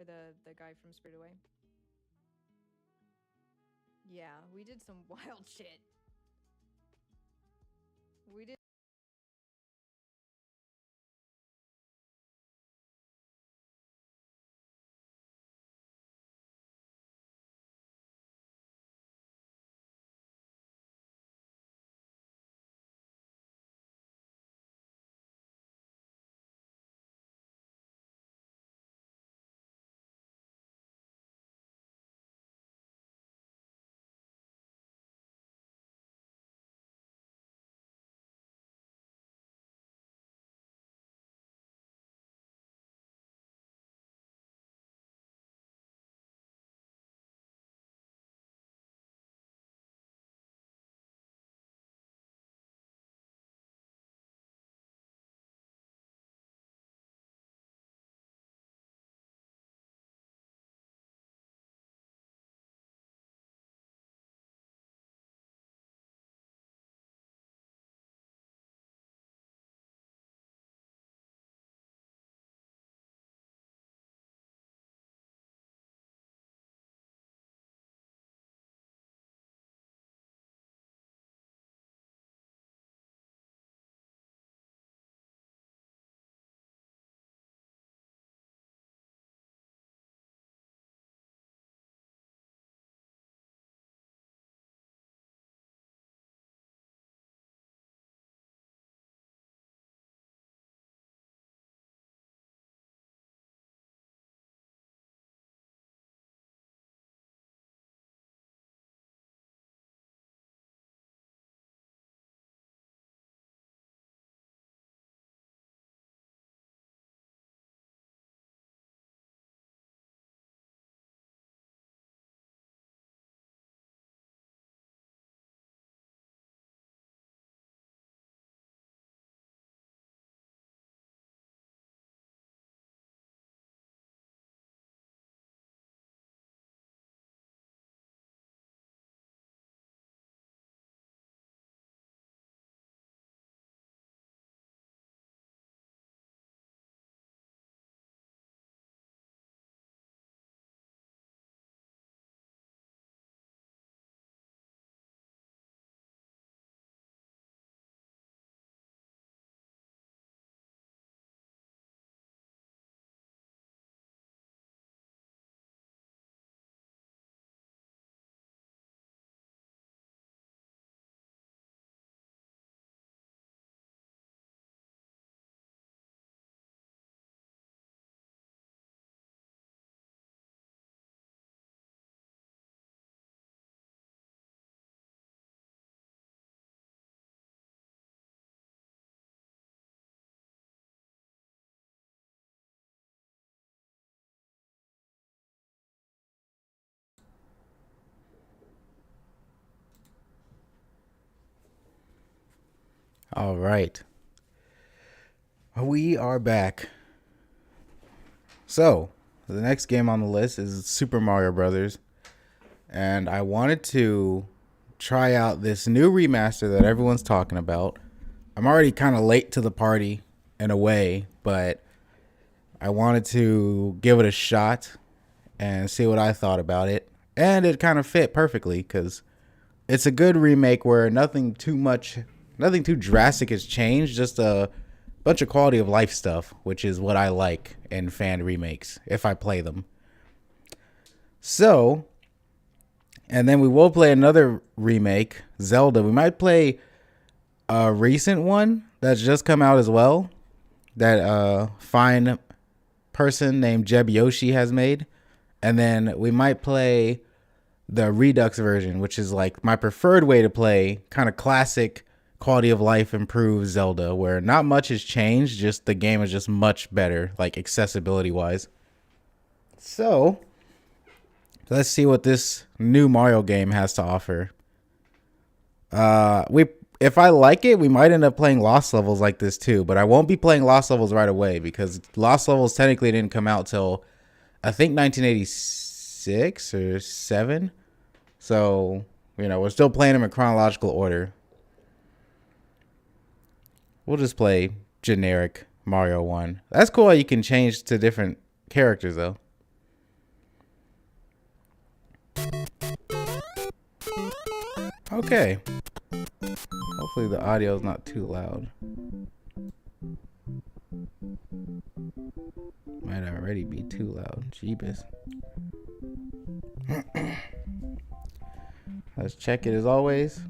or the guy from Spirited Away. Yeah, we did some wild shit. We did. All right. We are back. So, the next game on the list is Super Mario Brothers, and I wanted to try out this new remaster that everyone's talking about. I'm already kind of late to the party in a way, but I wanted to give it a shot and see what I thought about it. And it kind of fit perfectly cuz it's a good remake where nothing too drastic has changed, just a bunch of quality of life stuff, which is what I like in fan remakes if I play them. So, and then we will play another remake, Zelda. We might play a recent one that's just come out as well, that fine person named Jeb Yoshi has made. And then we might play the Redux version, which is like my preferred way to play kind of classic quality of life improved Zelda, where not much has changed, just the game is just much better, like accessibility wise. So let's see what this new Mario game has to offer. We if I like it, we might end up playing Lost Levels like this too, but I won't be playing Lost Levels right away because Lost Levels technically didn't come out till I think 1986 or 7. So, we're still playing them in chronological order. We'll just play generic Mario 1. That's cool how you can change to different characters, though. Okay. Hopefully the audio is not too loud. Might already be too loud. Jeebus. Let's check it as always.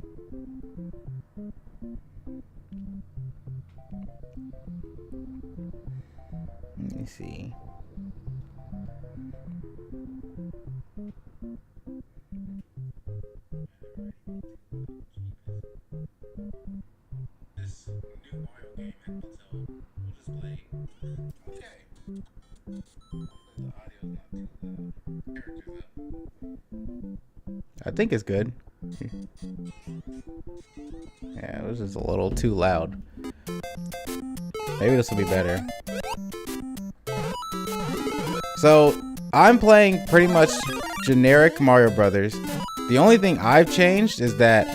Let me see. This new Mario game, so we'll just play. Okay. Hopefully the audio's not too loud. Characters up. I think it's good. Yeah, it was just a little too loud. Maybe this will be better. So, I'm playing pretty much generic Mario Brothers. The only thing I've changed is that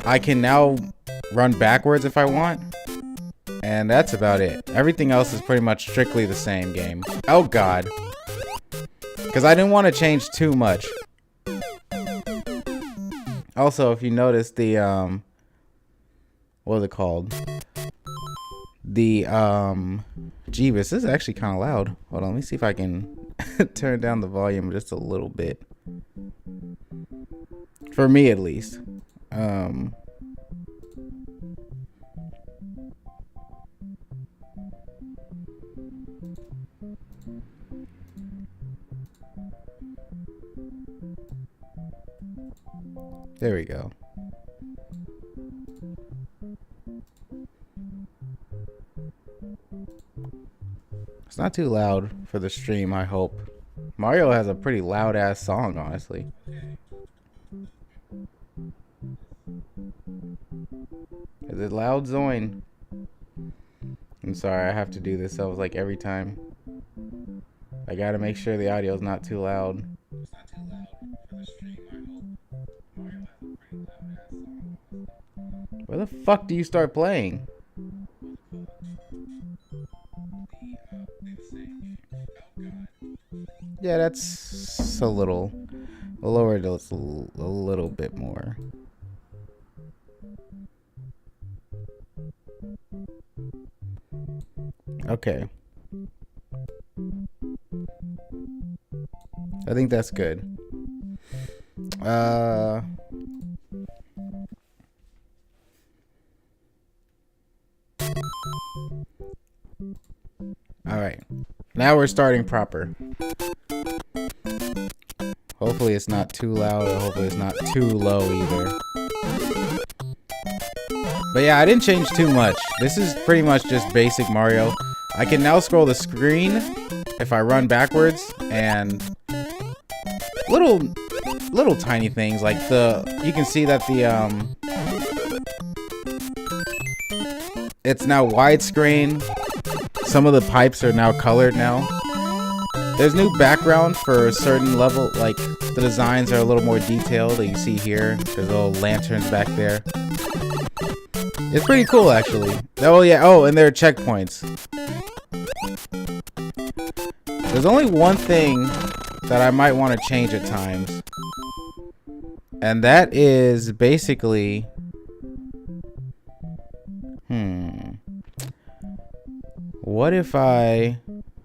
I can now run backwards if I want. And that's about it. Everything else is pretty much strictly the same game. Oh god. Because I didn't want to change too much. Also, if you notice the, what is it called? The, Jeebus, this is actually kind of loud. Hold on, let me see if I can turn down the volume just a little bit. For me, at least. There we go. It's not too loud for the stream, I hope. Mario has a pretty loud ass song, honestly. Is it loud, Zoin? I'm sorry, I have to do this. I was like every time. I gotta make sure the audio is not too loud. It's not too loud for the stream, I hope. Mario has a pretty loud ass song. Where the fuck do you start playing? Yeah, that's a little. We'll lower it a little bit more. Okay. I think that's good. All right. Now we're starting proper. Hopefully it's not too loud, or hopefully it's not too low either. But yeah, I didn't change too much. This is pretty much just basic Mario. I can now scroll the screen if I run backwards, and little tiny things like you can see that the it's now widescreen. Some of the pipes are now colored now. There's new background for a certain level, like the designs are a little more detailed. You can see here, there's little lanterns back there. It's pretty cool, actually. Oh yeah, oh, and there are checkpoints. There's only one thing that I might want to change at times. And that is basically... What if I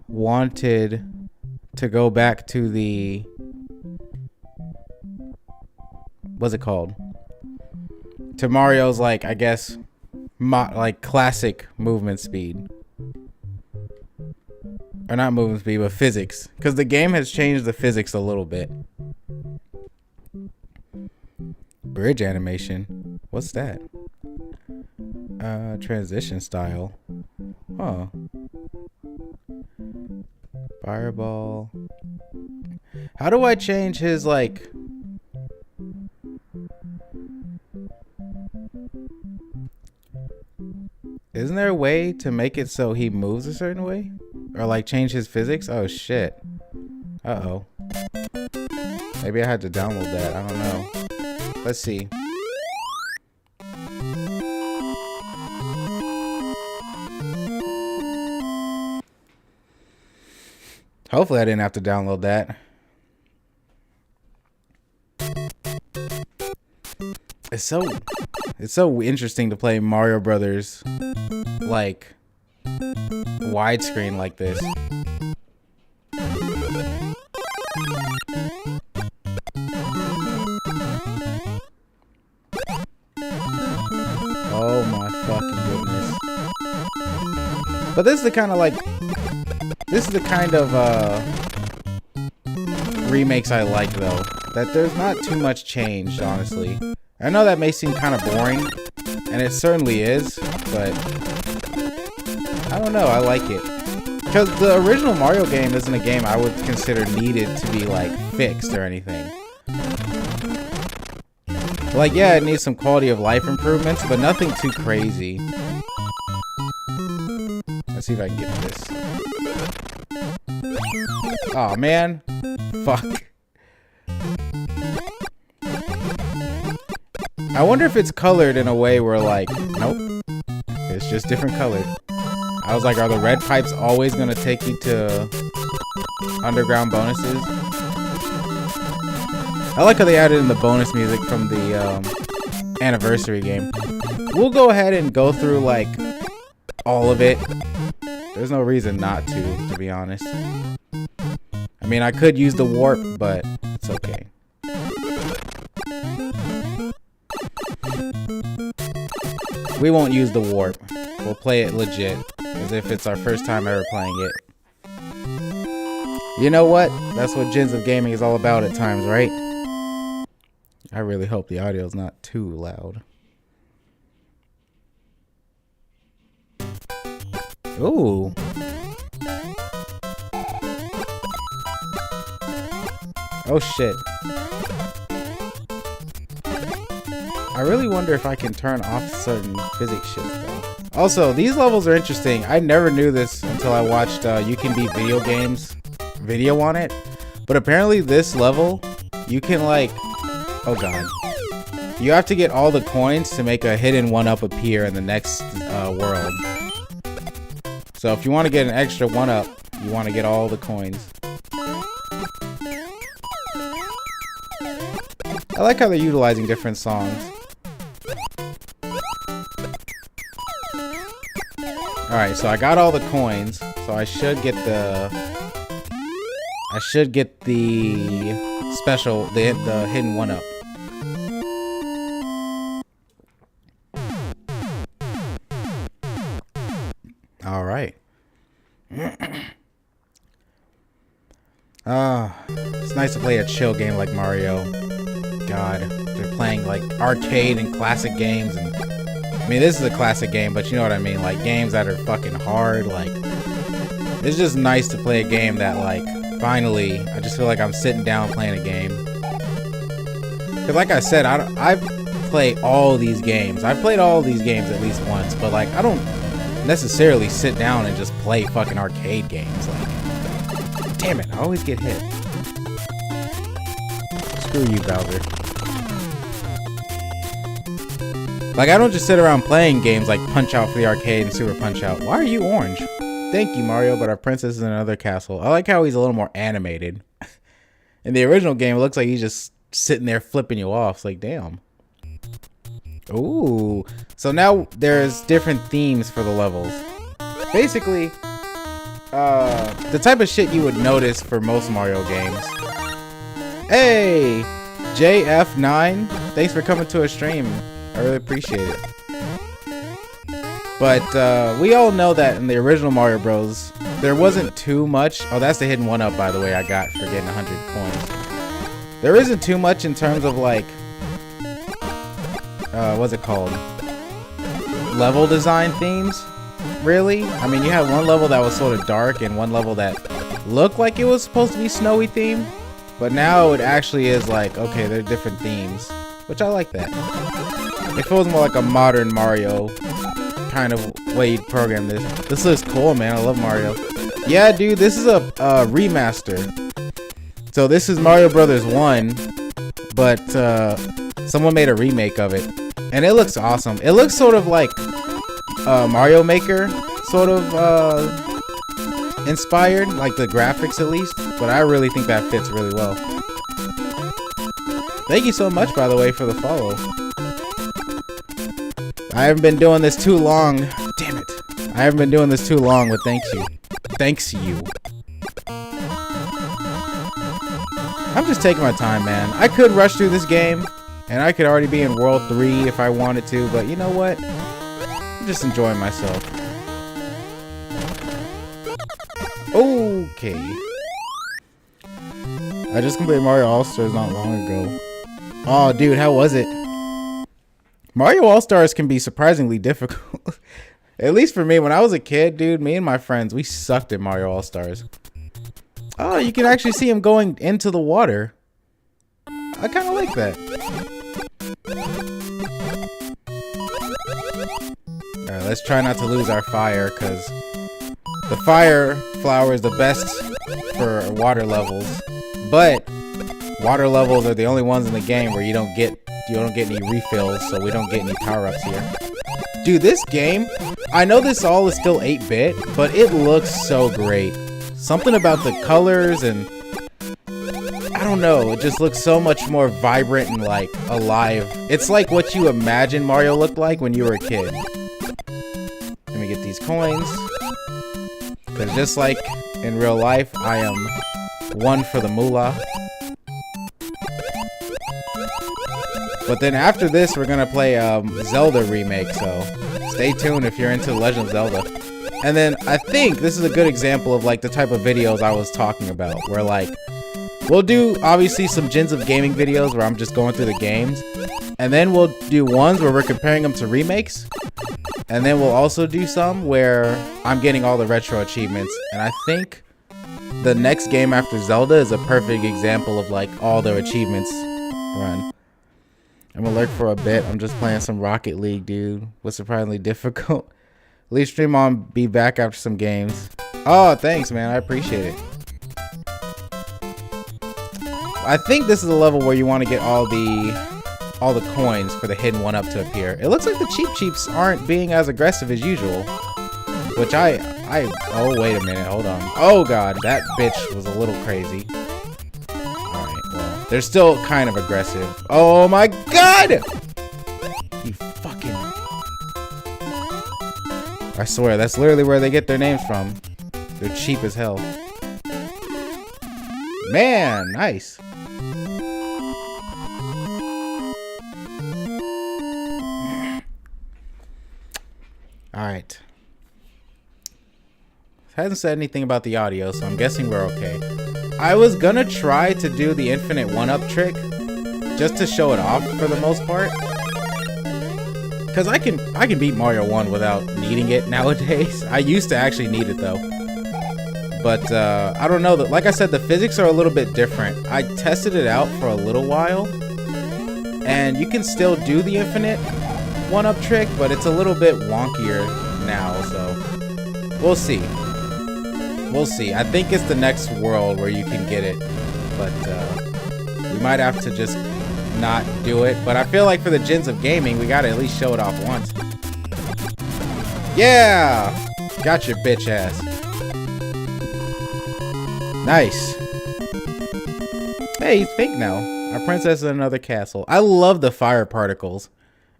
wanted to go back to the... What's it called? To Mario's, like, I guess, like, classic movement speed. Or not movement speed, but physics. Because the game has changed the physics a little bit. Bridge animation. What's that? Transition style. Oh. Fireball. How do I change his, like... Isn't there a way to make it so he moves a certain way? Or like change his physics? Oh shit. Uh-oh. Maybe I had to download that. I don't know. Let's see. Hopefully I didn't have to download that. it's so interesting to play Mario Brothers like widescreen like this. Oh my fucking goodness. But this is the kind of remakes I like though. That there's not too much changed, honestly. I know that may seem kind of boring, and it certainly is, but I don't know, I like it. Because the original Mario game isn't a game I would consider needed to be like fixed or anything. Like, yeah, it needs some quality of life improvements, but nothing too crazy. Let's see if I can get this. Oh man. Fuck. I wonder if it's colored in a way where like, nope, it's just different colored. I was like, are the red pipes always gonna take you to underground bonuses? I like how they added in the bonus music from the anniversary game. We'll go ahead and go through like all of it. There's no reason not to be honest. I mean, I could use the warp, but it's okay. We won't use the warp. We'll play it legit, as if it's our first time ever playing it. You know what? That's what Gens of Gaming is all about at times, right? I really hope the audio is not too loud. Ooh. Oh shit. I really wonder if I can turn off certain physics shit though. Also, these levels are interesting. I never knew this until I watched You Can Beat Video Games video on it. But apparently this level, you can like, oh god. You have to get all the coins to make a hidden 1-up appear in the next world. So if you want to get an extra 1-up, you want to get all the coins. I like how they're utilizing different songs. Alright, so I got all the coins, so I should get the special, the hidden 1-up. Alright. It's nice to play a chill game like Mario. God, they're playing like arcade and classic games, and I mean, this is a classic game, but you know what I mean, like games that are fucking hard. Like, it's just nice to play a game that like finally I just feel like I'm sitting down playing a game. Because like I said, I play all these games. I've played all these games at least once, but like I don't necessarily sit down and just play fucking arcade games. Like, damn it, I always get hit. Screw you, Bowser. Like, I don't just sit around playing games like Punch Out for the arcade and Super Punch Out. Why are you orange? Thank you, Mario, but our princess is in another castle. I like how he's a little more animated. In the original game, it looks like he's just sitting there flipping you off. It's like, damn. Ooh. So now there's different themes for the levels. Basically, the type of shit you would notice for most Mario games. Hey! JF9, thanks for coming to a stream. I really appreciate it. But we all know that in the original Mario Bros, there wasn't too much. Oh, that's the hidden 1-up, by the way, I got for getting 100 coins. There isn't too much in terms of like, what's it called? Level design themes, really? I mean, you had one level that was sort of dark and one level that looked like it was supposed to be snowy themed. But now it actually is like, okay, there are different themes, which I like that. It feels more like a modern Mario kind of way you program this. This looks cool, man. I love Mario. Yeah, dude, this is a remaster. So this is Mario Brothers 1, but someone made a remake of it. And it looks awesome. It looks sort of like Mario Maker, sort of inspired, like the graphics at least. But I really think that fits really well. Thank you so much, by the way, for the follow. I haven't been doing this too long. Damn it. I haven't been doing this too long, but thanks you. Thanks you. I'm just taking my time, man. I could rush through this game, and I could already be in World 3 if I wanted to, but you know what? I'm just enjoying myself. Okay. I just completed Mario All-Stars not long ago. Oh, dude, how was it? Mario All-Stars can be surprisingly difficult. At least for me, when I was a kid, dude, me and my friends, we sucked at Mario All-Stars. Oh, you can actually see him going into the water. I kind of like that. Alright, let's try not to lose our fire, because the fire flower is the best for water levels. But water levels are the only ones in the game where you don't get any refills, so we don't get any power-ups here. Dude, this game, I know this all is still 8-bit, but it looks so great. Something about the colors and I don't know, it just looks so much more vibrant and like alive. It's like what you imagine Mario looked like when you were a kid. Let me get these coins. Because just like in real life, I am one for the moolah. But then after this, we're gonna play Zelda remake, so stay tuned if you're into Legend of Zelda. And then I think this is a good example of like the type of videos I was talking about, where like we'll do obviously some Gins of Gaming videos where I'm just going through the games, and then we'll do ones where we're comparing them to remakes, and then we'll also do some where I'm getting all the retro achievements. And I think the next game after Zelda is a perfect example of like all their achievements run. I'm gonna lurk for a bit. I'm just playing some Rocket League, dude. Was surprisingly difficult. Leave stream on, be back after some games. Oh, thanks, man. I appreciate it. I think this is a level where you want to get all the coins for the hidden 1-up to appear. It looks like the Cheep Cheeps aren't being as aggressive as usual. Which oh, wait a minute. Hold on. Oh, God. That bitch was a little crazy. They're still kind of aggressive. Oh my god! You fucking... I swear, that's literally where they get their names from. They're cheap as hell. Man, nice. Alright. Hasn't said anything about the audio, so I'm guessing we're okay. I was gonna try to do the infinite 1-up trick just to show it off for the most part, because I can beat Mario 1 without needing it nowadays. I used to actually need it though, but I don't know, like I said, the physics are a little bit different. I tested it out for a little while, and you can still do the infinite 1-up trick, but it's a little bit wonkier now, so we'll see. We'll see. I think it's the next world where you can get it, but we might have to just not do it. But I feel like for the Gins of Gaming, we gotta at least show it off once. Yeah! Got your bitch ass. Nice. Hey, he's pink now. Our princess in another castle. I love the fire particles.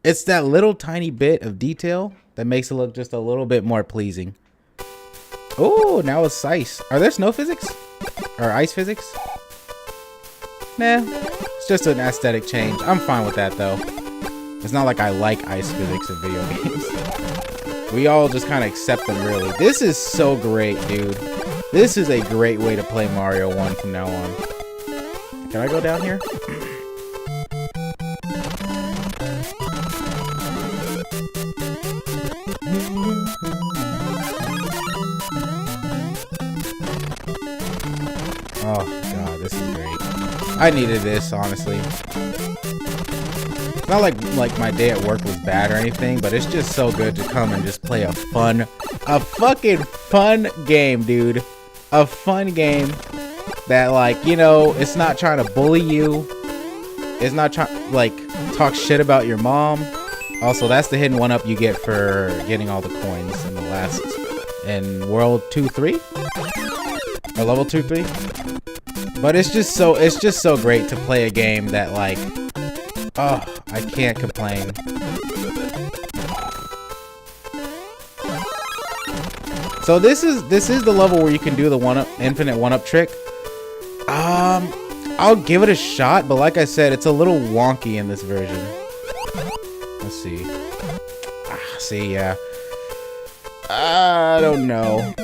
It's that little tiny bit of detail that makes it look just a little bit more pleasing. Oh, now it's ice. Are there snow physics? Or ice physics? Nah, it's just an aesthetic change. I'm fine with that, though. It's not like I like ice physics in video games. We all just kind of accept them, really. This is so great, dude. This is a great way to play Mario 1 from now on. Can I go down here? Oh god, this is great. I needed this, honestly. It's not like my day at work was bad or anything, but it's just so good to come and just play a fucking fun game, dude. A fun game that, like, you know, it's not trying to bully you. It's not trying, like, talk shit about your mom. Also, that's the hidden 1-up you get for getting all the coins in the last, in World 2-3? Or Level 2-3? But it's just so great to play a game that, like, oh, I can't complain. So this is the level where you can do the infinite one-up trick. I'll give it a shot, but like I said, it's a little wonky in this version. Let's see. Yeah. I don't know.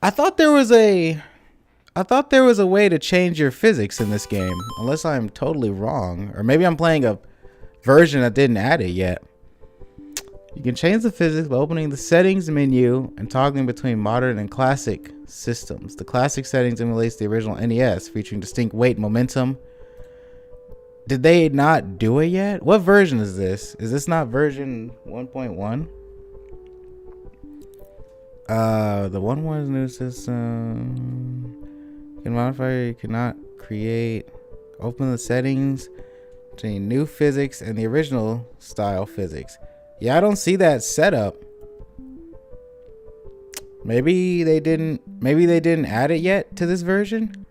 I thought there was a way to change your physics in this game, unless I'm totally wrong, or maybe I'm playing a version that didn't add it yet. You can change the physics by opening the settings menu and toggling between modern and classic systems. The classic settings emulates the original NES, featuring distinct weight, momentum. Did they not do it yet? What version is this? Is this not version 1.1? The 1.1 is new system. You can modify, you cannot create. Open the settings between new physics and the original style physics. Yeah, I don't see that setup. Maybe they didn't add it yet to this version?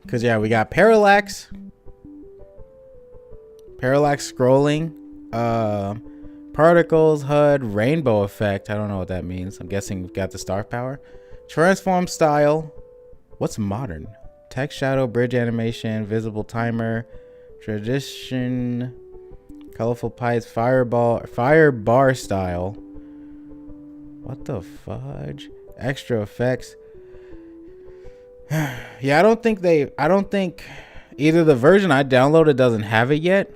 Cause yeah, we got parallax scrolling, particles, HUD, rainbow effect. I don't know what that means. I'm guessing we've got the star power. Transform style. What's modern? Text shadow, bridge animation, visible timer, tradition, colorful pipes, fire bar style. What the fudge? Extra effects. Yeah, I don't think either the version I downloaded doesn't have it yet,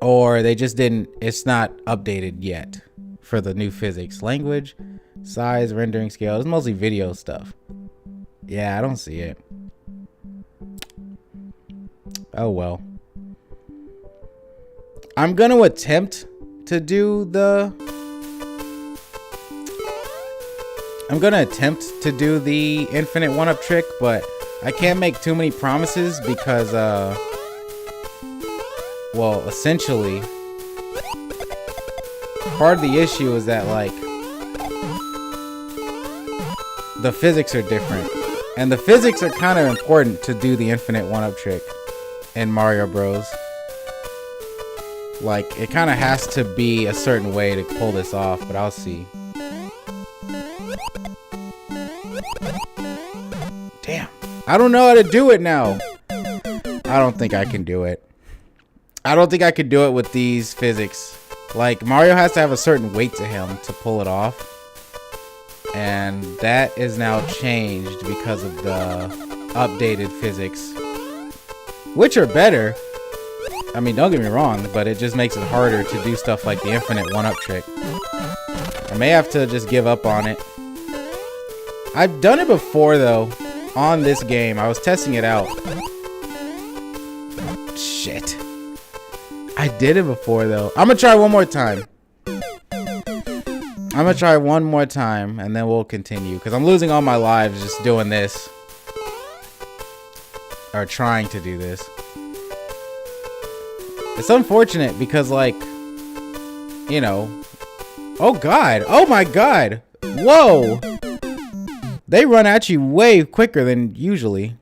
or they just didn't. It's not updated yet for the new physics. Language, size, rendering scale. It's mostly video stuff. Yeah, I don't see it. Oh well. I'm gonna attempt to do the infinite one-up trick, but I can't make too many promises because well, essentially part of the issue is that like the physics are different, and the physics are kind of important to do the infinite one-up trick in Mario Bros. Like, it kind of has to be a certain way to pull this off, but I'll see. Damn, I don't know how to do it now. I don't think I can do it. I don't think I could do it with these physics. Like, Mario has to have a certain weight to him to pull it off, and that is now changed because of the updated physics, which are better. I mean, don't get me wrong, but it just makes it harder to do stuff like the infinite one-up trick. I may have to just give up on it. I've done it before, though, on this game. I was testing it out. Shit. I did it before, though. I'm gonna try one more time. I'm gonna try one more time, and then we'll continue, because I'm losing all my lives just doing this. Or trying to do this. It's unfortunate because, like, you know. Oh, God. Oh, my God. Whoa. They run at you way quicker than usually.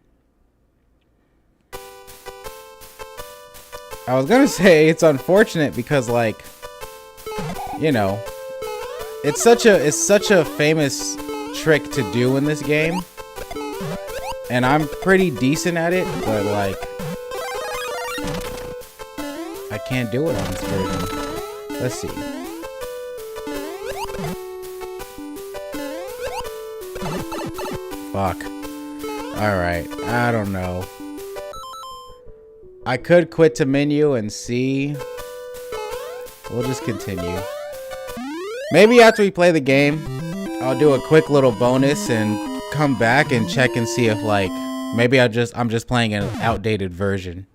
I was going to say it's unfortunate because, like, you know, it's such a famous trick to do in this game. And I'm pretty decent at it, but, like, I can't do it on this version. Let's see. Fuck. Alright, I don't know. I could quit to menu and see. We'll just continue. Maybe after we play the game, I'll do a quick little bonus and come back and check and see if, like, maybe I'm just playing an outdated version.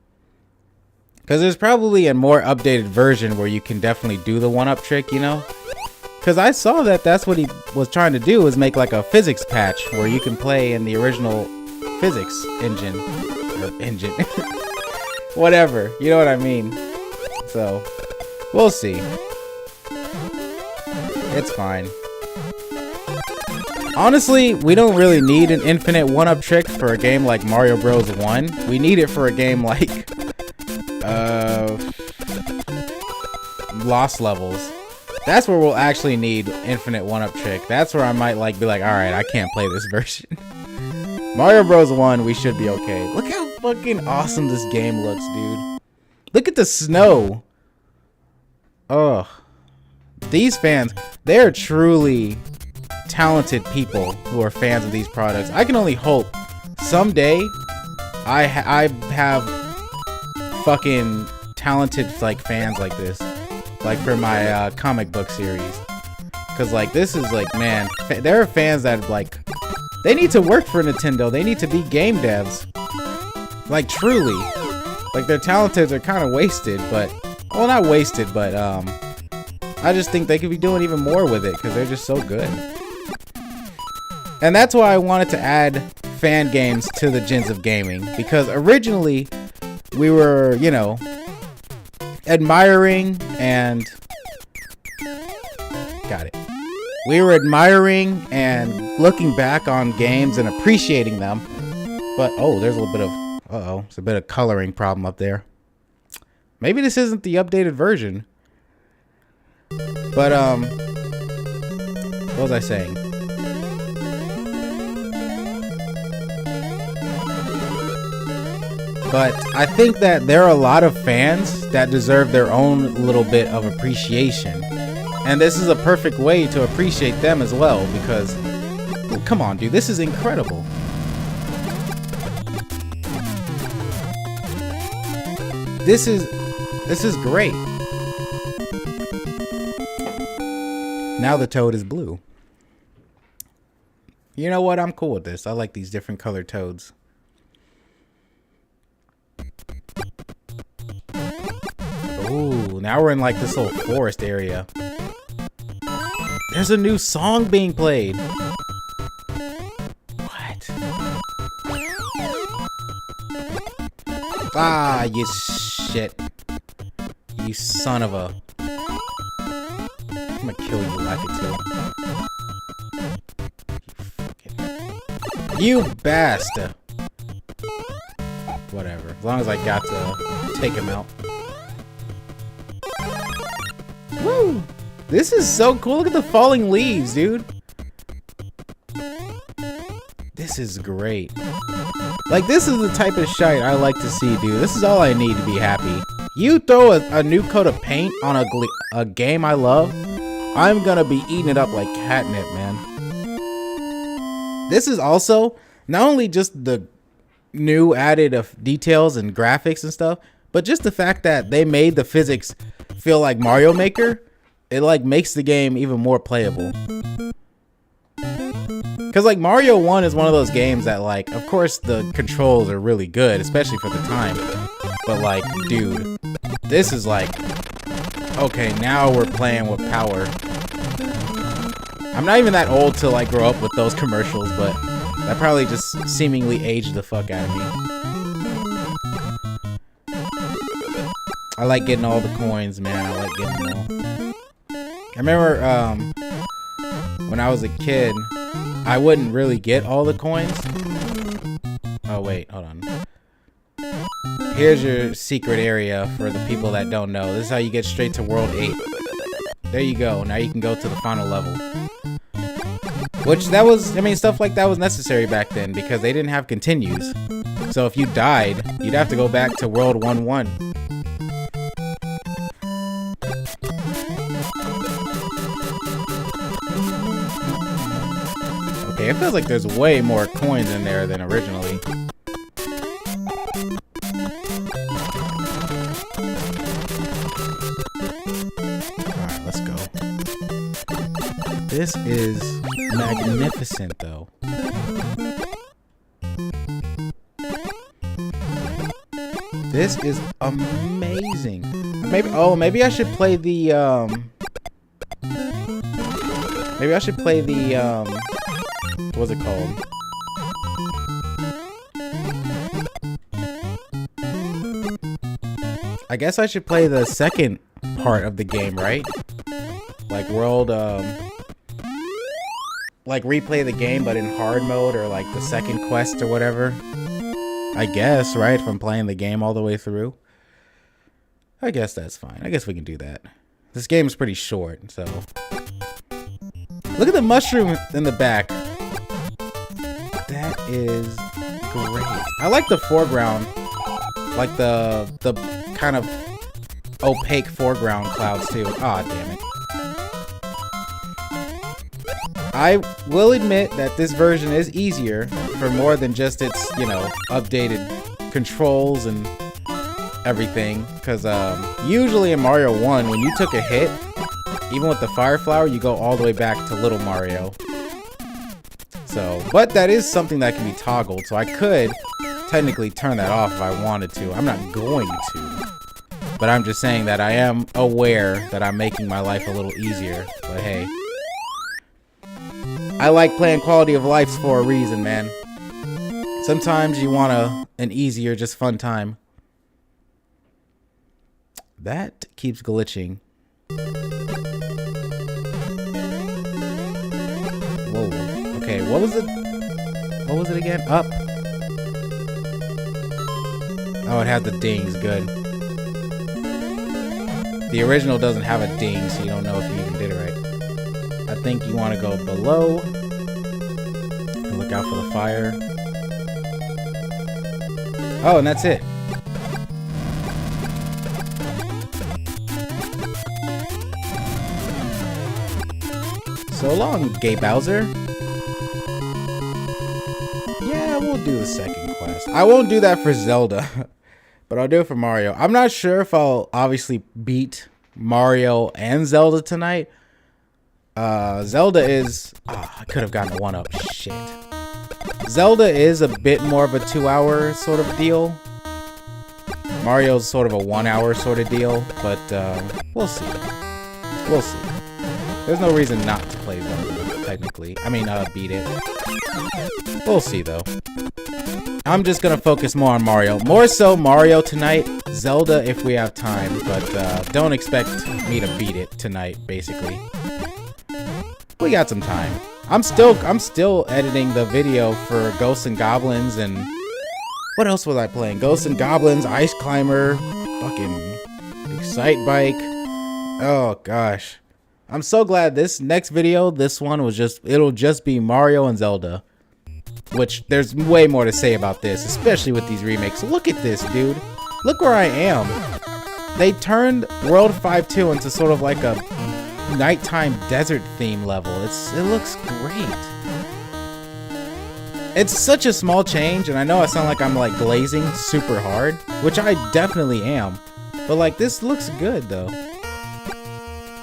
Because there's probably a more updated version where you can definitely do the one-up trick, you know? Because I saw that that's what he was trying to do, was make like a physics patch where you can play in the original physics engine. Or engine. Whatever. You know what I mean? So, we'll see. It's fine. Honestly, we don't really need an infinite one-up trick for a game like Mario Bros. 1. We need it for a game like lost levels. That's where we'll actually need infinite one-up trick. That's where I might like be like, all right, I can't play this version. Mario Bros. 1, we should be okay. Look how fucking awesome this game looks, dude. Look at the snow. Ugh. These fans, they are truly talented people who are fans of these products. I can only hope someday I have fucking talented like fans like this, like for my comic book series. Cause like this is like, man, there are fans that like they need to work for Nintendo. They need to be game devs. Like truly, like their talented are kind of wasted, but well, not wasted, but I just think they could be doing even more with it because they're just so good. And that's why I wanted to add fan games to the Gens of Gaming, because originally we were, you know, admiring and we were admiring and looking back on games and appreciating them. But oh, there's a little bit of it's a bit of coloring problem up there. Maybe this isn't the updated version. But what was I saying? But I think that there are a lot of fans that deserve their own little bit of appreciation. And this is a perfect way to appreciate them as well, because oh, come on, dude, this is incredible. This is great. Now the toad is blue. You know what? I'm cool with this. I like these different colored toads. Ooh, now we're in like this little forest area. There's a new song being played. What? Ah, you shit. You son of a... I'm gonna kill you like it too. You bastard. Whatever. As long as I got to take him out. Woo! This is so cool. Look at the falling leaves, dude. This is great. Like, this is the type of shite I like to see, dude. This is all I need to be happy. You throw a new coat of paint on a game I love, I'm gonna be eating it up like catnip, man. This is also not only just the new added of details and graphics and stuff, but just the fact that they made the physics feel like Mario Maker. It like makes the game even more playable. Cause like Mario 1 is one of those games that like, of course the controls are really good, especially for the time. But like, dude, this is like, okay, now we're playing with power. I'm not even that old to like grow up with those commercials, but that probably just seemingly aged the fuck out of me. I like getting all the coins, man. I like getting them all. I remember when I was a kid, I wouldn't really get all the coins. Oh wait, hold on. Here's your secret area for the people that don't know. This is how you get straight to World 8. There you go. Now you can go to the final level. Which that was, I mean, stuff like that was necessary back then because they didn't have continues. So if you died, you'd have to go back to World 1-1. Okay, it feels like there's way more coins in there than originally. Alright, let's go. This is magnificent, though. This is amazing. Maybe I should play the, maybe I should play the, what's it called? I guess I should play the second part of the game, right? Like world, like replay the game but in hard mode, or like the second quest or whatever. I guess, right? From playing the game all the way through. I guess that's fine. I guess we can do that. This game is pretty short, so. Look at the mushroom in the back. That is great. I like the foreground. Like the kind of opaque foreground clouds too. Ah, damn it. I will admit that this version is easier for more than just its, you know, updated controls and everything. Because usually in Mario 1, when you took a hit, even with the fire flower, you go all the way back to Little Mario. So, but that is something that can be toggled, so I could technically turn that off if I wanted to. I'm not going to, but I'm just saying that I am aware that I'm making my life a little easier. But hey, I like playing quality of life for a reason, man. Sometimes you want an easier, just fun time. That keeps glitching. Whoa. Okay, what was it? What was it again? Up. Oh, it had the dings. Good. The original doesn't have a ding, so you don't know if you even did it right. I think you want to go below and look out for the fire. Oh, and that's it. So long, Gay Bowser. Yeah, we'll do the second quest. I won't do that for Zelda, but I'll do it for Mario. I'm not sure if I'll obviously beat Mario and Zelda tonight. Zelda is... Oh, I could have gotten a 1-up. Shit. Zelda is a bit more of a 2-hour sort of deal. Mario's sort of a 1-hour sort of deal, but we'll see. We'll see. There's no reason not to play Zelda, technically. I mean, beat it. We'll see, though. I'm just gonna focus more on Mario. More so Mario tonight. Zelda if we have time, but don't expect me to beat it tonight, basically. We got some time. I'm still editing the video for Ghosts and Goblins and... What else was I playing? Ghosts and Goblins, Ice Climber, fucking Excite Bike. Oh, gosh. I'm so glad this next video, this one was it'll just be Mario and Zelda. Which, there's way more to say about this, especially with these remakes. Look at this, dude. Look where I am. They turned World 5-2 into sort of like a nighttime desert theme level. It looks great. It's such a small change, and I know I sound like I'm like glazing super hard, which I definitely am. But like, this looks good, though.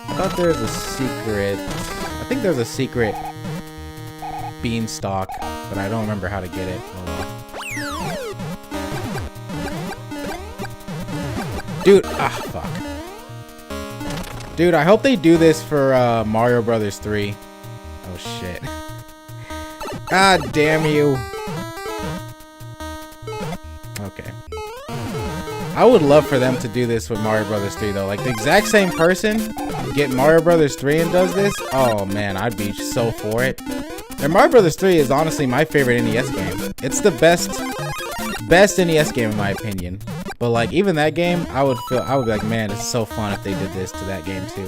I thought there's a secret... I think there's a secret beanstalk, but I don't remember how to get it. Oh well. Dude, fuck. Dude, I hope they do this for Mario Brothers 3. Oh shit. God damn you. Okay. I would love for them to do this with Mario Brothers 3 though. Like the exact same person get Mario Brothers 3 and does this. Oh man, I'd be so for it. And Mario Brothers 3 is honestly my favorite NES game. It's the best NES game in my opinion. But like even that game, I would be like, man, it's so fun if they did this to that game too.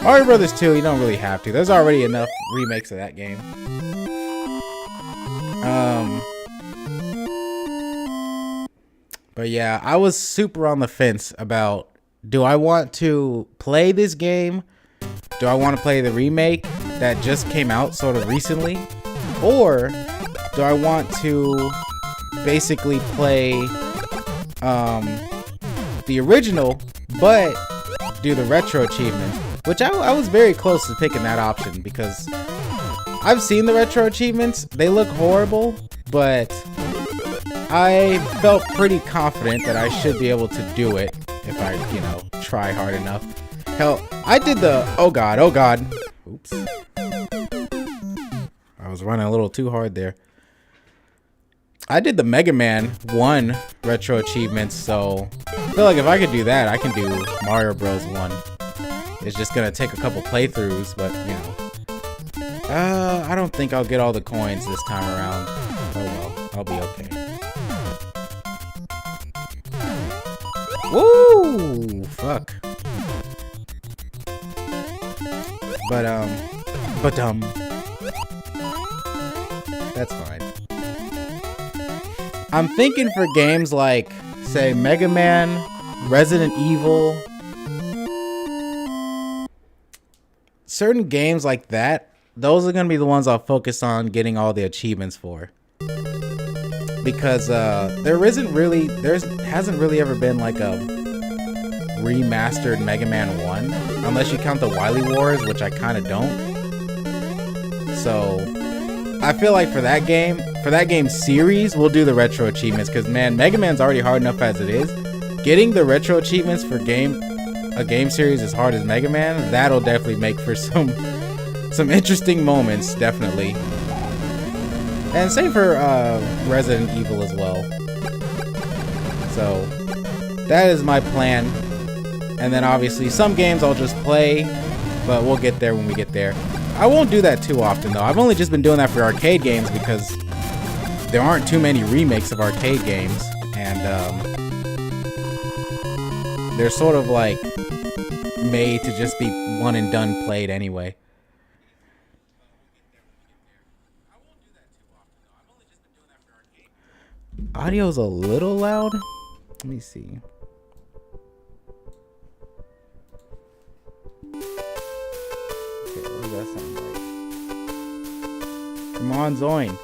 Mario Brothers 2, you don't really have to. There's already enough remakes of that game. But yeah, I was super on the fence about, do I want to play this game? Do I want to play the remake that just came out sort of recently? Or do I want to basically play the original, but do the retro achievements? Which I was very close to picking that option because I've seen the retro achievements. They look horrible, but I felt pretty confident that I should be able to do it if I, you know, try hard enough. Hell, I did the... Oh god, oh god. Oops. I was running a little too hard there. I did the Mega Man 1 retro achievements, so I feel like if I could do that, I can do Mario Bros. 1. It's just gonna take a couple playthroughs, but, you know. I don't think I'll get all the coins this time around. Oh well, I'll be okay. Woo! Fuck. But that's fine. I'm thinking for games like, say, Mega Man, Resident Evil, certain games like that, those are going to be the ones I'll focus on getting all the achievements for. Because there hasn't really ever been like a remastered Mega Man 1, unless you count the Wily Wars, which I kind of don't. So I feel like for that game series, we'll do the retro achievements, because man, Mega Man's already hard enough as it is. Getting the retro achievements for a game series as hard as Mega Man, that'll definitely make for some interesting moments, definitely. And same for Resident Evil as well. So that is my plan. And then obviously some games I'll just play, but we'll get there when we get there. I won't do that too often though. I've only just been doing that for arcade games because there aren't too many remakes of arcade games, and they're sort of like made to just be one and done played anyway. Audio's a little loud. Let me see. Okay, what does that sound like? Come on, Zoin.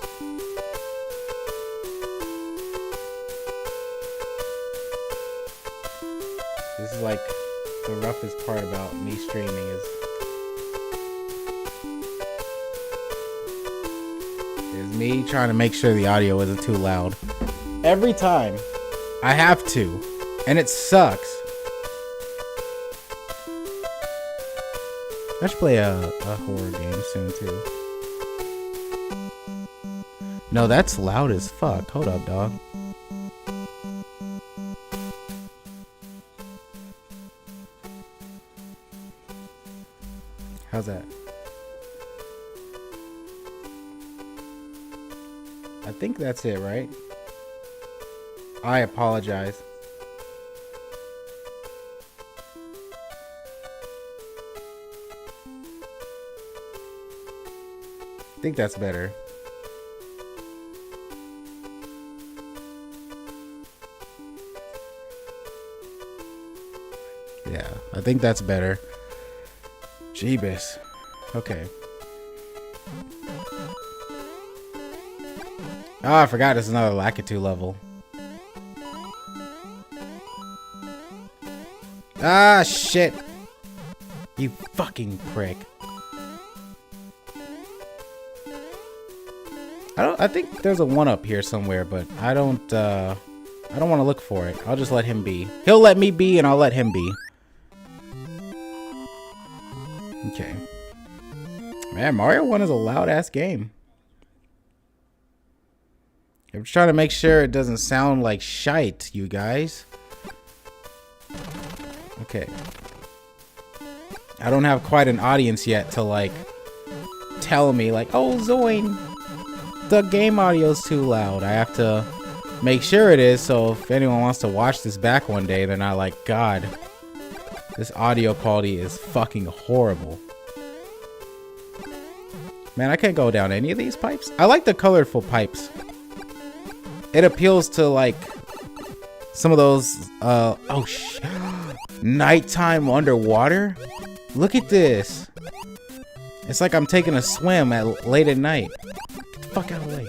This is like the roughest part about me streaming is me trying to make sure the audio isn't too loud. Every time I have to, and it sucks. I should play a horror game soon too. No, that's loud as fuck. Hold up, dog. How's that? I think that's it, right? I apologize. I think that's better. Yeah, I think that's better. Jeebus. Okay. Oh, I forgot it's another Lakitu level. Ah, shit. You fucking prick. I think there's a one up here somewhere, but I don't want to look for it. I'll just let him be. He'll let me be, and I'll let him be. Okay. Man, Mario 1 is a loud-ass game. I'm just trying to make sure it doesn't sound like shite, you guys. Okay. I don't have quite an audience yet to, like, tell me, like, oh, Zoin, the game audio's too loud. I have to make sure it is, so if anyone wants to watch this back one day, they're not like, God, this audio quality is fucking horrible. Man, I can't go down any of these pipes. I like the colorful pipes. It appeals to, like, some of those, oh, nighttime underwater? Look at this. It's like I'm taking a swim late at night. Get the fuck out of the way.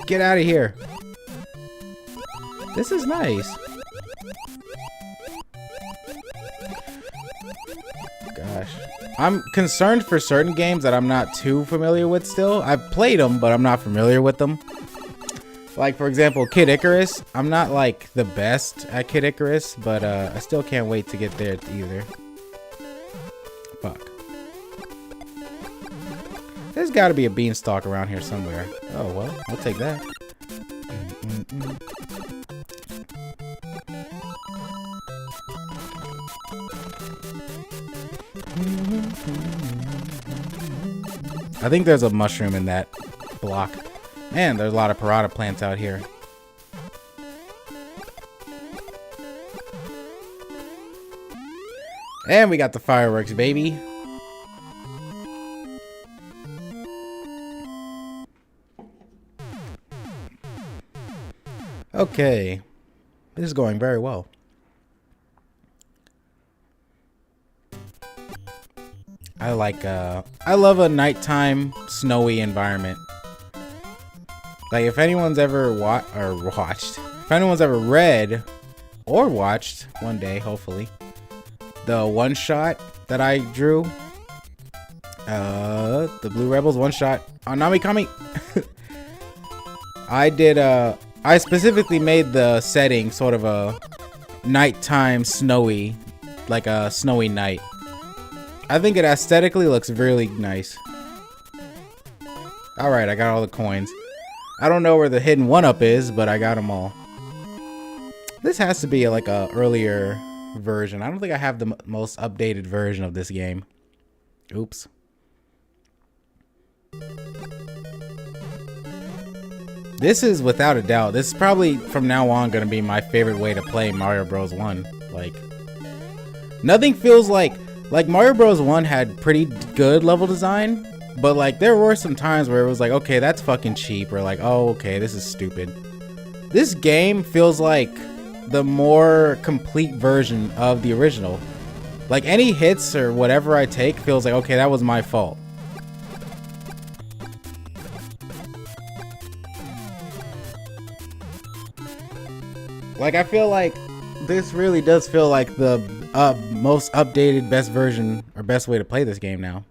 Get out of here. This is nice. Gosh. I'm concerned for certain games that I'm not too familiar with still. I've played them, but I'm not familiar with them. Like, for example, Kid Icarus. I'm not, like, the best at Kid Icarus, but I still can't wait to get there either. Fuck. There's got to be a beanstalk around here somewhere. Oh, well, I'll take that. I think there's a mushroom in that block. Man, there's a lot of piranha plants out here. And we got the fireworks, baby. Okay. This is going very well. I love a nighttime snowy environment. Like if anyone's ever watched, if anyone's ever read or watched one day, hopefully, the one shot that I drew, the Blue Rebels one shot on Namikami. I specifically made the setting sort of a nighttime snowy, like a snowy night. I think it aesthetically looks really nice. Alright, I got all the coins. I don't know where the hidden 1-up is, but I got them all. This has to be like a earlier version. I don't think I have the most updated version of this game. Oops. This is without a doubt. This is probably from now on going to be my favorite way to play Mario Bros. 1. Like, nothing feels like Mario Bros. 1 had pretty good level design, but like there were some times where it was like, okay, that's fucking cheap, or like, oh, okay, this is stupid. This game feels like the more complete version of the original. Like any hits or whatever I take feels like, okay, that was my fault. Like I feel like this really does feel like the most updated, best version or best way to play this game now.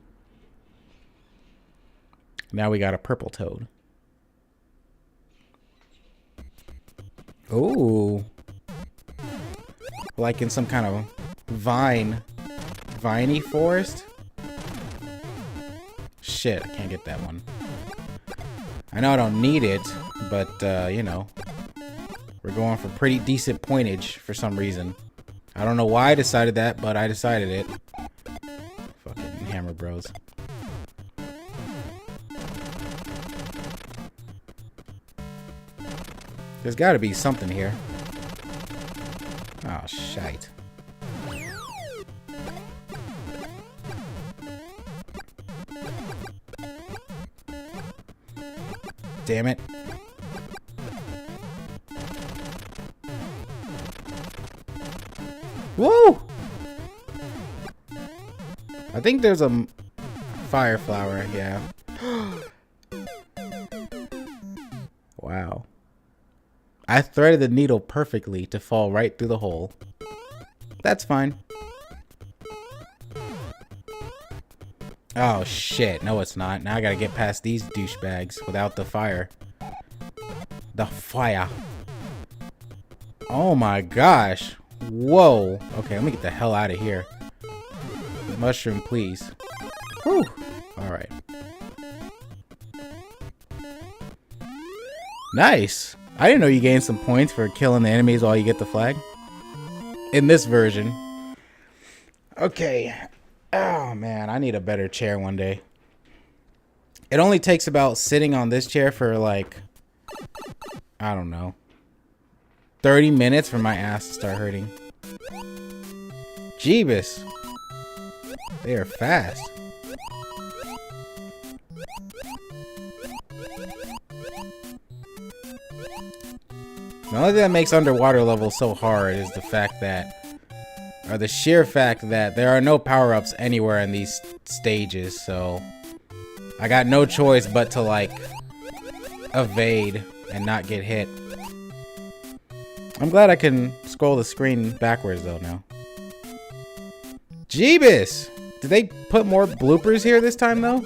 Now we got a purple toad. Ooh. Like in some kind of viney forest. Shit, I can't get that one. I know I don't need it, but you know, we're going for pretty decent pointage for some reason. I don't know why I decided that, but I decided it. Fucking Hammer Bros. There's got to be something here. Oh, shite. Damn it. Woo! I think there's a fire flower, yeah. Wow. I threaded the needle perfectly to fall right through the hole. That's fine. Oh shit, no it's not. Now I gotta get past these douchebags without the fire. The fire. Oh my gosh. Whoa. Okay, let me get the hell out of here. Mushroom, please. Whew. Alright. Nice. I didn't know you gained some points for killing the enemies while you get the flag. In this version. Okay. Oh man, I need a better chair one day. It only takes about sitting on this chair for like, I don't know, 30 minutes for my ass to start hurting. Jeebus. They are fast. The only thing that makes underwater levels so hard is the fact that, or the sheer fact that there are no power-ups anywhere in these stages, so I got no choice but to like evade and not get hit. I'm glad I can scroll the screen backwards though now. Jeebus! Did they put more bloopers here this time though?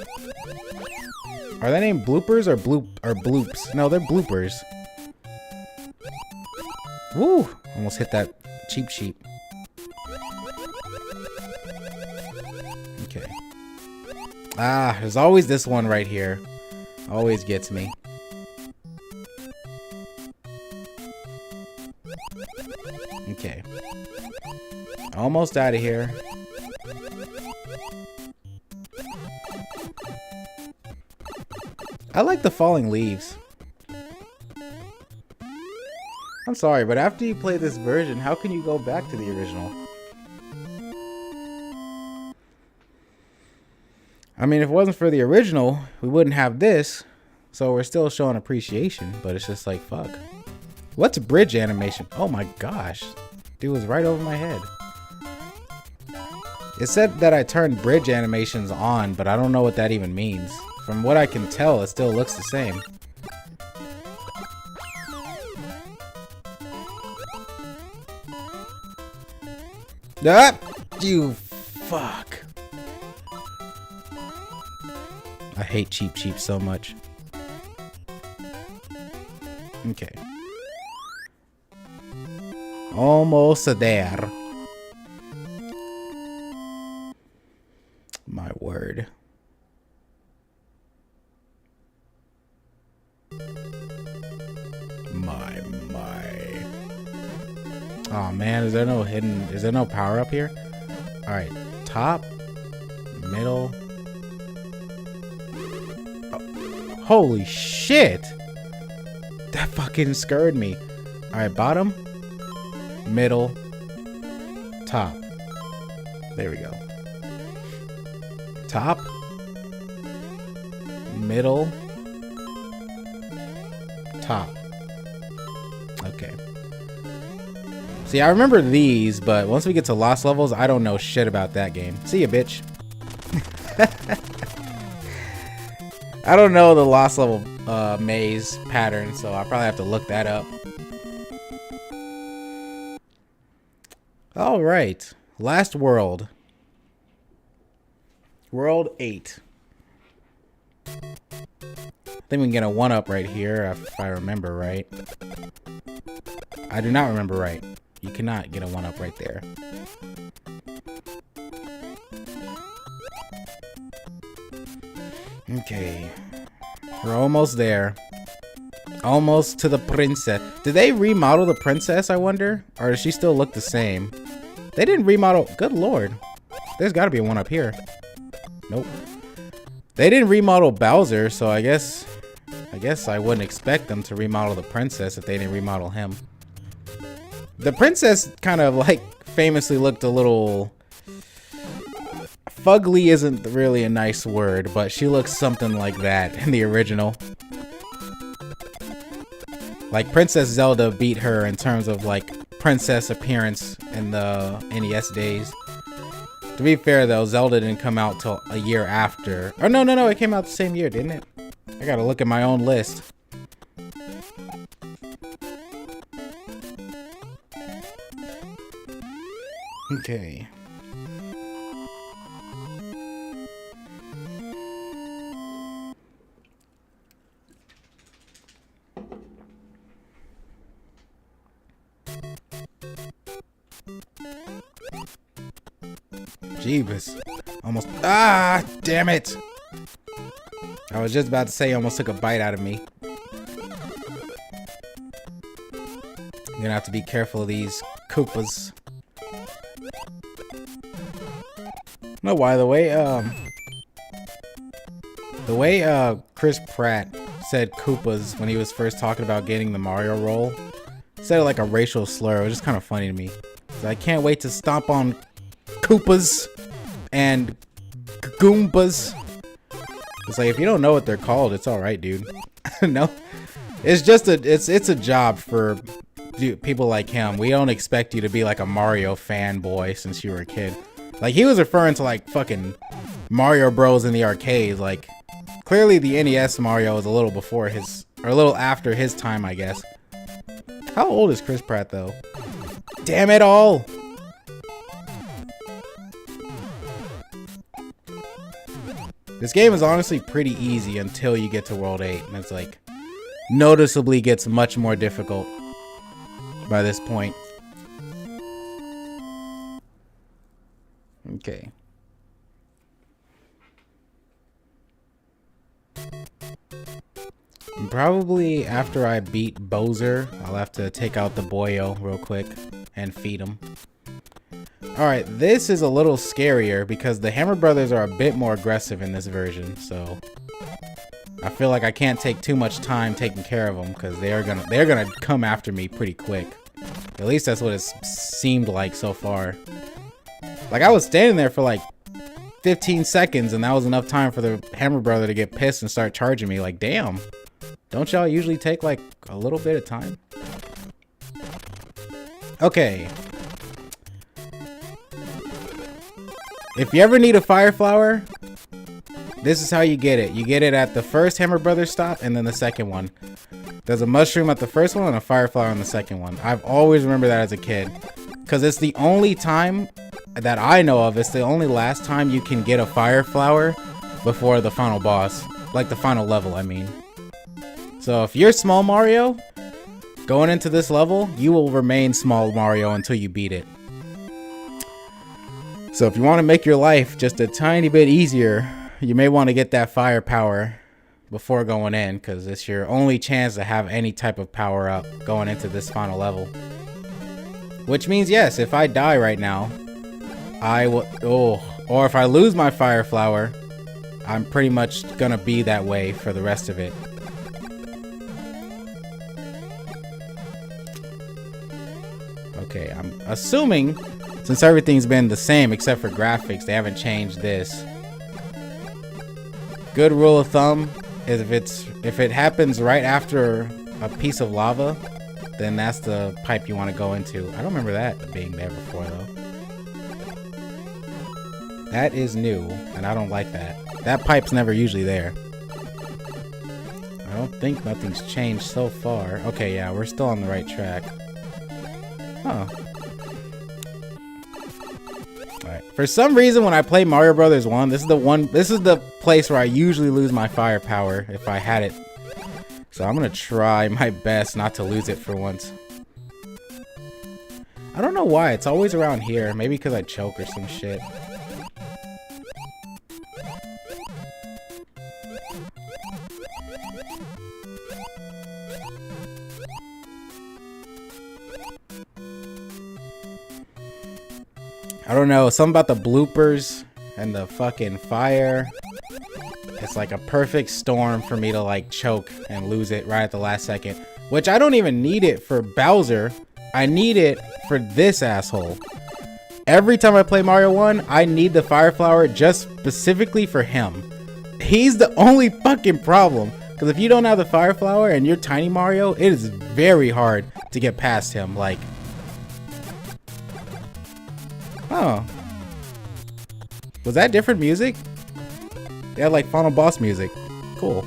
Are they named bloopers or bloops? No, they're bloopers. Woo! Almost hit that cheap sheep. Okay. Ah, there's always this one right here. Always gets me. Okay. Almost out of here. I like the falling leaves. I'm sorry, but after you play this version, how can you go back to the original? I mean, if it wasn't for the original, we wouldn't have this. So we're still showing appreciation, but it's just like, fuck. What's bridge animation? Oh my gosh. Dude was right over my head. It said that I turned bridge animations on, but I don't know what that even means. From what I can tell, it still looks the same. Ah! You fuck. I hate Cheep Cheep so much. Okay. Almost there. My word. My. Oh man, is there no power up here? Alright, top, middle. Oh, holy shit! That fucking scared me. Alright, bottom, middle, top. There we go. Top, middle, top. Okay. See, I remember these, but once we get to Lost Levels, I don't know shit about that game. See ya, bitch. I don't know the Lost Level maze pattern, so I'll probably have to look that up. Alright. Last world. World 8. I think we can get a 1-up right here, if I remember right. I do not remember right. You cannot get a 1-up right there. Okay. We're almost there. Almost to the princess. Did they remodel the princess, I wonder? Or does she still look the same? They didn't remodel. Good lord. There's got to be a 1-up here. Nope. They didn't remodel Bowser, so I guess I wouldn't expect them to remodel the princess if they didn't remodel him. The princess kind of like famously looked a little fugly isn't really a nice word, but she looks something like that in the original. Like Princess Zelda beat her in terms of like princess appearance in the NES days. To be fair though, Zelda didn't come out till a year after. Oh no, it came out the same year, didn't it? I gotta look at my own list. Okay. Jeebus. Almost. Ah, damn it. I was just about to say almost took a bite out of me. You're gonna have to be careful of these Koopas. No, why the way Chris Pratt said Koopas when he was first talking about getting the Mario role, said it like a racial slur. It was just kind of funny to me. So I can't wait to stomp on Koopas and Goombas. It's like if you don't know what they're called, it's all right, dude. No, it's just it's a job for people like him. We don't expect you to be like a Mario fanboy since you were a kid. Like he was referring to like fucking Mario Bros in the arcade. Like clearly the NES Mario is a little before his or a little after his time, I guess. How old is Chris Pratt though? Damn it all! This game is honestly pretty easy until you get to World 8, and it's like noticeably gets much more difficult by this point. Okay. And probably after I beat Bowser, I'll have to take out the boyo real quick and feed him. Alright, this is a little scarier because the Hammer Brothers are a bit more aggressive in this version, so I feel like I can't take too much time taking care of them because they're gonna come after me pretty quick. At least that's what it seemed like so far. Like I was standing there for like 15 seconds and that was enough time for the Hammer Brother to get pissed and start charging me. Like, damn, don't y'all usually take like a little bit of time? Okay. If you ever need a fire flower, this is how you get it. You get it at the first Hammer Brothers stop and then the second one. There's a mushroom at the first one and a fire flower on the second one. I've always remembered that as a kid. Because it's the only time that I know of. It's the only last time you can get a fire flower before the final boss. Like the final level, I mean. So if you're Small Mario, going into this level, you will remain Small Mario until you beat it. So if you want to make your life just a tiny bit easier, you may want to get that fire power before going in, because it's your only chance to have any type of power up going into this final level. Which means, yes, if I die right now, I will, or if I lose my fire flower, I'm pretty much gonna be that way for the rest of it. Okay, I'm assuming, since everything's been the same except for graphics, they haven't changed this. Good rule of thumb is if it happens right after a piece of lava, then that's the pipe you want to go into. I don't remember that being there before though. That is new, and I don't like that. That pipe's never usually there. I don't think nothing's changed so far. Okay, yeah, we're still on the right track. Huh. Alright. For some reason, when I play Mario Brothers 1, this is the place where I usually lose my fire power if I had it. So I'm gonna try my best not to lose it for once. I don't know why, it's always around here. Maybe because I choke or some shit. I don't know, something about the bloopers and the fucking fire. It's like a perfect storm for me to like choke and lose it right at the last second. Which I don't even need it for Bowser. I need it for this asshole. Every time I play Mario 1, I need the fire flower just specifically for him. He's the only fucking problem. Because if you don't have the fire flower and you're Tiny Mario, it is very hard to get past him. Like, oh. Was that different music? They had like final boss music. Cool.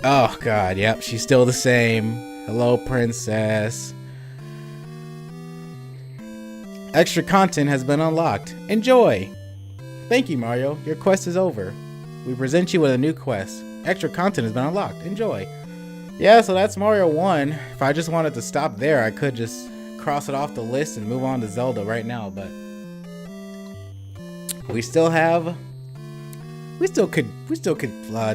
Oh god, yep, she's still the same. Hello, princess. Extra content has been unlocked. Enjoy! Thank you, Mario. Your quest is over. We present you with a new quest. Extra content has been unlocked. Enjoy. Yeah, so that's Mario 1. If I just wanted to stop there, I could just cross it off the list and move on to Zelda right now, but we still could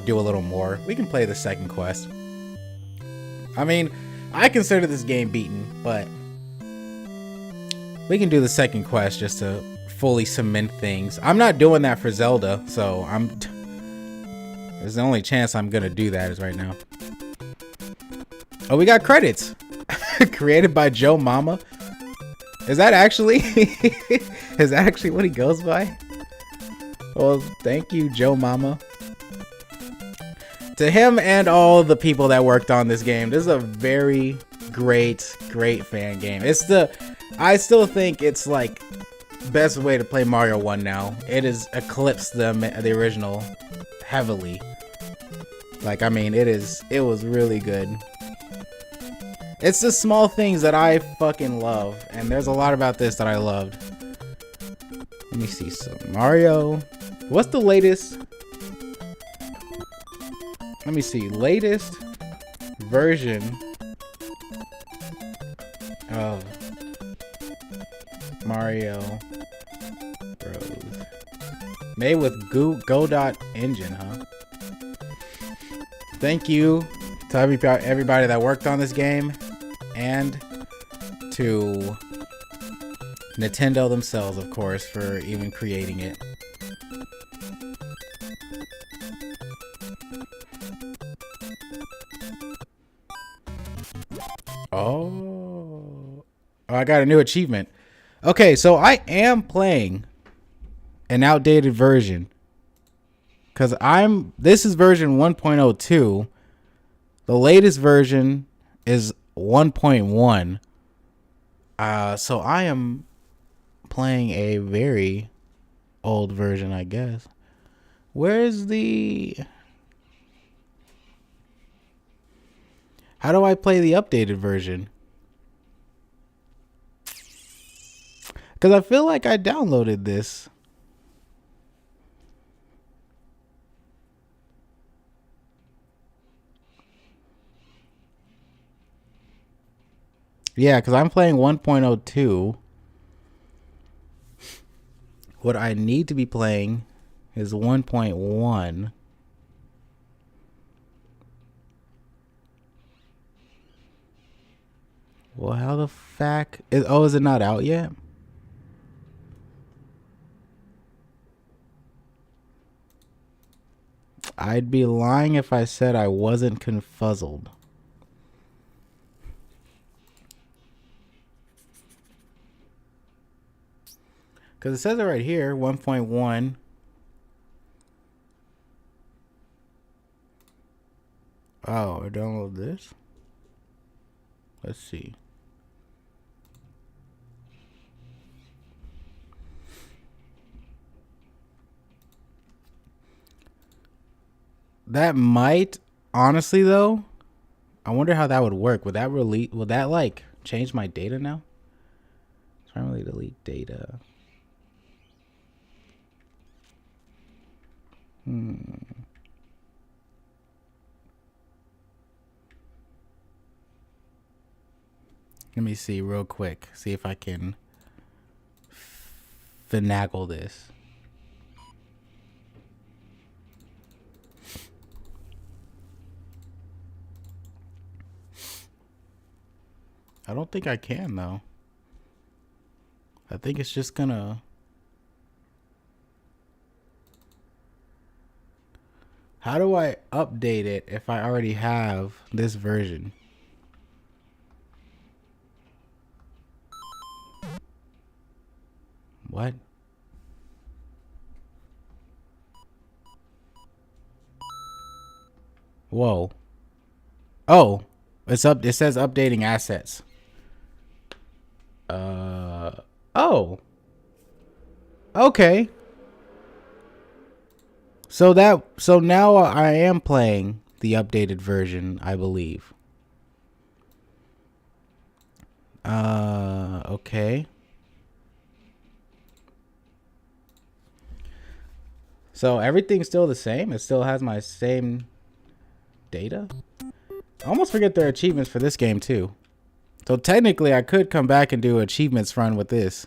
do a little more. We can play the second quest. I mean, I consider this game beaten, but we can do the second quest just to fully cement things. I'm not doing that for Zelda, so there's the only chance I'm gonna do that is right now. Oh, we got credits. Created by Joe Mama. Is that actually what he goes by? Well, thank you, Joe Mama. To him and all the people that worked on this game, this is a very great fan game. I still think it's like best way to play Mario 1 now. It has eclipsed the original heavily. Like, I mean, it was really good. It's the small things that I fucking love, and there's a lot about this that I loved. Let me see some Mario. What's the latest? Let me see. Latest version of Mario Bros. Made with Godot engine, huh? Thank you to everybody that worked on this game and to Nintendo themselves, of course, for even creating it. Oh, I got a new achievement. Okay, so I am playing an outdated version. Because this is version 1.02. The latest version is 1.1. So I am playing a very old version, I guess. Where's the... How do I play the updated version? Because I feel like I downloaded this. Yeah, because I'm playing 1.02. What I need to be playing is 1.1. Well, how the fuck is... Oh, is it not out yet? I'd be lying if I said I wasn't confuzzled. Because it says it right here, 1.1. Oh, I download this? Let's see. That might, honestly though, I wonder how that would work. Would that like change my data now? Finally delete data. Let me see real quick. See if I can finagle this. I don't think I can though. I think it's just gonna... How do I update it if I already have this version? What? Whoa. Oh, it's up. It says updating assets. Oh. Okay. So now I am playing the updated version, I believe. Okay. So everything's still the same. It still has my same data. I almost forget their achievements for this game too. So technically I could come back and do achievements run with this.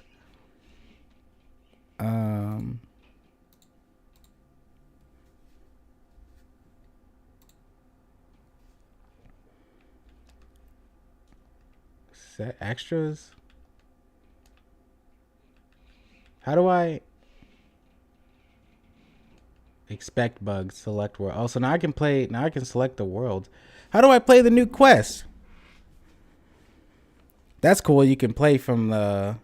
Set extras. How do I expect bugs? Select world. Oh, so now I can play. Now I can select the world. How do I play the new quest? That's cool. You can play from that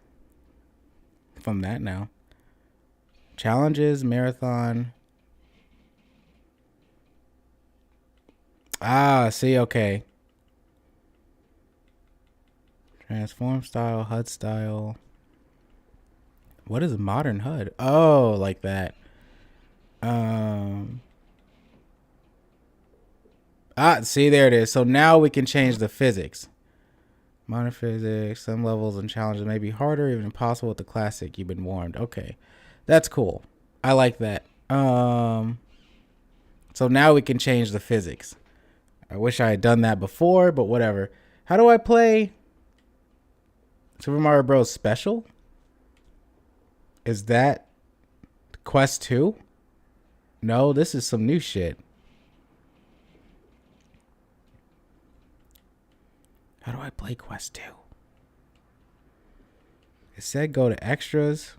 now. Challenges, marathon. Ah, see, okay. Transform style, HUD style. What is modern HUD? Oh, like that. See, there it is. So now we can change the physics. Modern physics, some levels and challenges may be harder, even impossible with the classic. You've been warned. Okay. That's cool. I like that. So now we can change the physics. I wish I had done that before, but whatever. How do I play Super Mario Bros. Special? Is that Quest 2? No, this is some new shit. How do I play Quest 2? It said go to extras.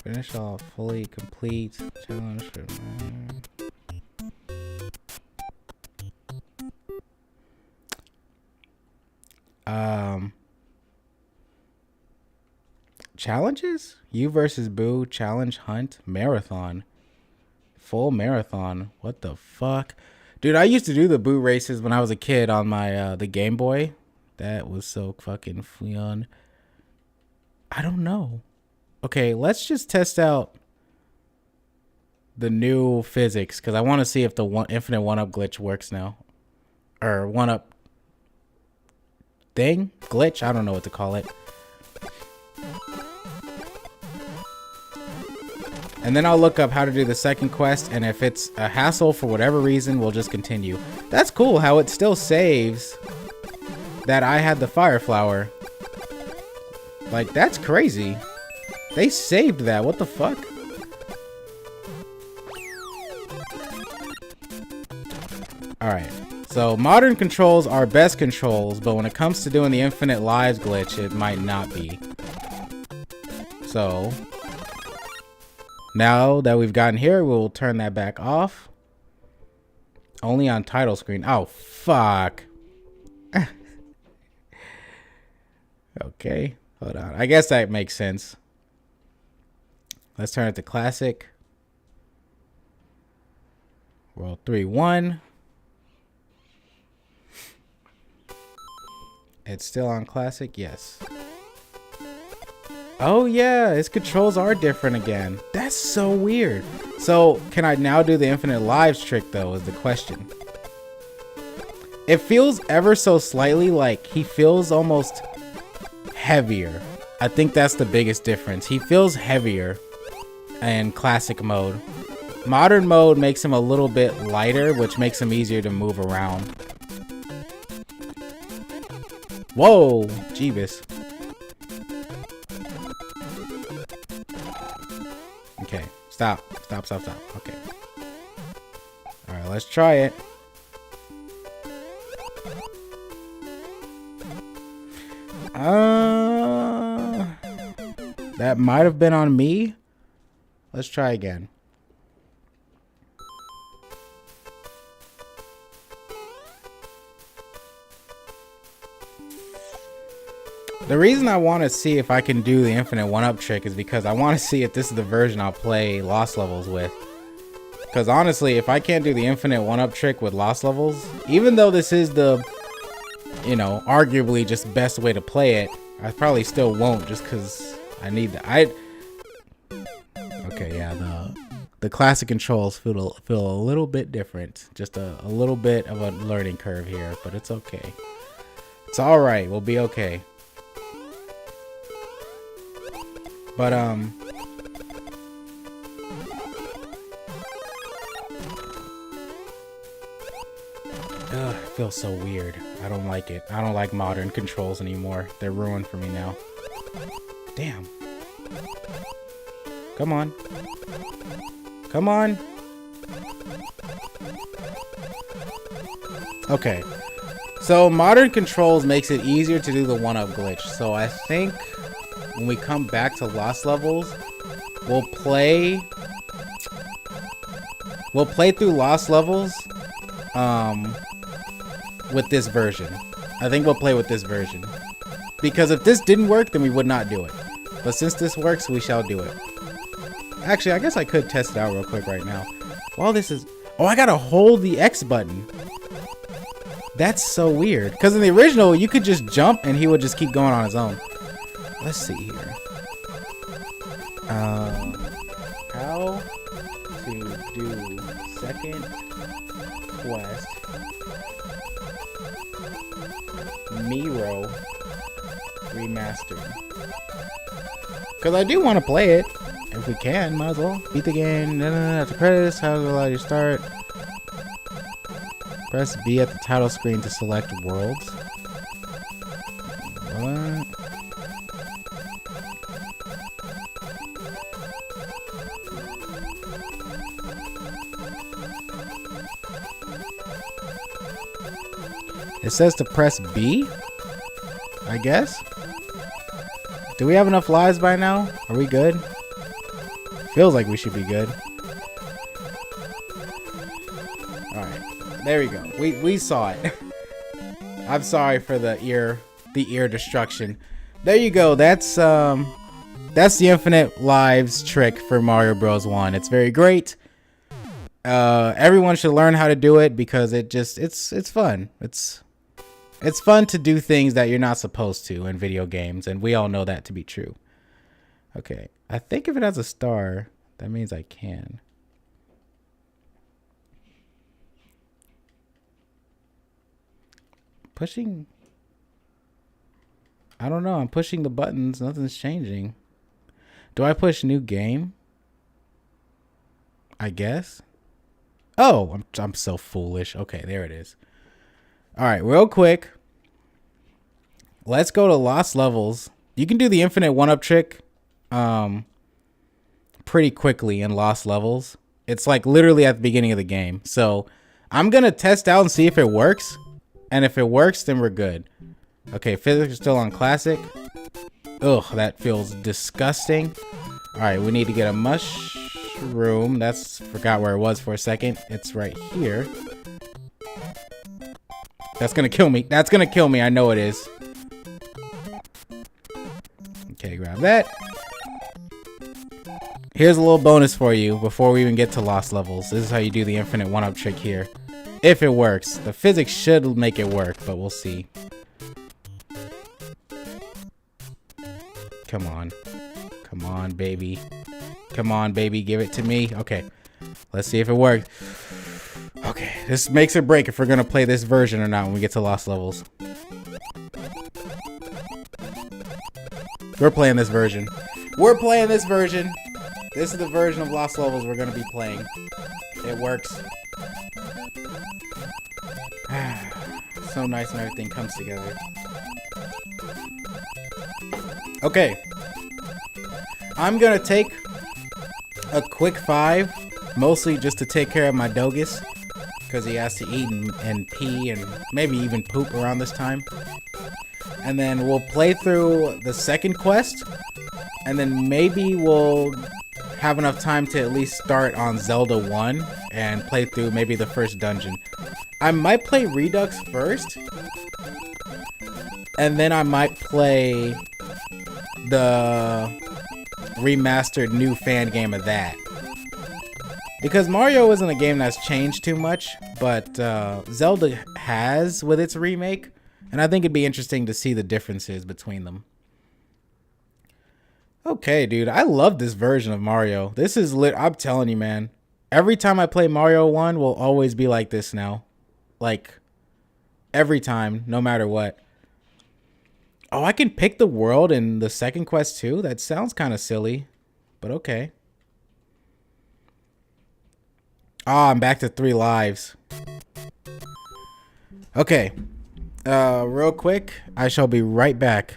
Finish all fully complete challenge for challenges? You versus Boo, challenge hunt, marathon. Full marathon. What the fuck? Dude, I used to do the boot races when I was a kid on my the Game Boy. That was so fucking fun. I don't know. Okay, let's just test out the new physics because I want to see if the infinite one-up glitch works now. Or one-up thing? Glitch? I don't know what to call it. And then I'll look up how to do the second quest, and if it's a hassle for whatever reason, we'll just continue. That's cool how it still saves that I had the fire flower. Like, that's crazy. They saved that. What the fuck? Alright. So, modern controls are best controls, but when it comes to doing the infinite lives glitch, it might not be. So, now that we've gotten here, we'll turn that back off. Only on title screen. Oh, fuck. Okay, hold on. I guess that makes sense. Let's turn it to classic. World 3-1. It's still on classic? Yes. Oh yeah, its controls are different again. That's so weird. So, can I now do the infinite lives trick though, is the question. It feels ever so slightly like he feels almost heavier. I think that's the biggest difference. He feels heavier in classic mode. Modern mode makes him a little bit lighter, which makes him easier to move around. Whoa, Jeebus. Okay, stop. Okay. Alright, let's try it. That might have been on me. Let's try again. The reason I want to see if I can do the infinite one-up trick is because I want to see if this is the version I'll play Lost Levels with. Because honestly, if I can't do the infinite one-up trick with Lost Levels, even though this is the, you know, arguably just best way to play it, I probably still won't just because I need that. Okay, yeah, the classic controls feel a little bit different. Just a little bit of a learning curve here, but it's okay. It's all right. We'll be okay. But ugh, it feels so weird. I don't like it. I don't like modern controls anymore. They're ruined for me now. Damn. Come on. Come on. Okay. So modern controls makes it easier to do the one-up glitch. So I think when we come back to Lost Levels, we'll play through Lost Levels with this version. I think we'll play with this version. Because if this didn't work, then we would not do it. But since this works, we shall do it. Actually, I guess I could test it out real quick right now. While this is... Oh, I gotta hold the X button. That's so weird. Because in the original, you could just jump and he would just keep going on his own. Let's see here. How to do second quest Miro Remastered. Because I do want to play it. If we can, might as well. Beat the game. After credits, how to allow you to start. Press B at the title screen to select worlds. What? It says to press B, I guess. Do we have enough lives by now? Are we good? Feels like we should be good. Alright, there we go. We saw it. I'm sorry for the ear destruction. There you go. That's the infinite lives trick for Mario Bros. 1. It's very great. Everyone should learn how to do it because it's fun. It's fun to do things that you're not supposed to in video games, and we all know that to be true. Okay, I think if it has a star, that means I can. Pushing. I don't know. I'm pushing the buttons. Nothing's changing. Do I push new game? I guess. Oh, I'm so foolish. Okay, there it is. All right, real quick. Let's go to Lost Levels. You can do the infinite one-up trick pretty quickly in Lost Levels. It's like literally at the beginning of the game. So I'm going to test out and see if it works. And if it works, then we're good. Okay, physics is still on classic. Ugh, that feels disgusting. All right, we need to get a mushroom. Forgot where it was for a second. It's right here. That's going to kill me. That's going to kill me. I know it is. Okay, grab that. Here's a little bonus for you before we even get to Lost Levels. This is how you do the infinite one-up trick here. If it works. The physics should make it work, but we'll see. Come on. Come on, baby. Come on, baby. Give it to me. Okay. Let's see if it works. Okay. This makes or break if we're going to play this version or not when we get to Lost Levels. We're playing this version. We're playing this version. This is the version of Lost Levels we're going to be playing. It works. So nice when everything comes together. Okay. I'm going to take a quick 5, mostly just to take care of my Dogus, because he has to eat and pee and maybe even poop around this time. And then we'll play through the second quest, and then maybe we'll have enough time to at least start on Zelda 1 and play through maybe the first dungeon. I might play Redux first, and then I might play the remastered new fan game of that. Because Mario isn't a game that's changed too much, but Zelda has with its remake, and I think it'd be interesting to see the differences between them. Okay, dude, I love this version of Mario. This is I'm telling you, man. Every time I play Mario 1 will always be like this now. Like, every time, no matter what. Oh, I can pick the world in the second quest too? That sounds kind of silly, but okay. Ah, I'm back to 3 lives. Okay. Real quick, I shall be right back.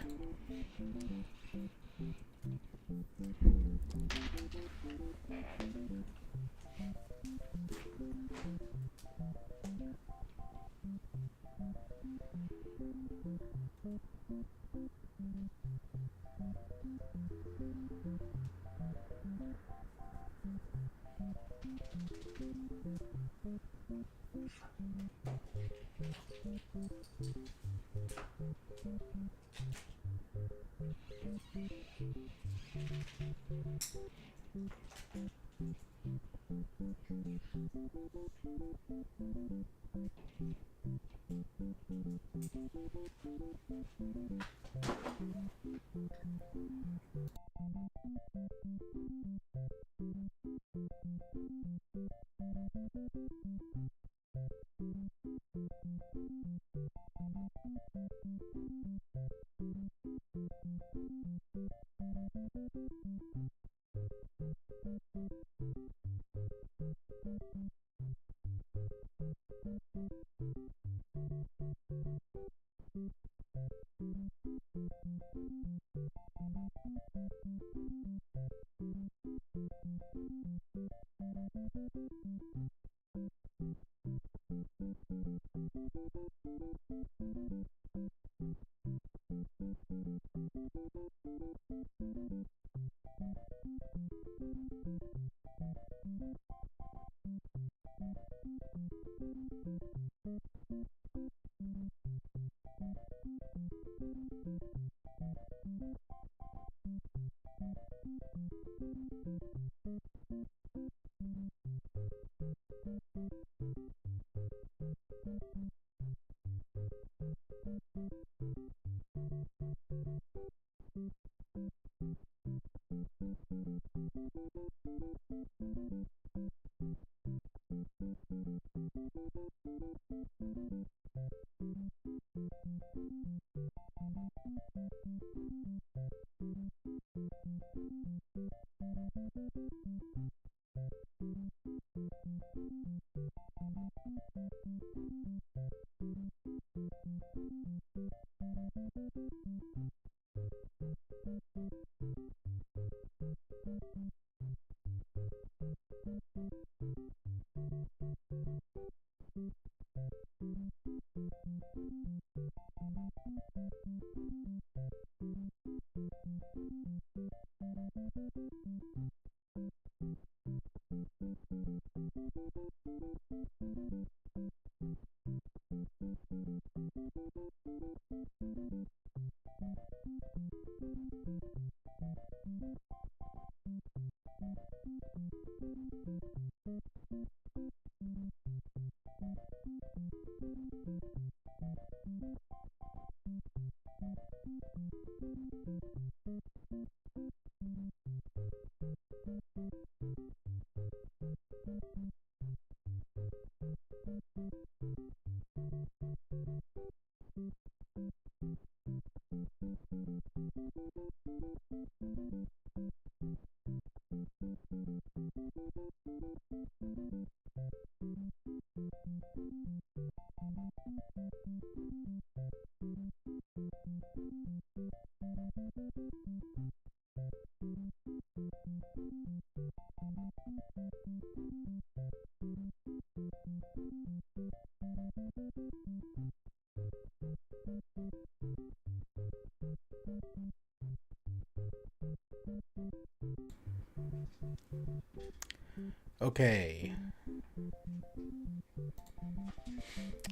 Okay.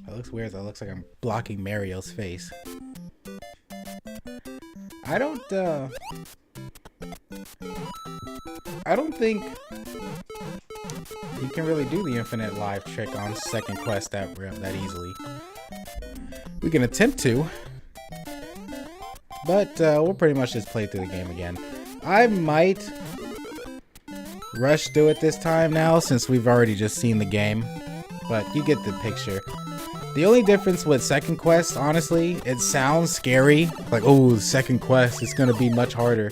That looks weird. That looks like I'm blocking Mario's face. I don't think you can really do the infinite life trick on second quest that easily. We can attempt to, but we'll pretty much just play through the game again. I might rush through it this time now since we've already just seen the game, but you get the picture. The only difference with second quest, honestly, it sounds scary, like, oh, second quest, it's gonna be much harder.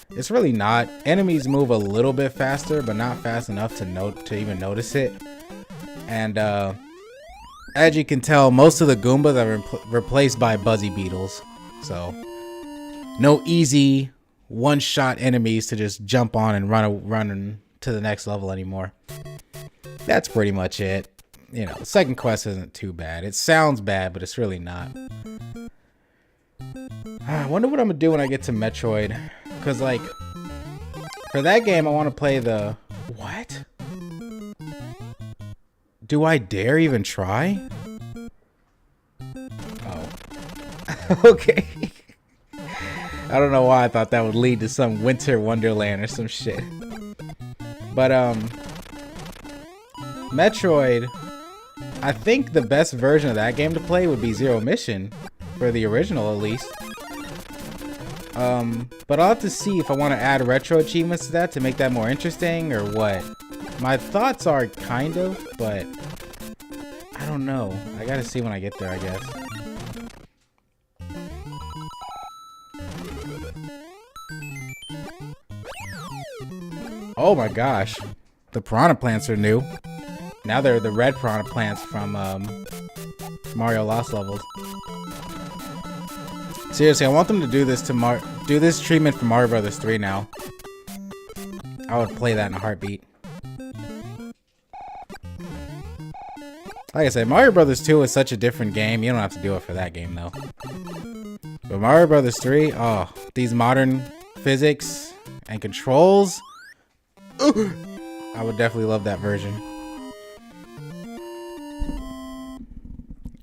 It's really not. Enemies move a little bit faster, but not fast enough to even notice it. And as you can tell, most of the Goombas are replaced by Buzzy Beetles, so no easy one-shot enemies to just jump on and run to the next level anymore. That's pretty much it. You know, the second quest isn't too bad. It sounds bad, but it's really not. I wonder what I'm gonna do when I get to Metroid. Because, like, for that game, I want to play the... What? Do I dare even try? Oh. Okay. I don't know why I thought that would lead to some winter wonderland or some shit. But, Metroid, I think the best version of that game to play would be Zero Mission, for the original at least. But I'll have to see if I want to add retro achievements to that to make that more interesting or what. My thoughts are kind of, but I don't know. I gotta see when I get there, I guess. Oh my gosh. The piranha plants are new. Now they're the red piranha plants from Mario Lost Levels. Seriously, I want them to do this do this treatment for Mario Brothers 3 now. I would play that in a heartbeat. Like I said, Mario Brothers 2 is such a different game. You don't have to do it for that game though. But Mario Brothers 3, oh, these modern physics and controls. I would definitely love that version.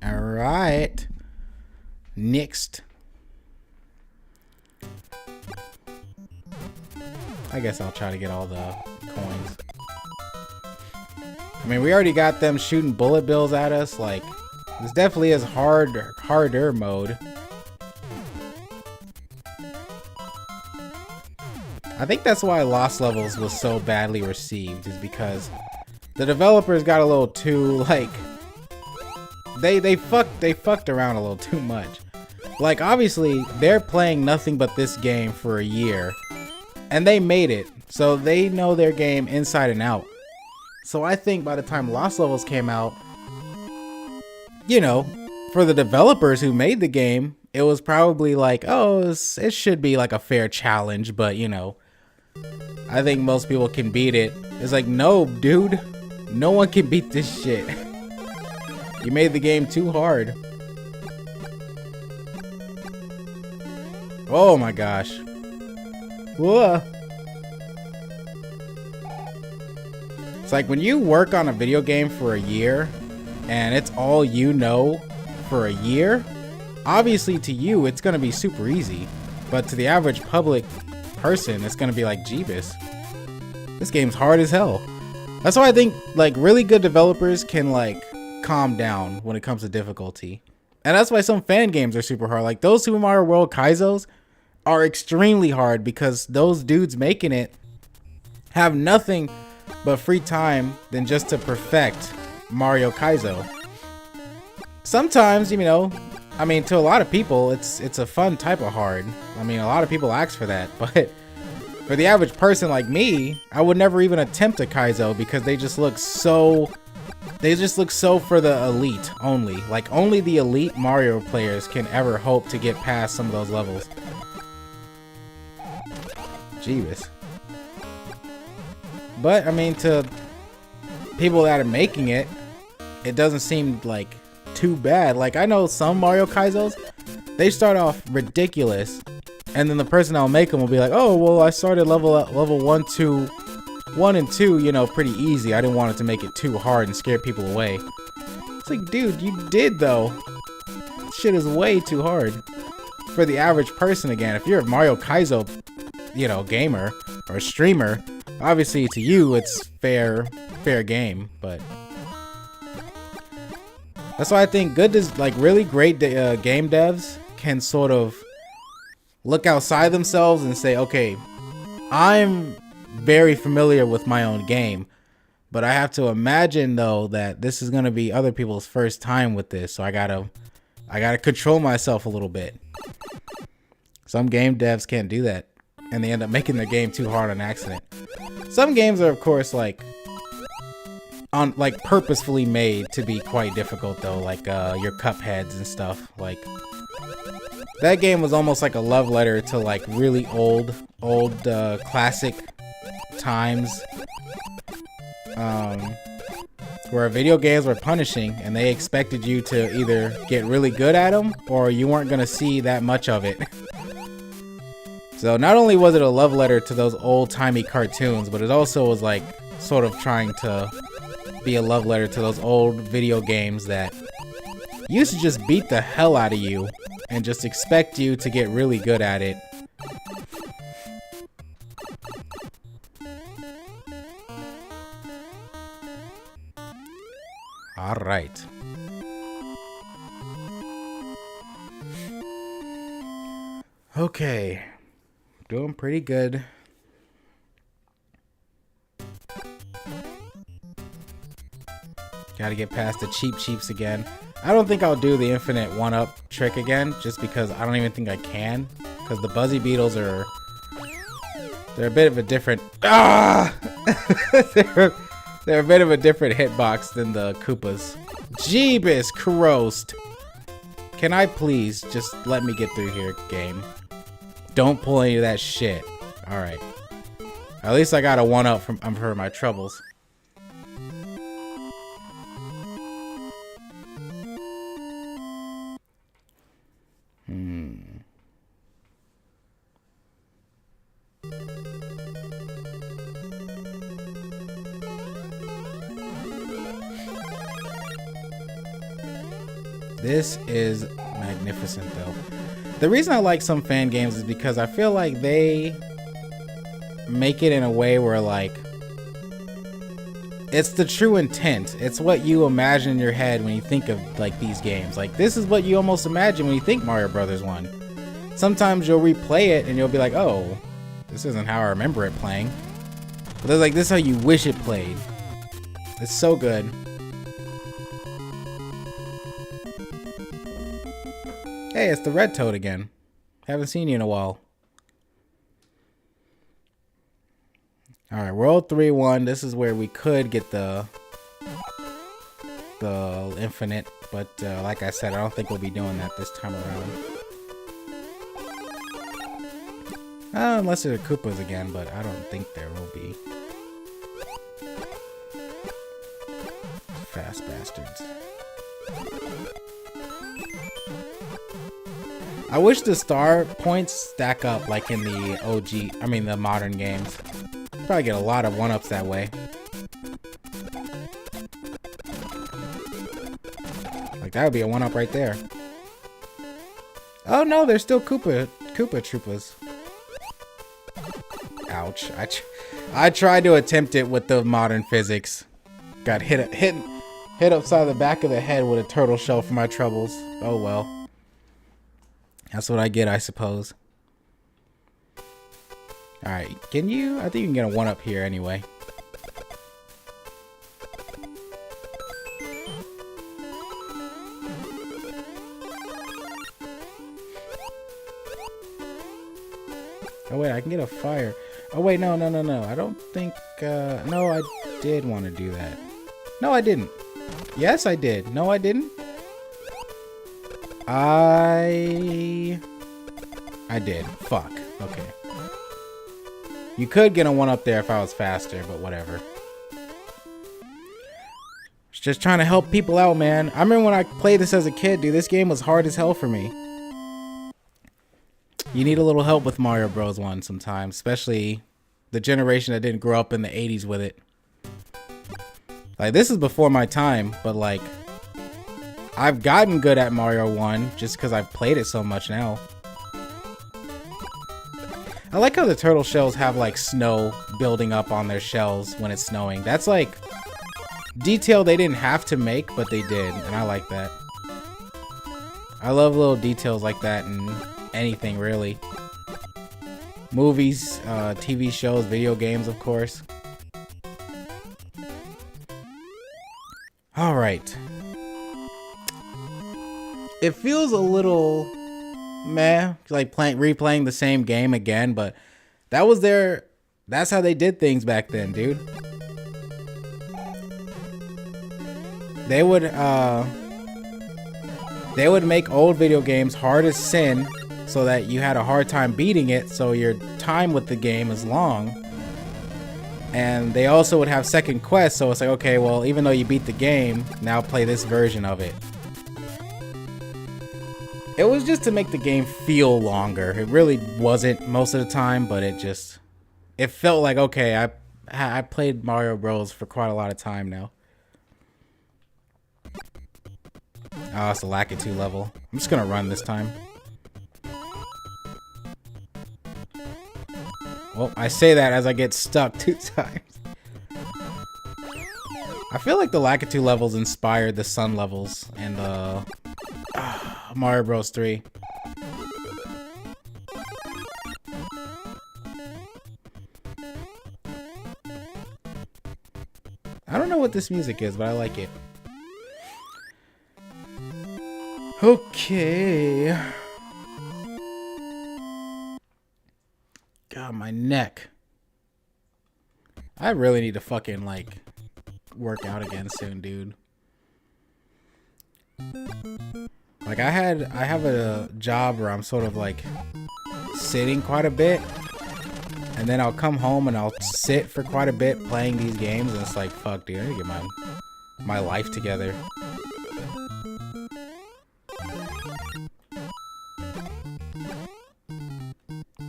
Alright. Next. I guess I'll try to get all the coins. I mean, we already got them shooting bullet bills at us. Like, this definitely is harder mode. I think that's why Lost Levels was so badly received, is because the developers got a little too, like, they fucked around a little too much. Like, obviously, they're playing nothing but this game for a year, and they made it, so they know their game inside and out. So I think by the time Lost Levels came out, you know, for the developers who made the game, it was probably like, oh, it should be like a fair challenge, but you know, I think most people can beat it. It's like, no, dude, no one can beat this shit. You made the game too hard. Oh my gosh. Whoa. It's like when you work on a video game for a year and it's all you know for a year, obviously to you it's gonna be super easy, but to the average public person it's gonna be like, Jeebus, this game's hard as hell. That's why I think like really good developers can like calm down when it comes to difficulty. And that's why some fan games are super hard. Like those Super Mario World Kaizos are extremely hard because those dudes making it have nothing but free time than just to perfect Mario Kaizo. Sometimes, you know, I mean, to a lot of people, it's a fun type of hard. I mean, a lot of people ask for that, but for the average person like me, I would never even attempt a Kaizo because they just look so for the elite only. Like only the elite Mario players can ever hope to get past some of those levels. Jeebus. But I mean, to people that are making it, it doesn't seem like too bad. Like I know some Mario Kaizos, they start off ridiculous, and then the person that'll make them will be like, oh well, I started level 1 and 2, you know, pretty easy. I didn't want it to make it too hard and scare people away. It's like, dude, you did though. This shit is way too hard for the average person. Again, if you're a Mario Kaizo, you know, gamer or streamer, obviously to you it's fair game, but that's why I think really great game devs can sort of look outside themselves and say, okay, I'm very familiar with my own game, but I have to imagine though that this is gonna be other people's first time with this, so I gotta control myself a little bit. Some game devs can't do that, and they end up making their game too hard on accident. Some games are, of course, like purposefully made to be quite difficult though, like your Cupheads and stuff. Like that game was almost like a love letter to like really old classic times, where video games were punishing and they expected you to either get really good at them or you weren't gonna see that much of it. So not only was it a love letter to those old-timey cartoons, but it also was like sort of trying to be a love letter to those old video games that used to just beat the hell out of you and just expect you to get really good at it. All right. Okay. Doing pretty good. Gotta get past the cheaps again. I don't think I'll do the infinite 1-up trick again, just because I don't even think I can. Because the Buzzy Beetles they're a bit of a different... Ah! they're a bit of a different hitbox than the Koopas. Jeebus Christ. Can I please just let me get through here, game? Don't pull any of that shit. Alright. At least I got a 1-up for my troubles. This is magnificent though. The reason I like some fan games is because I feel like they make it in a way where like it's the true intent. It's what you imagine in your head when you think of like these games. Like this is what you almost imagine when you think Mario Brothers 1. Sometimes you'll replay it and you'll be like, oh, This isn't how I remember it playing. But it's like, this is how you wish it played. It's so good. Hey, it's the Red Toad again. Haven't seen you in a while. Alright, World 3-1. This is where we could get the infinite. But like I said, I don't think we'll be doing that this time around. Unless there are Koopas again, but I don't think there will be. Fast bastards. I wish the star points stack up like in the the modern games. Probably get a lot of 1-ups that way. Like that would be a 1-up right there. Oh no, there's still Koopa Troopas. Ouch. I tried to attempt it with the modern physics. Got hit upside the back of the head with a turtle shell for my troubles. Oh well. That's what I get, I suppose. Alright, can you? I think you can get a 1-up here anyway. Oh wait, I can get a fire. Oh wait, no. I don't think, no, I did want to do that. No, I didn't. Yes, I did. No, I didn't. I did. Fuck. Okay. You could get a 1-up there if I was faster, but whatever. Just trying to help people out, man. I remember when I played this as a kid, dude. This game was hard as hell for me. You need a little help with Mario Bros. 1 sometimes, especially the generation that didn't grow up in the 80s with it. Like, this is before my time, but like, I've gotten good at Mario 1 just because I've played it so much now. I like how the turtle shells have like snow building up on their shells when it's snowing. That's like detail they didn't have to make, but they did, and I like that. I love little details like that in anything, really. Movies, TV shows, video games, of course. Alright. It feels a little meh, like replaying the same game again, but that's how they did things back then, dude. They would make old video games hard as sin so that you had a hard time beating it, so your time with the game is long. And they also would have second quests, so it's like, okay, well, even though you beat the game, now play this version of it. It was just to make the game feel longer. It really wasn't most of the time, but it felt like, okay, I played Mario Bros. For quite a lot of time now. Oh, it's a Lakitu level. I'm just gonna run this time. Well, I say that as I get stuck 2 times. I feel like the Lakitu levels inspired the Sun levels and Mario Bros. 3. I don't know what this music is, but I like it. Okay. God, my neck. I really need to fucking, like, work out again soon, dude. Like, I have a job where I'm sort of, like, sitting quite a bit. And then I'll come home and I'll sit for quite a bit playing these games. And it's like, fuck, dude, I need to get my life together.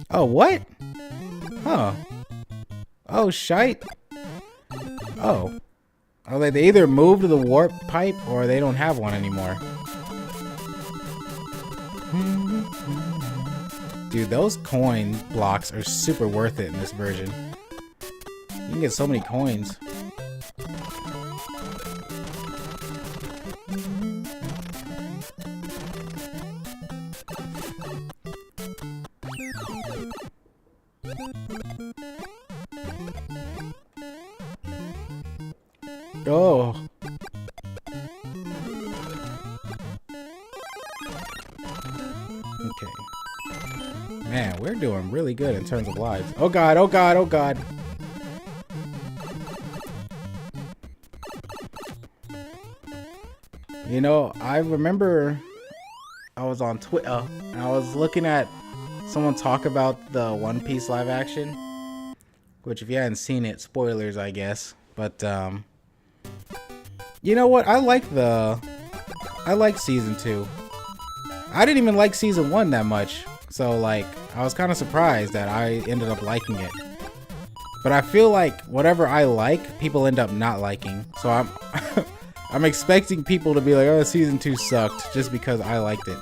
Oh, what? Huh. Oh, shite. Oh. Oh, they either moved the warp pipe or they don't have one anymore. Dude, those coin blocks are super worth it in this version. You can get so many coins. Oh. Okay. Man, we're doing really good in terms of lives. Oh god, oh god, oh god. You know, I remember I was on Twitter and I was looking at someone talk about the One Piece live action, which if you hadn't seen it, spoilers, I guess. But you know what? I like season 2. I didn't even like season 1 that much, so like I was kind of surprised that I ended up liking it. But I feel like whatever I like, people end up not liking. So I'm I'm expecting people to be like, "Oh, season 2 sucked," just because I liked it.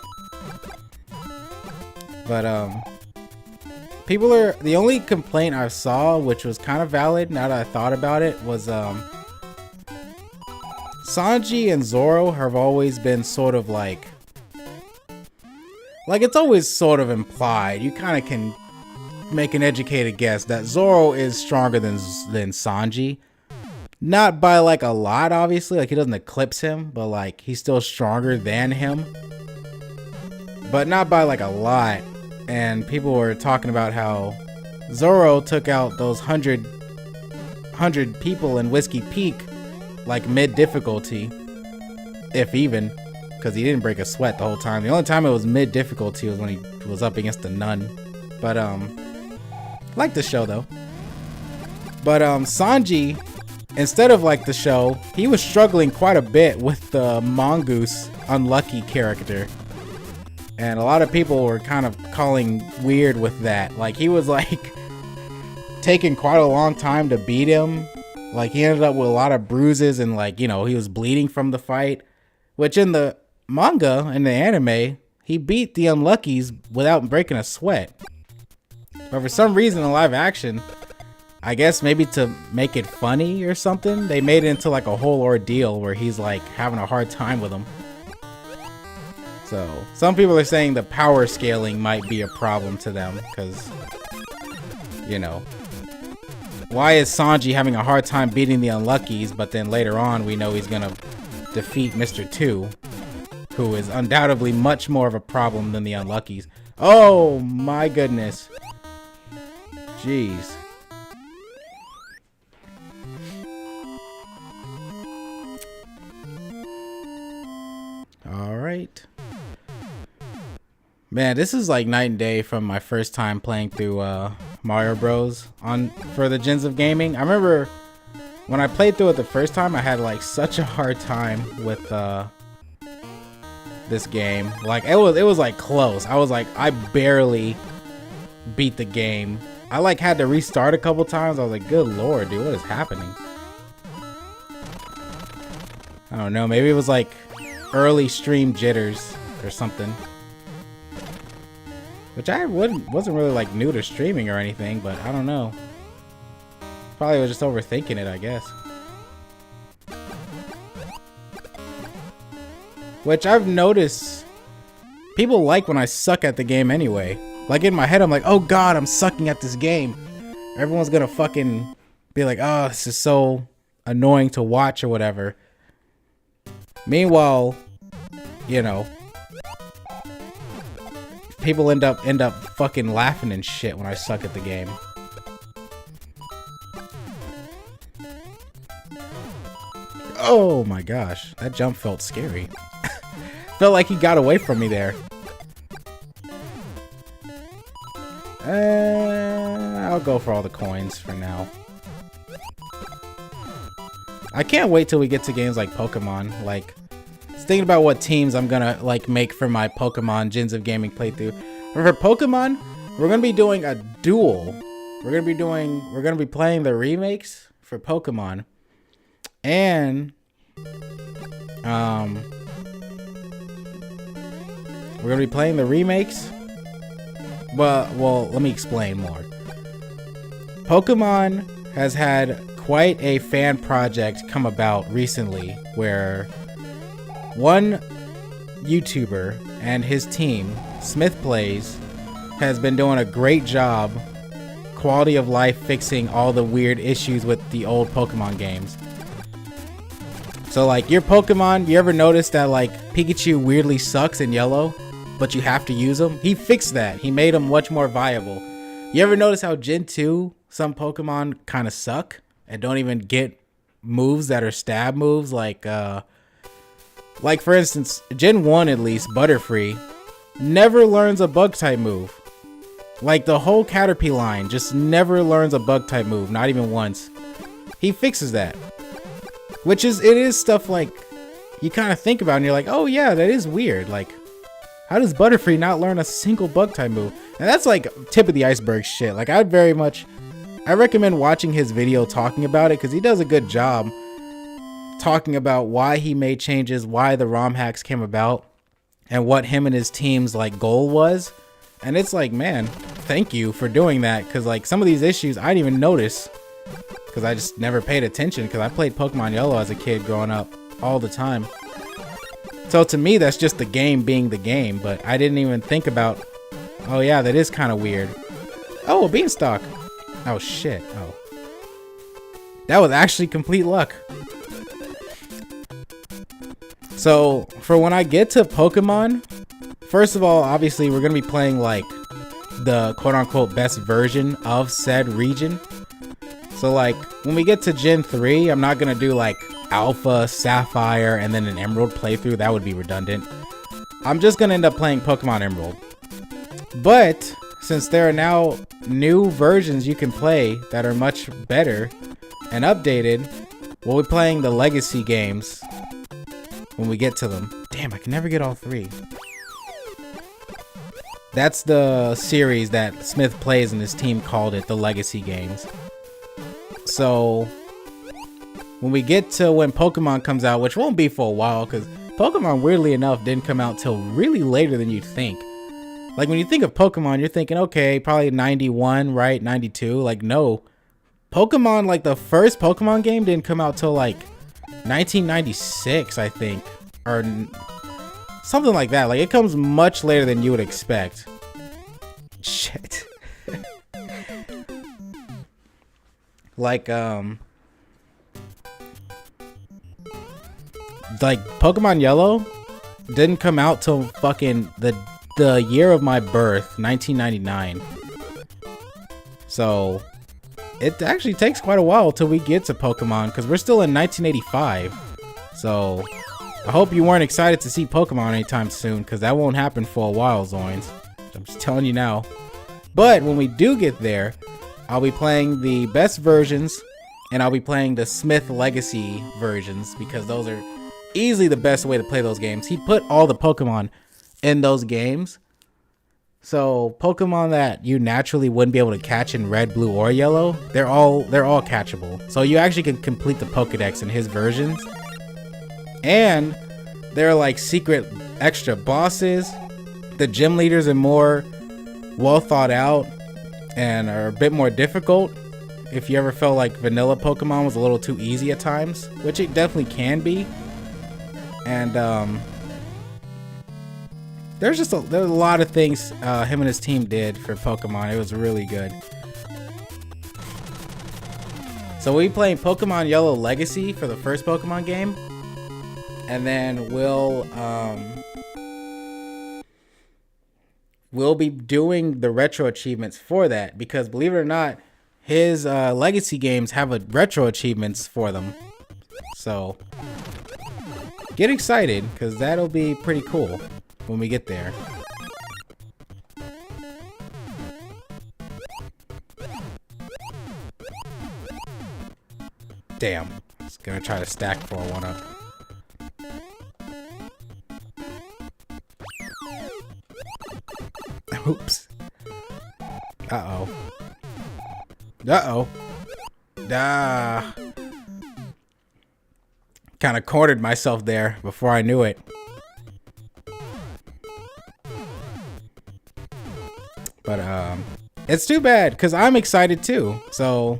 But people are, the only complaint I saw, which was kind of valid now that I thought about it, was Sanji and Zoro have always been sort of like it's always sort of implied. You kind of can make an educated guess that Zoro is stronger than Sanji. Not by like a lot, obviously, like he doesn't eclipse him, but like he's still stronger than him. But not by like a lot. And people were talking about how Zoro took out those 100 people in Whiskey Peak like mid difficulty, if even, because he didn't break a sweat the whole time. The only time it was mid difficulty was when he was up against the nun. But like the show though. But Sanji, instead of like the show, he was struggling quite a bit with the Mongoose unlucky character. And a lot of people were kind of calling weird with that. Like he was like taking quite a long time to beat him. Like he ended up with a lot of bruises and like, you know, he was bleeding from the fight. Which in the manga, in the anime, he beat the Unluckies without breaking a sweat. But for some reason in live action, I guess maybe to make it funny or something, they made it into like a whole ordeal where he's like having a hard time with them. So some people are saying the power scaling might be a problem to them because, you know, why is Sanji having a hard time beating the Unluckies, but then later on we know he's gonna defeat Mr. 2, who is undoubtedly much more of a problem than the Unluckies. Oh my goodness. Jeez. All right. Man, this is like night and day from my first time playing through Mario Bros. For the Gens of Gaming. I remember when I played through it the first time, I had like such a hard time with this game. Like it was like close. I was like, I barely beat the game. I like had to restart a couple times. I was like, good lord, dude, what is happening? I don't know, maybe it was like early stream jitters or something. Which I wasn't really like new to streaming or anything, but I don't know. Probably was just overthinking it, I guess. Which I've noticed people like when I suck at the game anyway. Like in my head, I'm like, oh god, I'm sucking at this game. Everyone's gonna fucking be like, oh, this is so annoying to watch or whatever. Meanwhile, you know, people end up fucking laughing and shit when I suck at the game. Oh my gosh, that jump felt scary. Felt like he got away from me there. I'll go for all the coins for now. I can't wait till we get to games like Pokemon. Like, thinking about what teams I'm gonna like make for my Pokemon Gens of Gaming playthrough. For Pokemon, we're gonna be doing a duel. We're gonna be playing the remakes for Pokemon, and we're gonna be playing the remakes. Well, let me explain more. Pokemon has had quite a fan project come about recently, where one YouTuber and his team, Smith Plays, has been doing a great job quality of life fixing all the weird issues with the old Pokemon games. So like your Pokemon, you ever notice that like Pikachu weirdly sucks in yellow, but you have to use him? He fixed that. He made him much more viable. You ever notice how Gen 2, some Pokemon kind of suck and don't even get moves that are stab moves? Like for instance, Gen 1 at least, Butterfree, never learns a bug type move. Like the whole Caterpie line just never learns a bug type move, not even once. He fixes that. Which is, it is stuff like you kind of think about and you're like, oh yeah, that is weird. Like, how does Butterfree not learn a single bug type move? And that's like tip of the iceberg shit. Like I recommend watching his video talking about it because he does a good job talking about why he made changes, why the ROM hacks came about, and what him and his team's like goal was. And it's like, man, thank you for doing that, because like some of these issues I didn't even notice because I just never paid attention because I played Pokemon Yellow as a kid growing up all the time. So to me, that's just the game being the game, but I didn't even think about, oh yeah, that is kind of weird. Oh, a Beanstalk. Oh shit. Oh. That was actually complete luck. So for when I get to Pokemon, first of all, obviously we're going to be playing like the quote unquote best version of said region. So like when we get to Gen 3, I'm not going to do like Alpha, Sapphire, and then an Emerald playthrough. That would be redundant. I'm just going to end up playing Pokemon Emerald. But since there are now new versions you can play that are much better and updated, we'll be playing the Legacy games when we get to them. Damn, I can never get all three. That's the series that Smith plays and his team called it the Legacy games. So when we get to when Pokemon comes out, which won't be for a while because Pokemon weirdly enough didn't come out till really later than you'd think. Like when you think of Pokemon, you're thinking, okay, probably 91, right? 92. Like no, Pokemon, like the first Pokemon game didn't come out till like 1996, I think, or something like that. Like it comes much later than you would expect. Shit. Like Pokemon Yellow didn't come out till fucking the year of my birth, 1999. So it actually takes quite a while till we get to Pokemon because we're still in 1985. So I hope you weren't excited to see Pokemon anytime soon because that won't happen for a while, Zoins. I'm just telling you now. But when we do get there, I'll be playing the best versions and I'll be playing the Smith Legacy versions because those are easily the best way to play those games. He put all the Pokemon in those games. So Pokemon that you naturally wouldn't be able to catch in red, blue, or yellow, they're all catchable. So you actually can complete the Pokedex in his versions. And there are like secret extra bosses. The gym leaders are more well thought out and are a bit more difficult. If you ever felt like vanilla Pokemon was a little too easy at times, which it definitely can be. And there's a lot of things him and his team did for Pokemon. It was really good. So we'll be playing Pokemon Yellow Legacy for the first Pokemon game. And then we'll be doing the retro achievements for that because believe it or not, his Legacy games have a retro achievements for them. So get excited because that'll be pretty cool when we get there. Damn, I was gonna try to stack for one up. Oops. Uh-oh. Uh-oh. Ah. Kind of cornered myself there before I knew it. But it's too bad because I'm excited too. So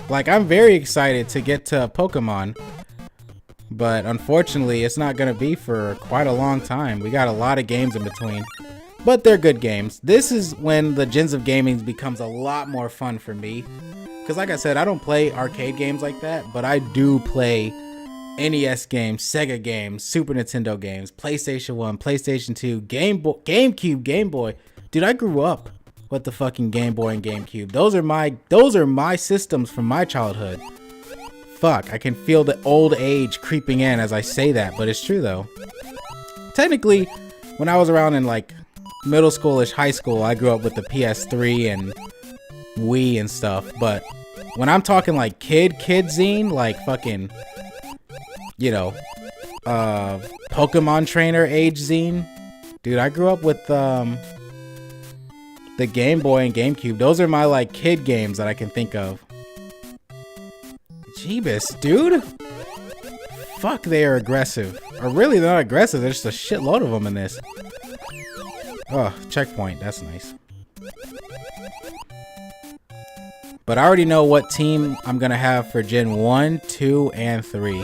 like I'm very excited to get to Pokemon. But unfortunately, it's not going to be for quite a long time. We got a lot of games in between. But they're good games. This is when the Gens of Gaming becomes a lot more fun for me. Because like I said, I don't play arcade games like that. But I do play NES games, Sega games, Super Nintendo games, PlayStation 1, PlayStation 2, GameCube, Game Boy. Dude, I grew up with the fucking Game Boy and GameCube. Those are my systems from my childhood. Fuck, I can feel the old age creeping in as I say that, but it's true though. Technically, when I was around in like middle schoolish, high school, I grew up with the PS3 and Wii and stuff, but when I'm talking like kid zine, like fucking, you know, Pokemon trainer age zine, dude, I grew up with the Game Boy and GameCube. Those are my like kid games that I can think of. Jeebus, dude. Fuck, they are aggressive. Or really, they're not aggressive. There's just a shitload of them in this. Oh, checkpoint. That's nice. But I already know what team I'm going to have for Gen 1, 2, and 3.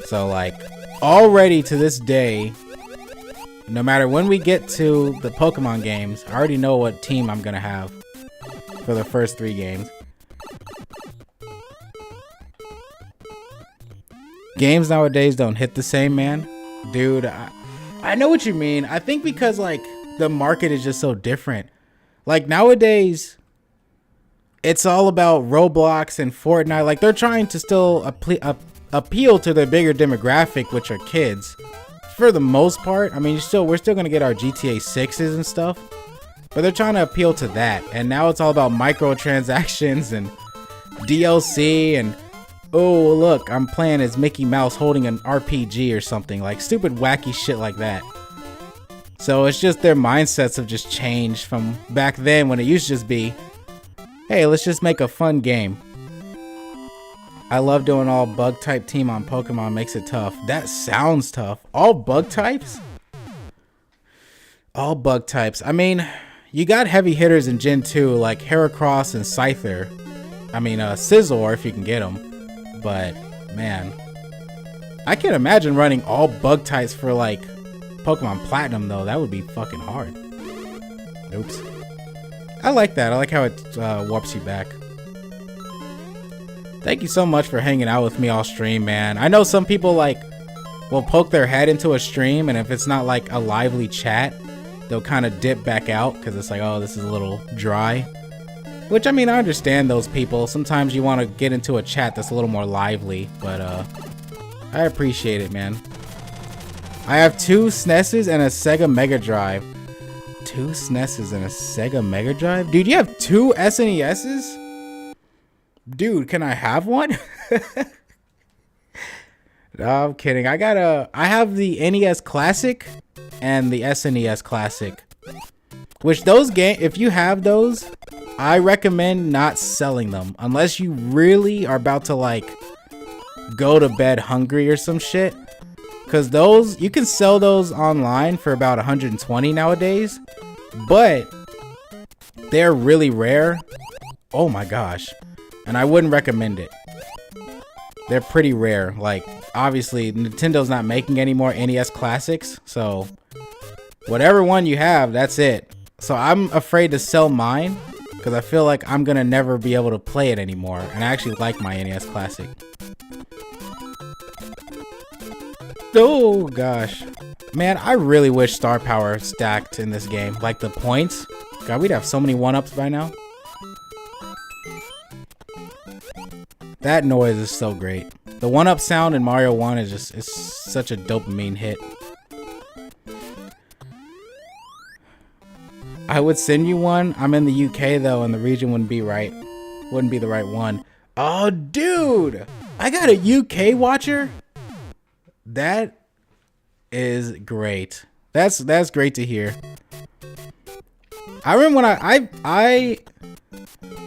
So, like, already to this day, no matter when we get to the Pokemon games, I already know what team I'm going to have for the first 3 games. Games nowadays don't hit the same, man. Dude, I know what you mean. I think because, like, the market is just so different. Like, nowadays, it's all about Roblox and Fortnite. Like, they're trying to still appeal to the bigger demographic, which are kids. For the most part, I mean, we're still going to get our GTA 6s and stuff. But they're trying to appeal to that. And now it's all about microtransactions and DLC and... oh, look, I'm playing as Mickey Mouse holding an RPG or something. Like, stupid, wacky shit like that. So it's just their mindsets have just changed from back then when it used to just be, hey, let's just make a fun game. I love doing all bug type team on Pokemon. Makes it tough. That sounds tough. All bug types? All bug types. I mean, you got heavy hitters in Gen 2 like Heracross and Scyther. I mean, Scizor if you can get them. But, man, I can't imagine running all bug types for, like, Pokemon Platinum, though. That would be fucking hard. Oops. I like that. I like how it warps you back. Thank you so much for hanging out with me all stream, man. I know some people, like, will poke their head into a stream, and if it's not, like, a lively chat, they'll kind of dip back out, because it's like, oh, this is a little dry. Which, I mean, I understand those people. Sometimes you want to get into a chat that's a little more lively, but I appreciate it, man. I have 2 SNESs and a Sega Mega Drive. 2 SNESs and a Sega Mega Drive? Dude, you have 2 SNESs? Dude, can I have one? No, I'm kidding. I have the NES Classic and the SNES Classic. Which those games, if you have those, I recommend not selling them unless you really are about to like go to bed hungry or some shit. Cause those, you can sell those online for about 120 nowadays, but they're really rare. Oh my gosh. And I wouldn't recommend it. They're pretty rare. Like, obviously Nintendo's not making any more NES classics, so whatever one you have, that's it. So I'm afraid to sell mine because I feel like I'm gonna never be able to play it anymore. And I actually like my NES Classic. Oh gosh, man, I really wish star power stacked in this game. Like the points. God, we'd have so many 1-ups by now. That noise is so great. The 1-up sound in Mario 1 is just, it's such a dopamine hit. I would send you one. I'm in the UK though, and the region wouldn't be right. Wouldn't be the right one. Oh, dude, I got a UK watcher. That is great. That's great to hear. I remember when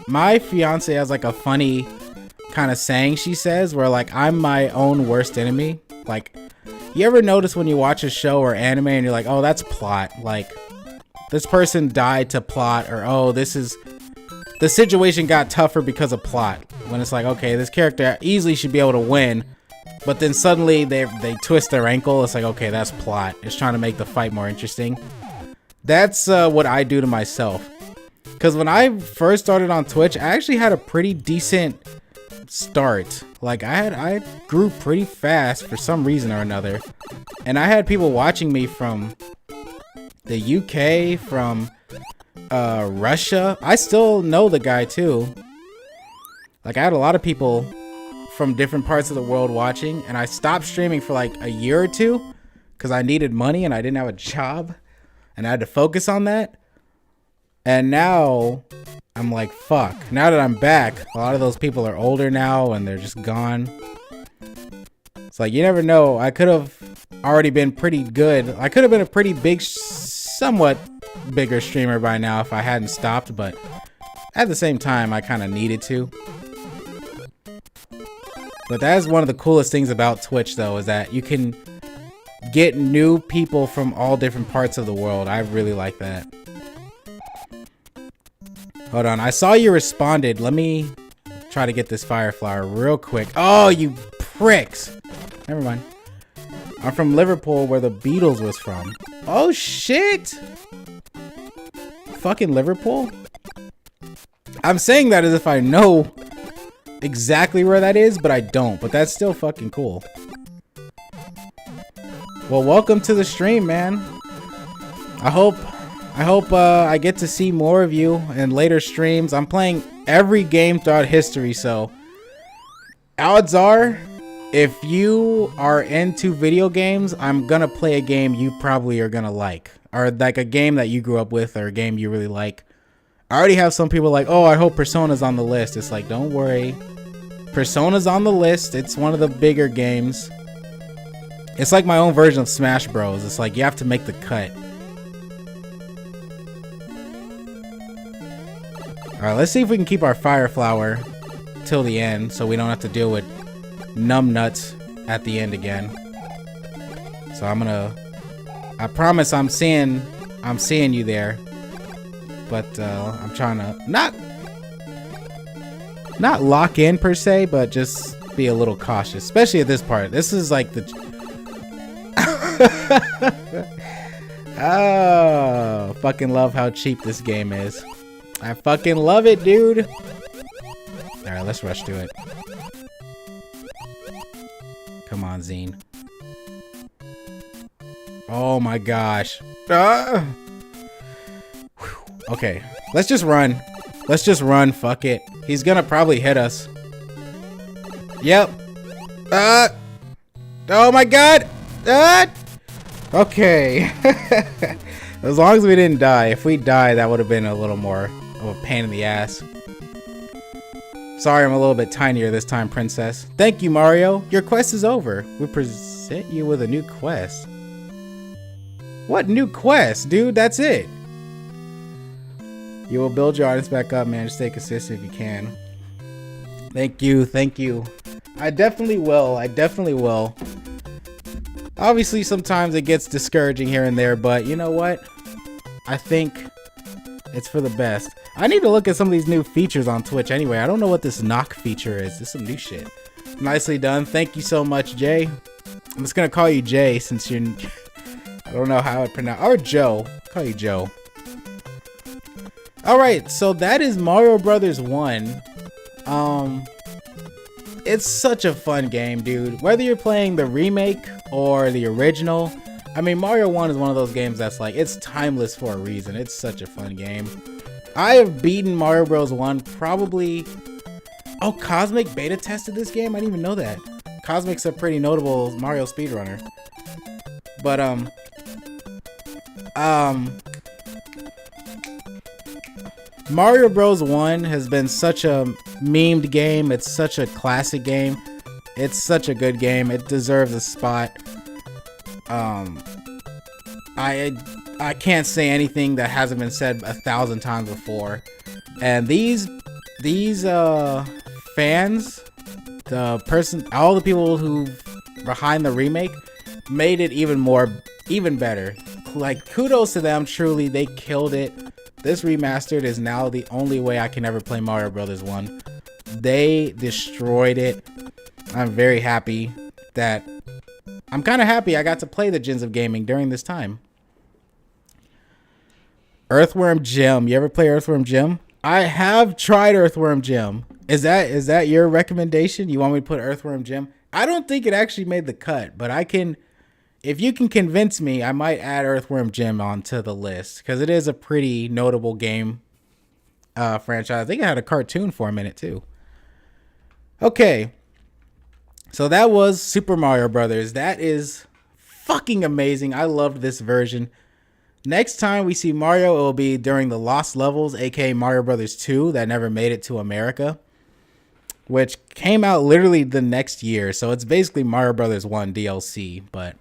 my fiance has like a funny kind of saying she says where like I'm my own worst enemy. Like, you ever notice when you watch a show or anime and you're like, oh, that's plot, like this person died to plot, or oh, this is the situation got tougher because of plot. When it's like, okay, this character easily should be able to win, but then suddenly they twist their ankle. It's like, okay, that's plot. It's trying to make the fight more interesting. That's what I do to myself. Because when I first started on Twitch, I actually had a pretty decent start. Like I grew pretty fast for some reason or another. And I had people watching me from the UK, from Russia. I still know the guy too. Like I had a lot of people from different parts of the world watching, and I stopped streaming for like a year or two because I needed money and I didn't have a job and I had to focus on that. And now I'm like, fuck. Now that I'm back, a lot of those people are older now and they're just gone. It's like, you never know. I could have already been pretty good. I could have been a pretty big, somewhat bigger streamer by now if I hadn't stopped, but at the same time, I kind of needed to. But that is one of the coolest things about Twitch, though, is that you can get new people from all different parts of the world. I really like that. Hold on, I saw you responded. Let me try to get this fire flower real quick. Oh, you pricks. Never mind. I'm from Liverpool, where the Beatles was from. Oh, shit. Fucking Liverpool? I'm saying that as if I know exactly where that is, but I don't. But that's still fucking cool. Well, welcome to the stream, man. I hope I get to see more of you in later streams. I'm playing every game throughout history, so odds are, if you are into video games, I'm gonna play a game you probably are gonna like, or like a game that you grew up with, or a game you really like. I already have some people like, oh, I hope Persona's on the list. It's like, don't worry, Persona's on the list. It's one of the bigger games. It's like my own version of Smash Bros. It's like you have to make the cut. Alright, let's see if we can keep our fire flower till the end so we don't have to deal with numb nuts at the end again. So I promise I'm seeing you there. But I'm trying to not lock in per se, but just be a little cautious, especially at this part. This is like the oh, fucking love how cheap this game is. I fucking love it, dude. Alright, let's rush to it. Come on, Zine. Oh my gosh. Ah! Okay, let's just run. Let's just run, fuck it. He's gonna probably hit us. Yep. Oh my god! Okay. As long as we didn't die. If we died, that would have been a little more of a pain in the ass. Sorry, I'm a little bit tinier this time, princess. Thank you, Mario. Your quest is over. We present you with a new quest. What new quest, dude? That's it. You will build your audience back up, man. Just stay consistent if you can. Thank you. Thank you. I definitely will. I definitely will. Obviously, sometimes it gets discouraging here and there, but you know what? I think it's for the best. I need to look at some of these new features on Twitch anyway. I don't know what this knock feature is. This is some new shit. Nicely done. Thank you so much, Jay. I'm just going to call you Jay since you're... I don't know how I'd pronounce... Or Joe. I'll call you Joe. Alright, so that is Mario Brothers 1. It's such a fun game, dude. Whether you're playing the remake or the original, I mean, Mario 1 is one of those games that's like, it's timeless for a reason. It's such a fun game. I have beaten Mario Bros. 1 probably... Oh, Cosmic beta tested this game? I didn't even know that. Cosmic's a pretty notable Mario speedrunner. But, Mario Bros. 1 has been such a memed game. It's such a classic game. It's such a good game. It deserves a spot. I can't say anything that hasn't been said 1,000 times before. And these fans, all the people who behind the remake made it even better. Like, kudos to them. Truly, they killed it. This remastered is now the only way I can ever play Mario Brothers 1. They destroyed it. I'm very happy that... I'm kind of happy I got to play the Gens of Gaming during this time. Earthworm Jim. You ever play Earthworm Jim? I have tried Earthworm Jim. Is that your recommendation? You want me to put Earthworm Jim? I don't think it actually made the cut, but I can. If you can convince me, I might add Earthworm Jim onto the list because it is a pretty notable game franchise. I think it had a cartoon for a minute too. Okay, so that was Super Mario Brothers. That is fucking amazing. I loved this version. Next time we see Mario, it will be during the Lost Levels, aka Mario Brothers 2, that never made it to America, which came out literally the next year. So it's basically Mario Brothers 1 DLC, but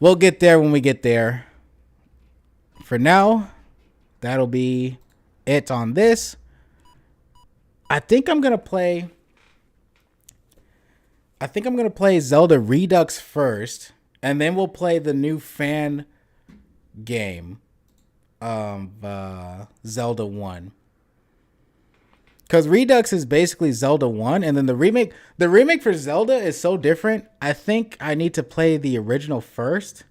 we'll get there when we get there. For now, that'll be it on this. I think I'm going to play Zelda Redux first, and then we'll play the new fan game of Zelda 1. Because Redux is basically Zelda 1, and then the remake for Zelda is so different. I think I need to play the original first,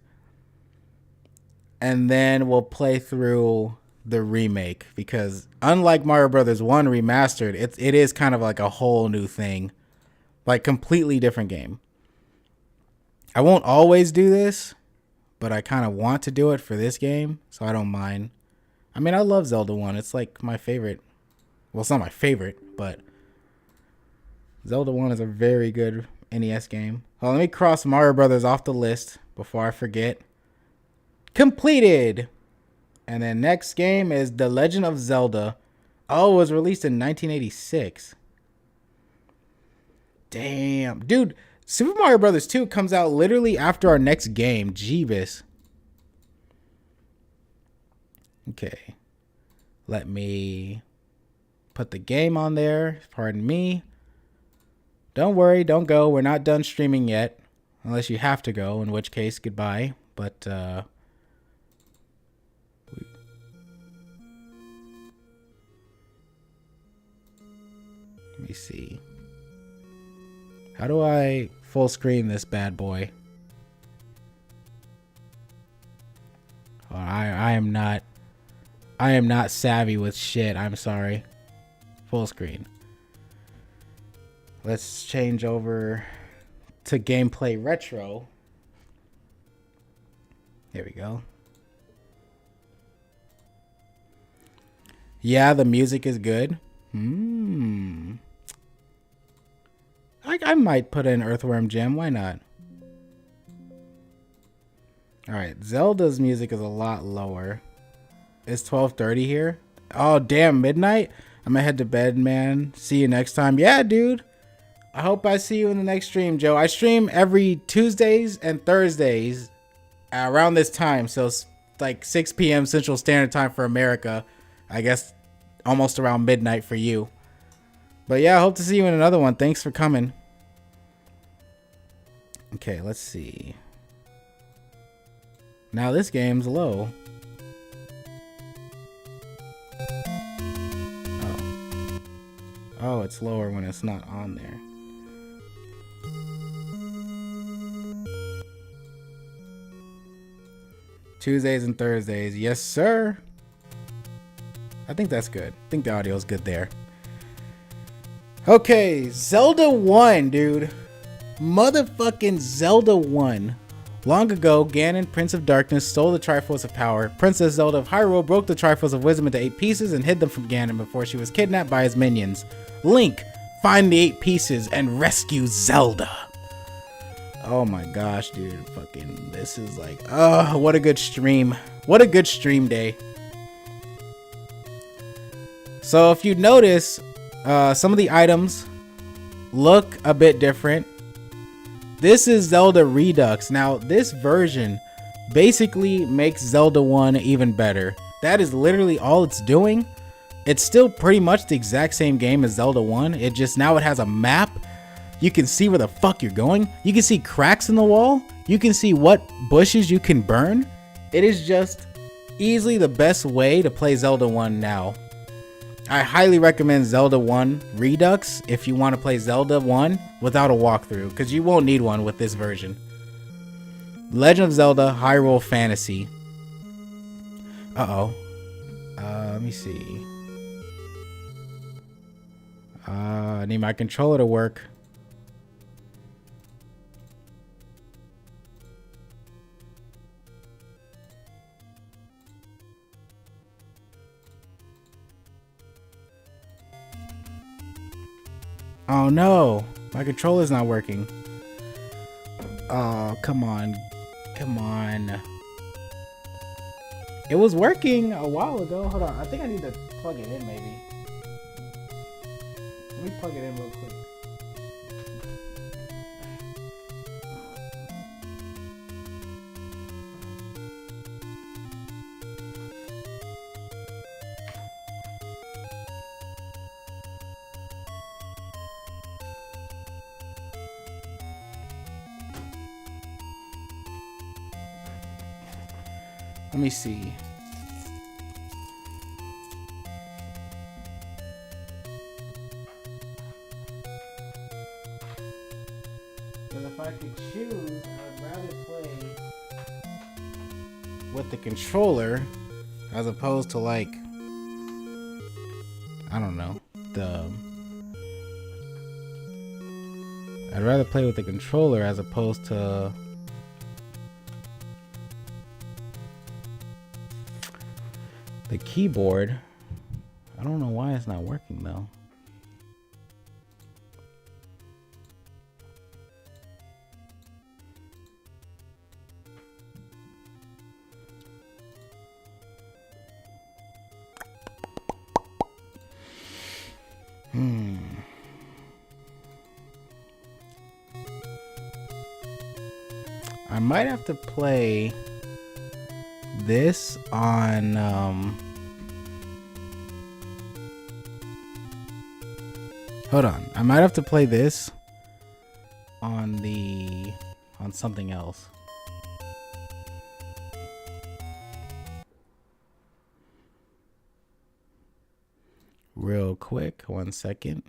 and then we'll play through the remake. Because unlike Mario Brothers 1 Remastered, it is kind of like a whole new thing. Like, completely different game. I won't always do this, but I kind of want to do it for this game, so I don't mind. I mean, I love Zelda 1. It's like my favorite. Well, it's not my favorite, but Zelda 1 is a very good NES game. Well, let me cross Mario Brothers off the list before I forget. Completed! And then next game is The Legend of Zelda. Oh, it was released in 1986. Damn. Dude, Super Mario Brothers 2 comes out literally after our next game. Jeebus. Okay. Let me put the game on there. Pardon me. Don't worry. Don't go. We're not done streaming yet. Unless you have to go. In which case, goodbye. But, let me see. How do I full screen this bad boy? Oh, I am not savvy with shit. I'm sorry. Full screen. Let's change over to gameplay retro. There we go. Yeah, the music is good. I might put in Earthworm Jim. Why not? Alright, Zelda's music is a lot lower. It's 12:30 here. Oh, damn, midnight? I'm gonna head to bed, man. See you next time. Yeah, dude. I hope I see you in the next stream, Joe. I stream every Tuesdays and Thursdays around this time. So it's like 6 p.m. Central Standard Time for America. I guess almost around midnight for you. But yeah, I hope to see you in another one. Thanks for coming. Okay, let's see. Now this game's low. Oh, it's lower when it's not on there. Tuesdays and Thursdays. Yes, sir. I think that's good. I think the audio's good there. Okay, Zelda 1, dude. Motherfucking Zelda 1. Long ago, Ganon, Prince of Darkness, stole the Triforce of Power. Princess Zelda of Hyrule broke the Triforce of Wisdom into 8 pieces and hid them from Ganon before she was kidnapped by his minions. Link, find the 8 pieces and rescue Zelda. Oh my gosh, dude. Fucking, this is like, oh, what a good stream. What a good stream day. So if you notice, some of the items look a bit different. This is Zelda Redux. Now, this version basically makes Zelda 1 even better. That is literally all it's doing. It's still pretty much the exact same game as Zelda 1. It just, now it has a map. You can see where the fuck you're going. You can see cracks in the wall. You can see what bushes you can burn. It is just easily the best way to play Zelda 1 now. I highly recommend Zelda 1 Redux if you want to play Zelda 1 without a walkthrough, because you won't need one with this version. Legend of Zelda Hyrule Fantasy. Let me see. I need my controller to work. Oh no, my controller's not working. Oh, come on. Come on. It was working a while ago. Hold on. I think I need to plug it in maybe. Let me plug it in real quick. Let me see. Because if I could choose, I'd rather play with the controller as opposed to like, I don't know, I'd rather play with the controller as opposed to the keyboard. I don't know why it's not working though. I might have to play this on hold on. I might have to play this on something else. Real quick, 1 second.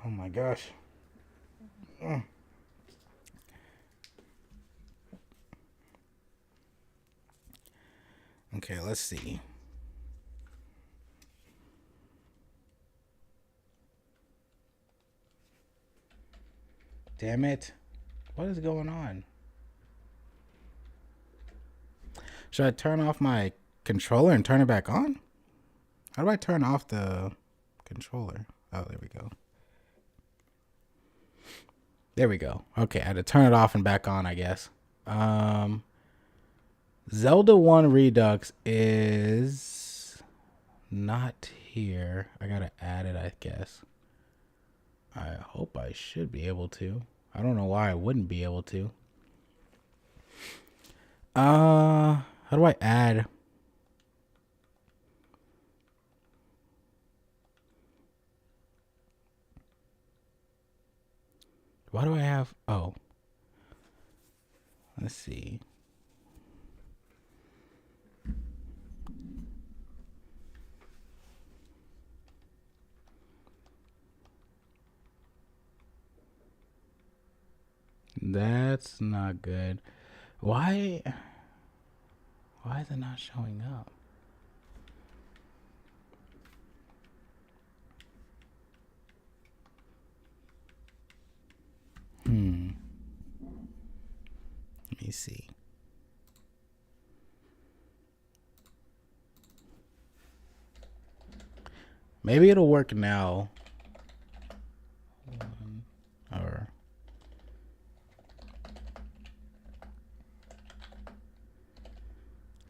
Oh my gosh. Okay, let's see. Damn it. What is going on? Should I turn off my controller and turn it back on? How do I turn off the controller? Oh, there we go. There we go. Okay, I had to turn it off and back on, I guess. Zelda 1 Redux is not here. I gotta add it, I guess. I hope I should be able to. I don't know why I wouldn't be able to. How do I add? Why do I have? Oh. Let's see. That's not good. Why is it not showing up? Let me see. Maybe it'll work now. Or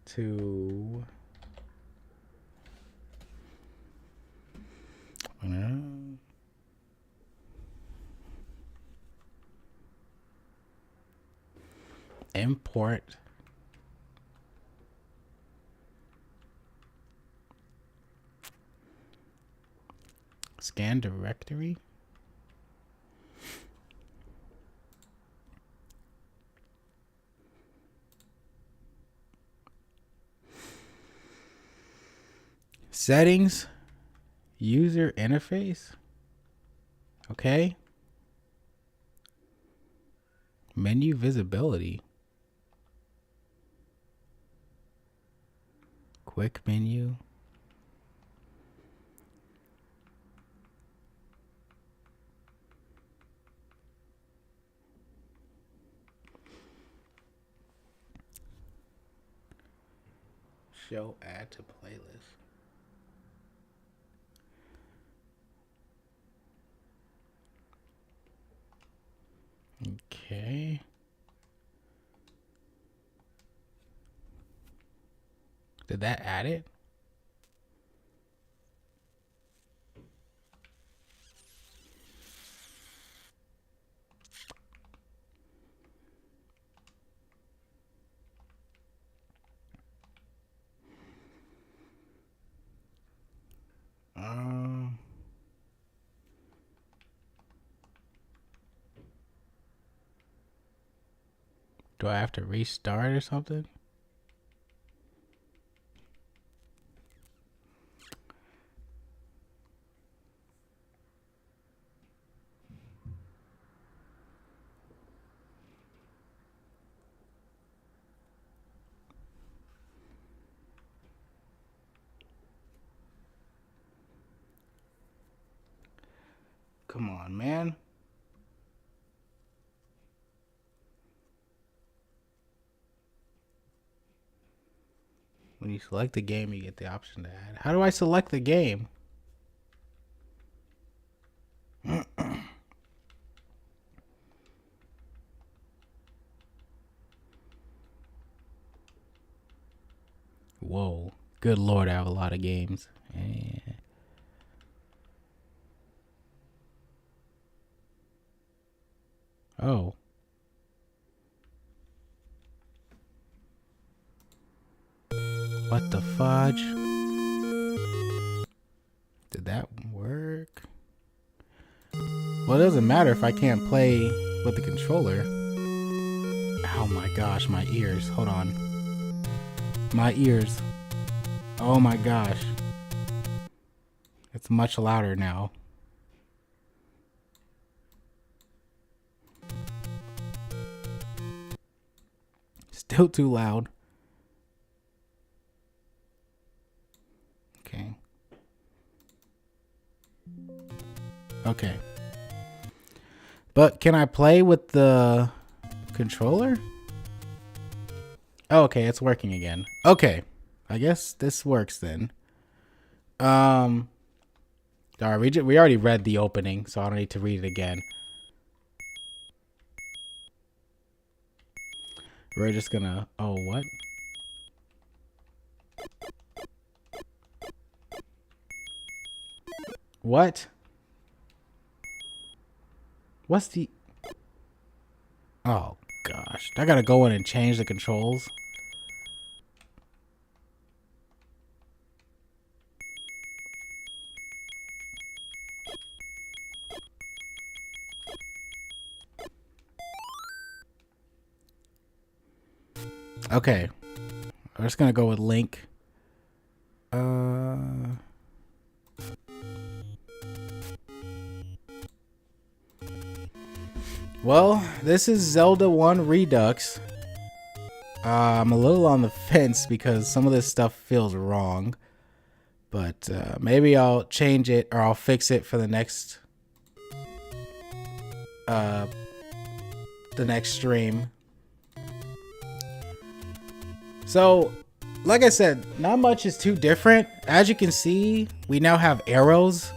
two. Import. Scan directory. Settings. User interface. Okay. Menu visibility. Quick menu. Show add to playlist. Okay. Did that add it? Do I have to restart or something? Come on, man. When you select the game, you get the option to add. How do I select the game? Whoa. Good Lord, I have a lot of games. Oh. What the fudge? Did that work? Well, it doesn't matter if I can't play with the controller. Oh my gosh, my ears. Hold on. My ears. Oh my gosh. It's much louder now. Still too loud. Okay. Okay. But can I play with the controller? Oh, okay, it's working again. Okay. I guess this works then. All right, we already read the opening, so I don't need to read it again. We're just gonna... Oh, what? What? What's the... Oh, gosh. I gotta go in and change the controls. Okay. I'm just gonna go with Link. Well, this is Zelda 1 Redux. I'm a little on the fence because some of this stuff feels wrong. But maybe I'll change it or I'll fix it for the next stream. So, like I said, not much is too different. As you can see, we now have arrows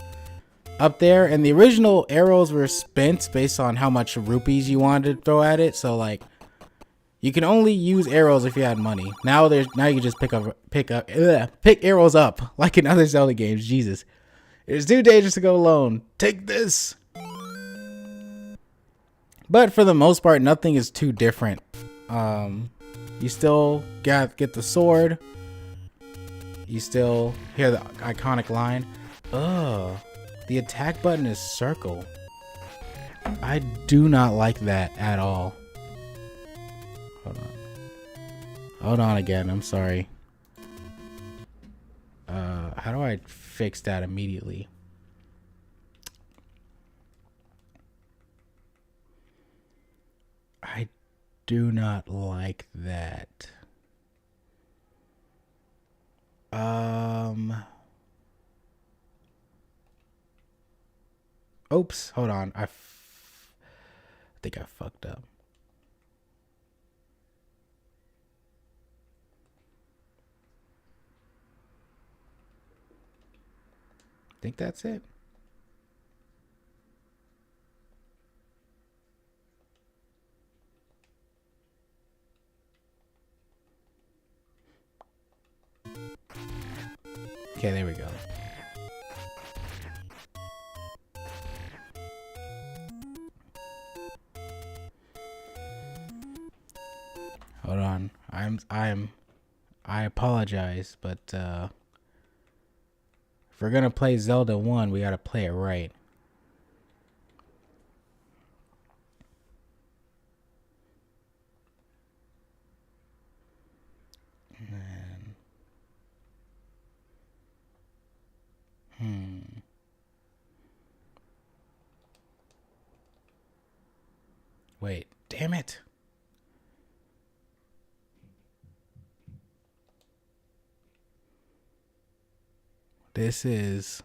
up there, and the original arrows were spent based on how much rupees you wanted to throw at it. So like, you can only use arrows if you had money. Now you can just pick arrows up like in other Zelda games. Jesus, it's too dangerous to go alone. Take this. But for the most part, nothing is too different. You still get the sword. You still hear the iconic line. Ugh. The attack button is circle. I do not like that at all. Hold on. Hold on again. I'm sorry. How do I fix that immediately? I do not like that. Oops, hold on. I think I fucked up. Think that's it. Okay, there we go. Hold on. I apologize, but if we're gonna play Zelda 1, we gotta play it right. Wait, damn it. This is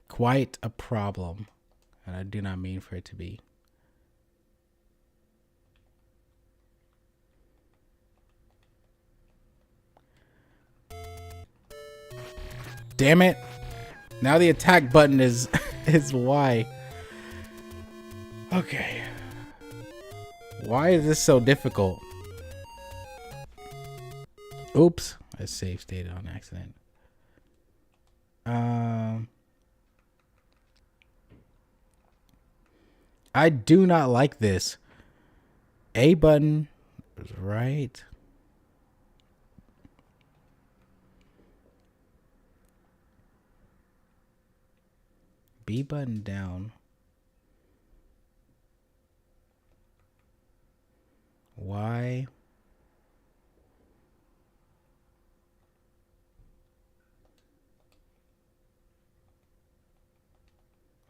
quite a problem, and I do not mean for it to be. Damn it. Now the attack button is Y. Okay. Why is this so difficult? Oops. I save stated on accident. I do not like this. A button is right. B button down. Y.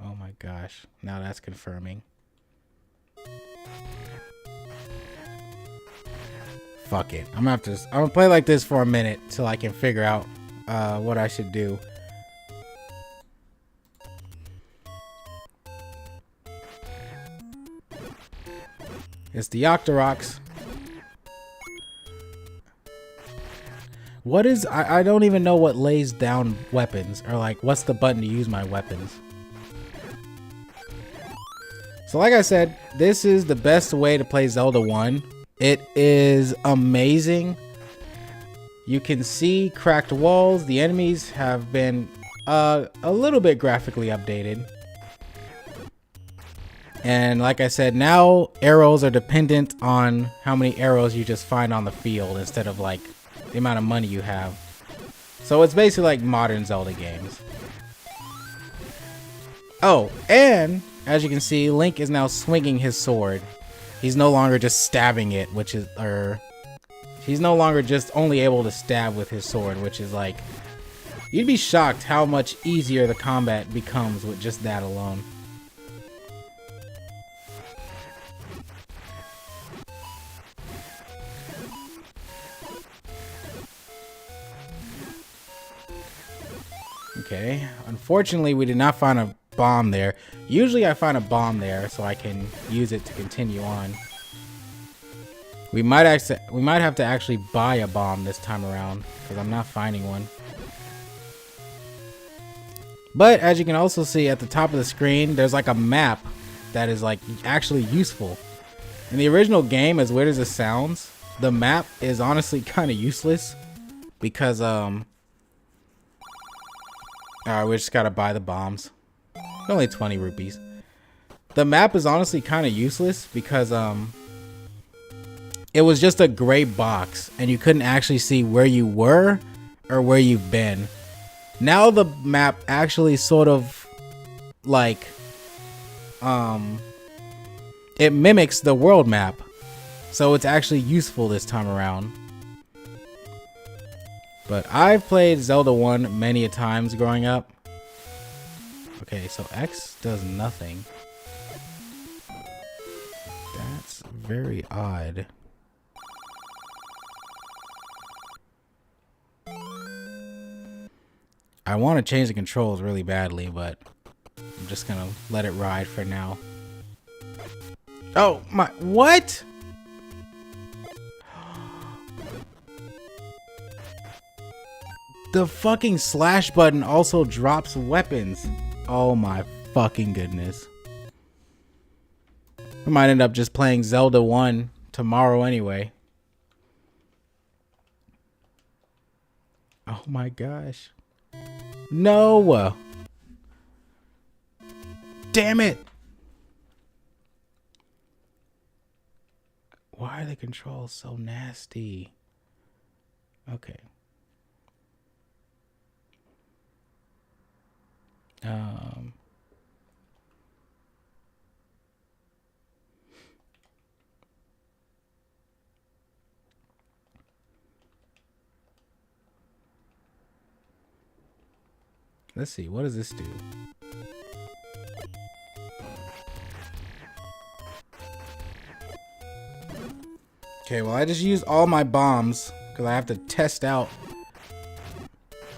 Oh my gosh. Now that's confirming. Fuck it. I'm gonna play like this for a minute till I can figure out what I should do. It's the Octoroks. What is... I don't even know what lays down weapons. Or like, what's the button to use my weapons? So like I said, this is the best way to play Zelda 1. It is amazing. You can see cracked walls. The enemies have been a little bit graphically updated. And like I said, now arrows are dependent on how many arrows you just find on the field instead of like the amount of money you have. So it's basically like modern Zelda games. Oh, and as you can see, Link is now swinging his sword. He's no longer just stabbing it, which is, he's no longer just only able to stab with his sword, which is like, you'd be shocked how much easier the combat becomes with just that alone. Okay, unfortunately we did not find a bomb there. Usually I find a bomb there so I can use it to continue on. We might have to actually buy a bomb this time around because I'm not finding one. But as you can also see at the top of the screen, there's like a map that is like actually useful. In the original game, as weird as it sounds, the map is honestly kind of useless because we just gotta buy the bombs. Only 20 rupees. The map is honestly kind of useless because it was just a gray box and you couldn't actually see where you were or where you've been. Now the map actually sort of like it mimics the world map, so it's actually useful this time around. But I've played Zelda 1 many a times growing up. Okay, so X does nothing. That's very odd. I want to change the controls really badly, but I'm just gonna let it ride for now. Oh my, what? The fucking slash button also drops weapons. Oh my fucking goodness. I might end up just playing Zelda 1 tomorrow anyway. Oh my gosh. No. Damn it. Why are the controls so nasty? Okay. Let's see. What does this do? Okay, well, I just used all my bombs because I have to test out.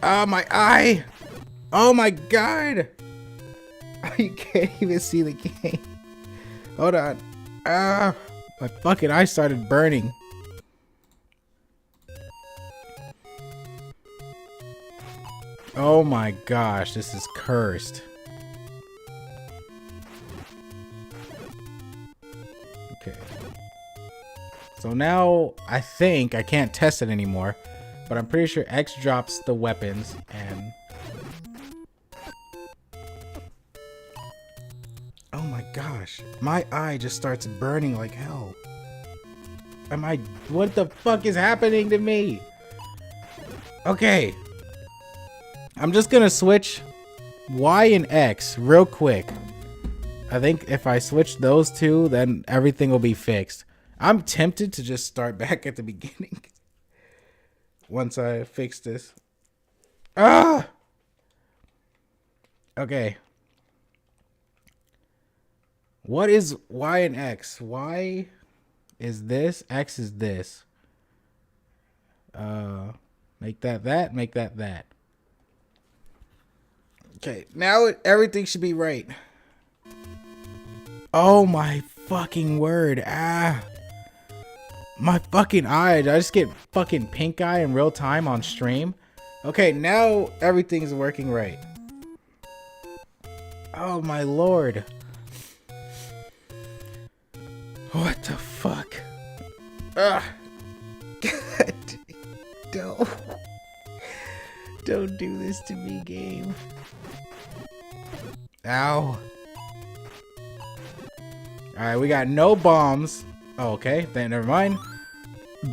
Ah, my eye! Oh my god! You can't even see the game. Hold on. Ah, my fucking eye started burning. Oh my gosh, this is cursed. Okay. So now I think I can't test it anymore, but I'm pretty sure X drops the weapons and... Oh my gosh, my eye just starts burning like hell. What the fuck is happening to me? Okay. I'm just gonna switch Y and X real quick. I think if I switch those two, then everything will be fixed. I'm tempted to just start back at the beginning. Once I fix this. Ah! Okay. What is Y and X? Y is this, X is this. Make that that, make that that. Okay, now everything should be right. Oh my fucking word. Ah. My fucking eye. Did I just get fucking pink eye in real time on stream? Okay, now everything's working right. Oh my lord. What the fuck? Ugh. God. Don't do this to me, game. Ow. Alright, we got no bombs. Oh, okay, then never mind.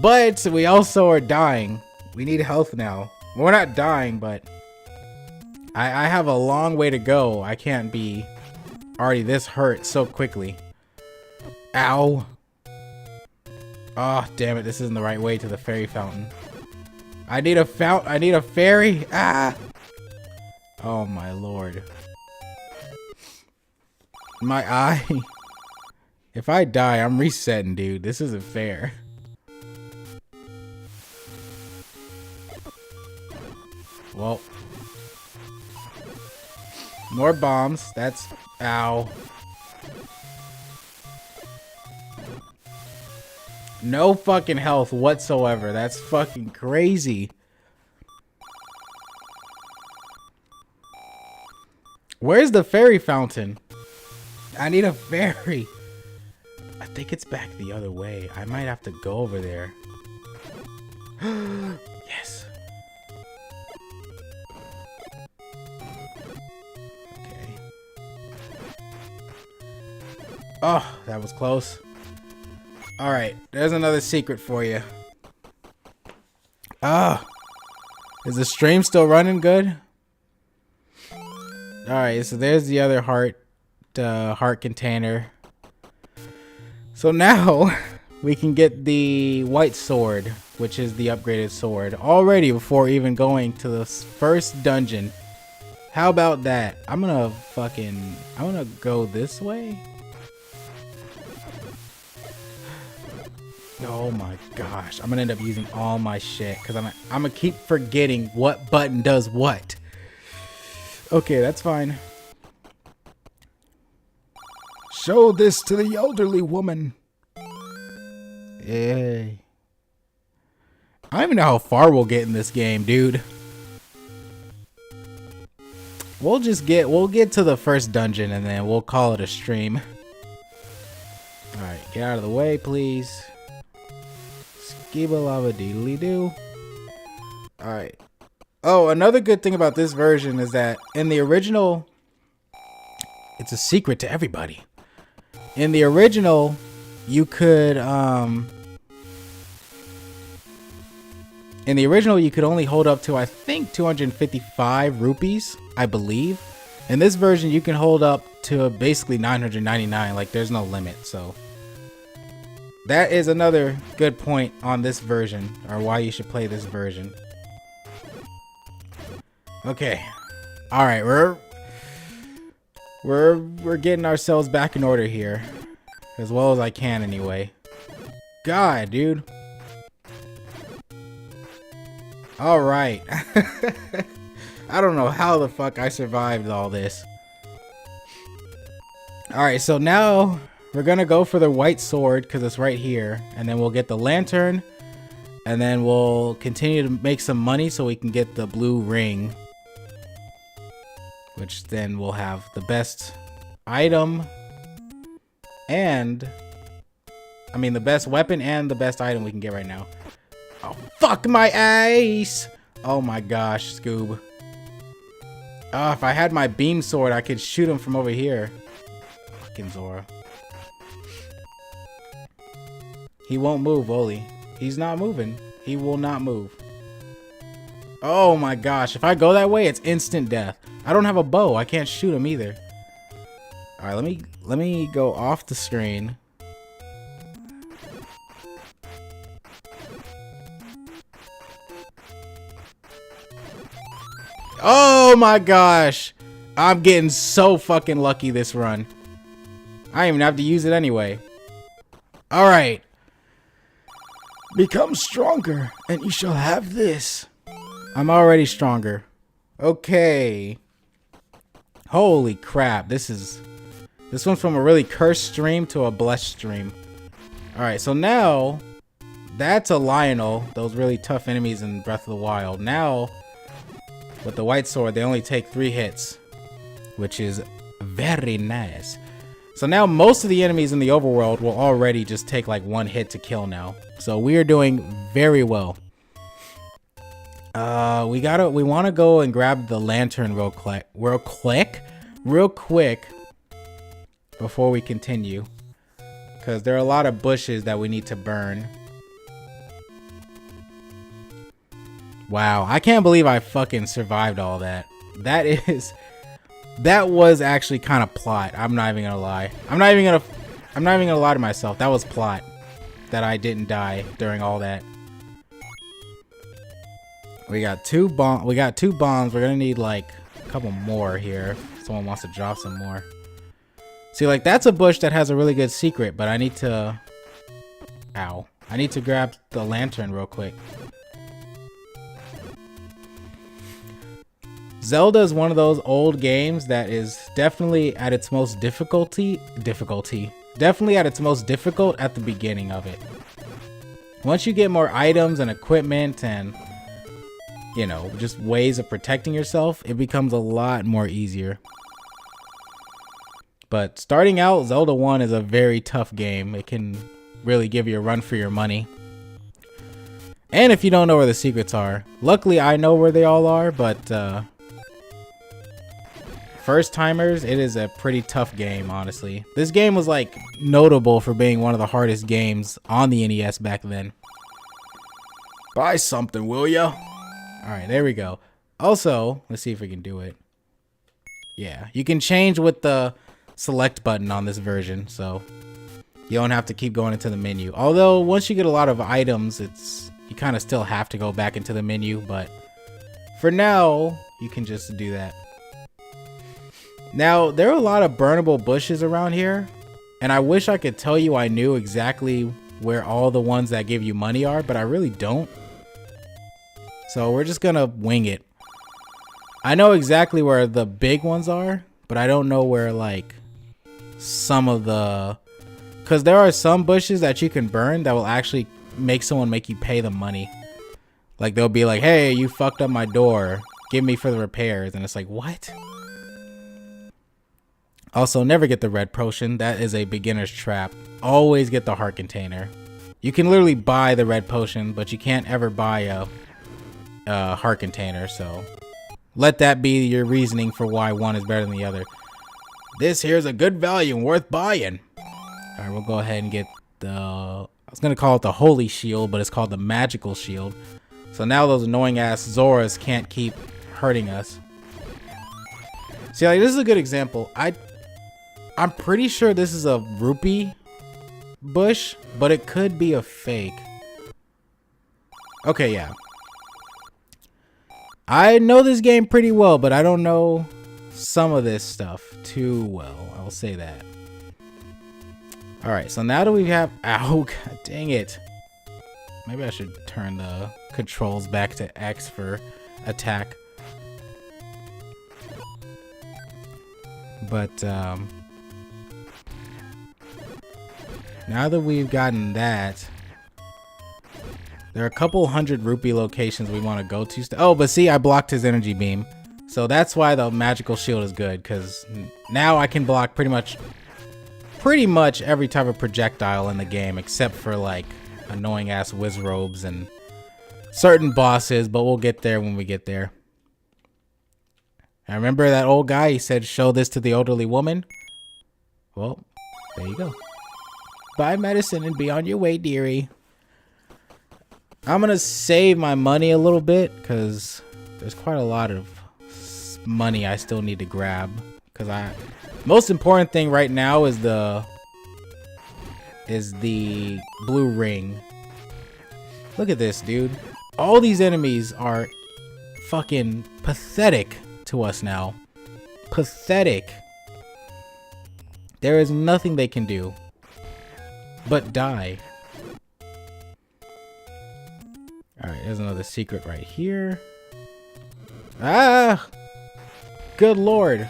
But we also are dying. We need health now. Well, we're not dying, but I have a long way to go. I can't be already this hurt so quickly. Ow. Oh, damn it. This isn't the right way to the fairy fountain. I need a fairy. Ah. Oh, my lord. My eye. If I die, I'm resetting, dude. This isn't fair. Well. More bombs. That's... Ow. No fucking health whatsoever. That's fucking crazy. Where's the fairy fountain? I need a fairy. I think it's back the other way. I might have to go over there. Yes. Okay. Oh, that was close. Alright, there's another secret for you. Ah. Is the stream still running good? Alright, so there's the other heart container. So now we can get the white sword, which is the upgraded sword, already before even going to the first dungeon. How about that? I'm gonna go this way. Oh my gosh, I'm gonna end up using all my shit because I'm gonna keep forgetting what button does what. Okay, that's fine. Show this to the elderly woman. Yay. I don't even know how far we'll get in this game, dude. We'll get to the first dungeon and then we'll call it a stream. Alright, get out of the way, please. Skiba lava deedly doo. Alright. Oh, another good thing about this version is that in the original, it's a secret to everybody. In the original, you could only hold up to, I think, 255 rupees, I believe. In this version, you can hold up to basically 999. Like, there's no limit. So that is another good point on this version, or why you should play this version. Okay. All right, we're getting ourselves back in order here, as well as I can anyway. God, dude. All right. I don't know how the fuck I survived all this. All right, so now we're gonna go for the white sword because it's right here, and then we'll get the lantern, and then we'll continue to make some money so we can get the blue ring, which then we'll have the best item and the best weapon and the best item we can get right now. Oh, fuck my ace! Oh my gosh, Scoob. Oh, if I had my beam sword, I could shoot him from over here. Fucking Zora. He won't move, will he? He's not moving. He will not move. Oh my gosh, if I go that way, it's instant death. I don't have a bow. I can't shoot him either. All right, let me go off the screen. Oh my gosh. I'm getting so fucking lucky this run. I don't even have to use it anyway. Alright. Become stronger and you shall have this. I'm already stronger. Okay. Holy crap. This went from a really cursed stream to a blessed stream. Alright, so now that's a Lionel. Those really tough enemies in Breath of the Wild. Now with the white sword, they only take 3 hits, which is very nice. So now most of the enemies in the overworld will already just take like 1 hit to kill now. So we are doing very well. We want to go and grab the lantern real quick before we continue, because there are a lot of bushes that we need to burn. Wow, I can't believe I fucking survived all that. That was actually kind of plot. I'm not even gonna lie. I'm not even gonna lie to myself. That was plot. That I didn't die during all that. We got 2 bombs. We're gonna need like a couple more here. If someone wants to drop some more. See, like, that's a bush that has a really good secret, but I need to... Ow. I need to grab the lantern real quick. Zelda is one of those old games that is definitely at its most definitely at its most difficult at the beginning of it. Once you get more items and equipment and, you know, just ways of protecting yourself, it becomes a lot more easier. But starting out, Zelda 1 is a very tough game. It can really give you a run for your money. And if you don't know where the secrets are, luckily I know where they all are, but first timers, it is a pretty tough game, honestly. This game was like notable for being one of the hardest games on the NES back then. Buy something, will ya? Alright, there we go. Also, let's see if we can do it. Yeah, you can change with the select button on this version, so You don't have to keep going into the menu. Although once you get a lot of items, you kind of still have to go back into the menu, but for now, you can just do that. Now, there are a lot of burnable bushes around here, and I wish I could tell you I knew exactly where all the ones that give you money are, but I really don't. So we're just gonna wing it. I know exactly where the big ones are, but I don't know where like some of the, because there are some bushes that you can burn that will actually make someone make you pay them money. Like they'll be like, hey, you fucked up my door, give me for the repairs. And it's like, what? Also, never get the red potion. That is a beginner's trap. Always get the heart container. You can literally buy the red potion, but you can't ever buy a heart container. So let that be your reasoning for why one is better than the other. This here's a good value and worth buying. All right, we'll go ahead and get the, I was going to call it the holy shield, but it's called the magical shield. So now those annoying ass Zoras can't keep hurting us. See, like, this is a good example. I'm pretty sure this is a rupee bush, but it could be a fake. Okay, yeah. I know this game pretty well, but I don't know some of this stuff too well. I'll say that. All right, so now that we have, ow, god dang it. Maybe I should turn the controls back to X for attack. But now that we've gotten that, there are a couple hundred rupee locations we want to go to. Oh, but see, I blocked his energy beam. So that's why the magical shield is good, because now I can block pretty much every type of projectile in the game, except for like annoying ass whiz robes and certain bosses, but we'll get there when we get there. I remember that old guy, he said, show this to the elderly woman. Well, there you go. Buy medicine and be on your way, dearie. I'm gonna save my money a little bit because there's quite a lot of money I still need to grab. Because most important thing right now is the blue ring. Look at this, dude. All these enemies are fucking pathetic to us now. Pathetic. There is nothing they can do but die. Alright, there's another secret right here. Ah! Good lord.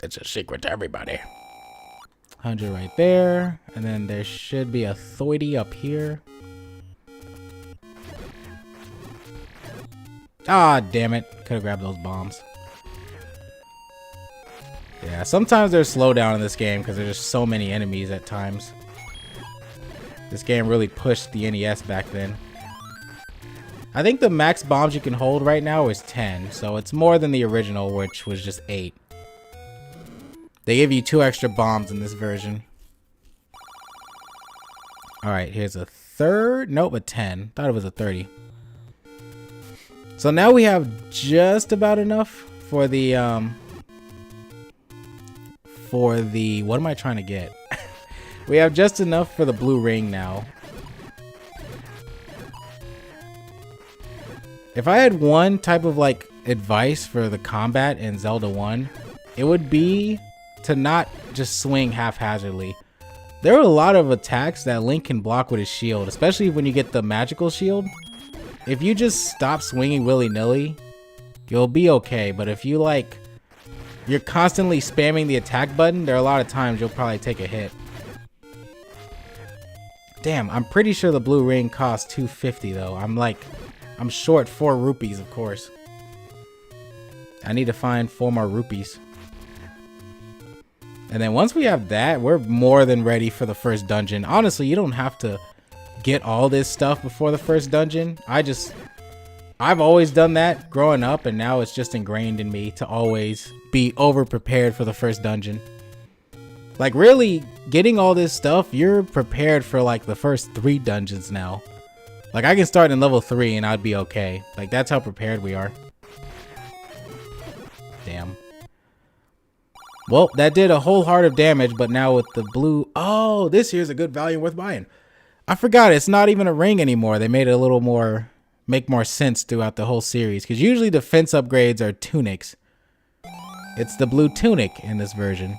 It's a secret to everybody. 100 right there. And then there should be a Thoidy up here. Ah, damn it. Could have grabbed those bombs. Yeah, sometimes there's slowdown in this game because there's just so many enemies at times. This game really pushed the NES back then. I think the max bombs you can hold right now is 10. So it's more than the original, which was just 8. They give you 2 extra bombs in this version. Alright, here's a third. Nope, a 10. Thought it was a 30. So now we have just about enough for the what am I trying to get? We have just enough for the blue ring now. If I had one type of like advice for the combat in Zelda 1, it would be to not just swing haphazardly. There are a lot of attacks that Link can block with his shield, especially when you get the magical shield. If you just stop swinging willy-nilly, you'll be okay. But if you're constantly spamming the attack button, there are a lot of times you'll probably take a hit. Damn, I'm pretty sure the blue ring costs 250 though. I'm short 4 rupees, of course. I need to find 4 more rupees. And then once we have that, we're more than ready for the first dungeon. Honestly, you don't have to get all this stuff before the first dungeon. I've always done that growing up, and now it's just ingrained in me to always be over prepared for the first dungeon. Like really getting all this stuff, you're prepared for like the first 3 dungeons now. Like I can start in level 3 and I'd be okay. Like that's how prepared we are. Damn. Well, that did a whole heart of damage, but now with the blue... Oh, this here's a good value worth buying. I forgot, it's not even a ring anymore. They made it a little more... make more sense throughout the whole series. Because usually defense upgrades are tunics. It's the blue tunic in this version.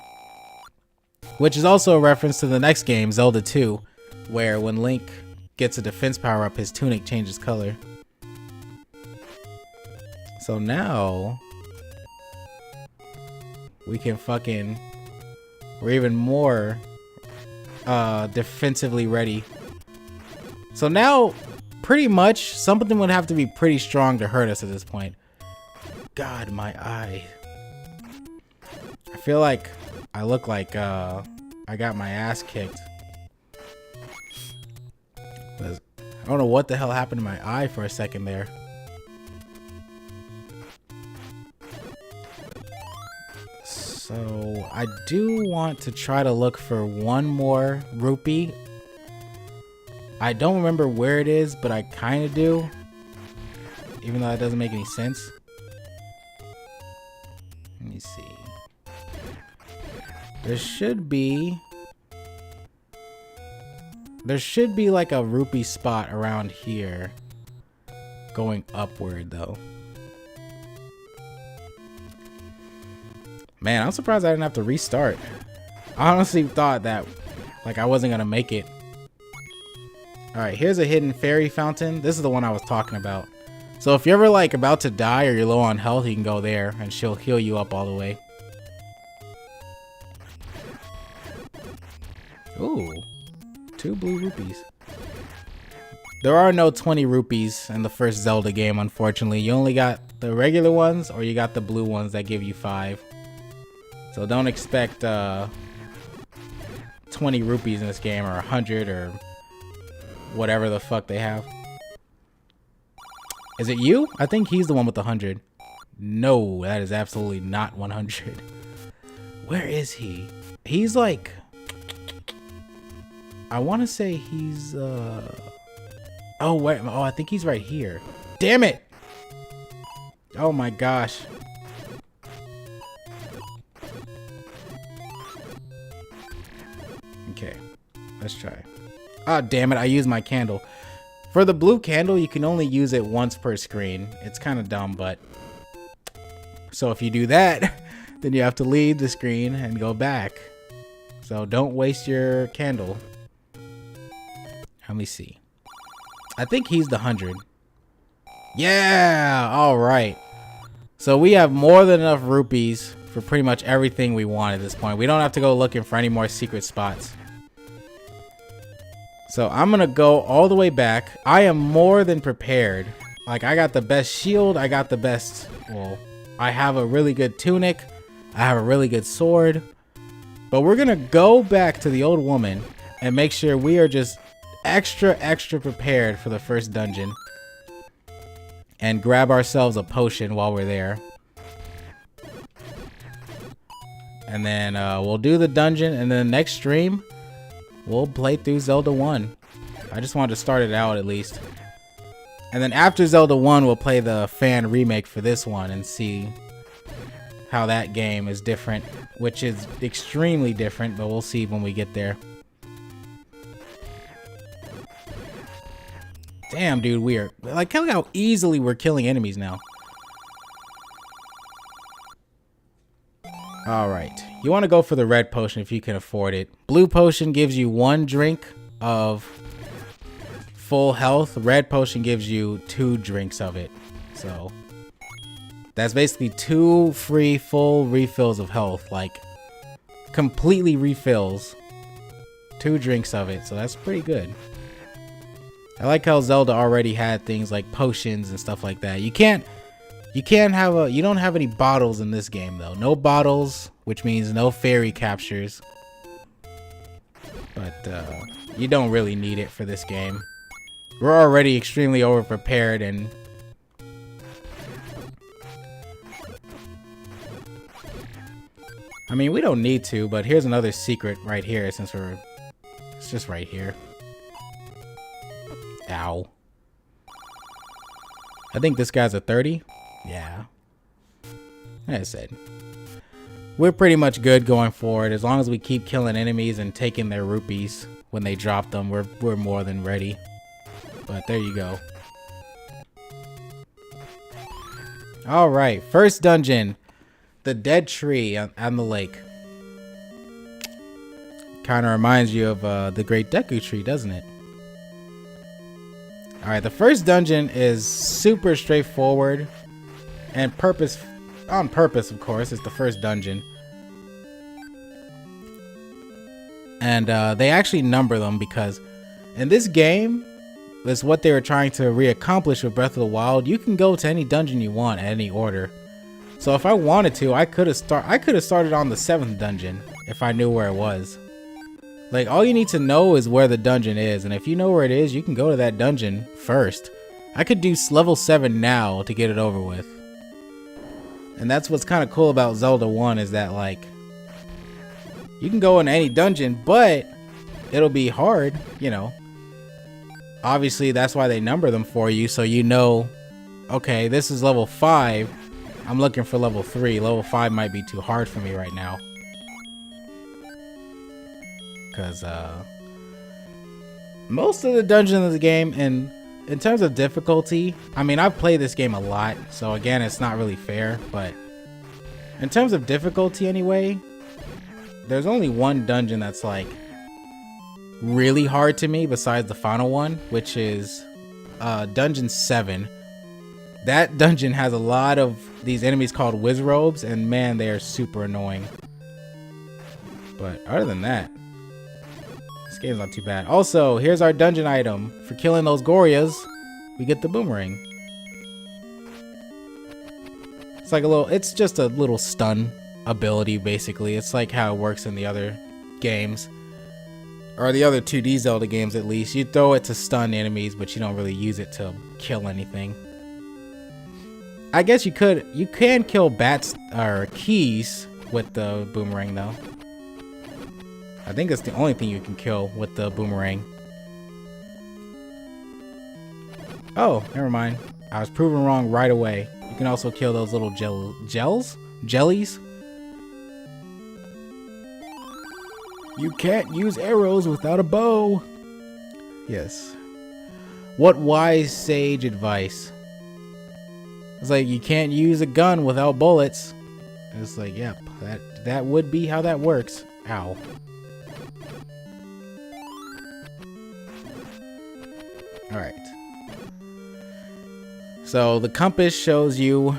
Which is also a reference to the next game, Zelda 2. Where when Link gets a defense power up, his tunic changes color. So now... we can fucking... we're even more defensively ready. So now, pretty much, something would have to be pretty strong to hurt us at this point. God, my eye. I feel like I look like I got my ass kicked. I don't know what the hell happened to my eye for a second there. So I do want to try to look for one more rupee. I don't remember where it is, but I kind of do. Even though that doesn't make any sense. Let me see. There should be like a rupee spot around here. Going upward though. Man, I'm surprised I didn't have to restart. I honestly thought that like I wasn't gonna make it. Alright, here's a hidden fairy fountain. This is the one I was talking about. So if you're ever like about to die or you're low on health, you can go there and she'll heal you up all the way. Ooh, 2 blue rupees. There are no 20 rupees in the first Zelda game, unfortunately. You only got the regular ones or you got the blue ones that give you 5. So don't expect 20 rupees in this game or 100 or whatever the fuck they have. Is it you? I think he's the one with the 100. No, that is absolutely not 100. Where is he? He's like... I want to say he's... Oh, wait. Oh, I think he's right here. Damn it! Oh my gosh. Okay, let's try. Ah, damn it, I used my candle. For the blue candle, you can only use it once per screen. It's kind of dumb, but... So if you do that, then you have to leave the screen and go back. So don't waste your candle. Let me see. I think he's the 100. Yeah! Alright. So we have more than enough rupees for pretty much everything we want at this point. We don't have to go looking for any more secret spots. So I'm gonna go all the way back. I am more than prepared. Like, I got the best shield. I got the best... Well, I have a really good tunic. I have a really good sword. But we're gonna go back to the old woman and make sure we are just extra prepared for the first dungeon. And grab ourselves a potion while we're there. And then we'll do the dungeon, and then next stream, we'll play through Zelda 1. I just wanted to start it out at least. And then after Zelda 1, we'll play the fan remake for this one and see how that game is different. Which is extremely different, but we'll see when we get there. Damn, dude, we are... Like, look how easily we're killing enemies now. Alright. You want to go for the red potion if you can afford it. Blue potion gives you 1 drink of full health. Red potion gives you 2 drinks of it. So, that's basically 2 free full refills of health. Like, completely refills 2 drinks of it. So, that's pretty good. I like how Zelda already had things like potions and stuff like that. You don't have any bottles in this game though. No bottles, which means no fairy captures. But you don't really need it for this game. We're already extremely over-prepared and... I mean, we don't need to, but here's another secret right here since it's just right here. Ow. I think this guy's a 30. Yeah. Like I said. we're pretty much good going forward. As long as we keep killing enemies and taking their rupees when they drop them, we're more than ready. But there you go. Alright, first dungeon. The dead tree on the lake. Kind of reminds you of the Great Deku Tree, doesn't it? Alright, the first dungeon is super straightforward. And on purpose, of course. It's the first dungeon. And they actually number them because in this game, that's what they were trying to reaccomplish with Breath of the Wild. You can go to any dungeon you want at any order. So if I wanted to, I could have started on the 7th dungeon if I knew where it was. Like, all you need to know is where the dungeon is, and if you know where it is, you can go to that dungeon first. I could do level 7 now to get it over with. And that's what's kind of cool about Zelda 1 is that, like, you can go in any dungeon, but it'll be hard, you know. Obviously, that's why they number them for you, so you know, okay, this is level 5. I'm looking for level 3. Level 5 might be too hard for me right now. Because, most of the dungeons of the game, and in terms of difficulty, I mean, I've played this game a lot, so again, it's not really fair, but in terms of difficulty anyway, there's only one dungeon that's, like, really hard to me besides the final one, which is, Dungeon 7. That dungeon has a lot of these enemies called Wizrobes, and man, they are super annoying. But other than that, this game's not too bad. Also, here's our dungeon item. For killing those Gorias, we get the boomerang. It's like it's just a little stun ability, basically. It's like how it works in the other games. Or the other 2D Zelda games, at least. You throw it to stun enemies, but you don't really use it to kill anything. I guess you can kill bats or keys with the boomerang, though. I think it's the only thing you can kill with the boomerang. Oh, never mind. I was proven wrong right away. You can also kill those little jellies. You can't use arrows without a bow. Yes. What wise sage advice? It's like, you can't use a gun without bullets. It's like, yep, that would be how that works. Ow. Alright. So the compass shows you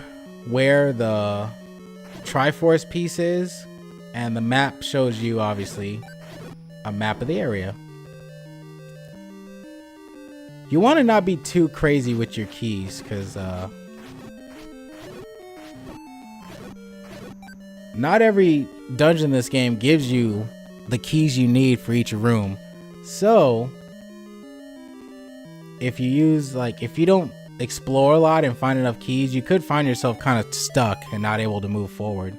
where the Triforce piece is, and the map shows you, obviously, a map of the area. You want to not be too crazy with your keys, because not every dungeon in this game gives you the keys you need for each room. So, if you don't explore a lot and find enough keys, you could find yourself kind of stuck and not able to move forward.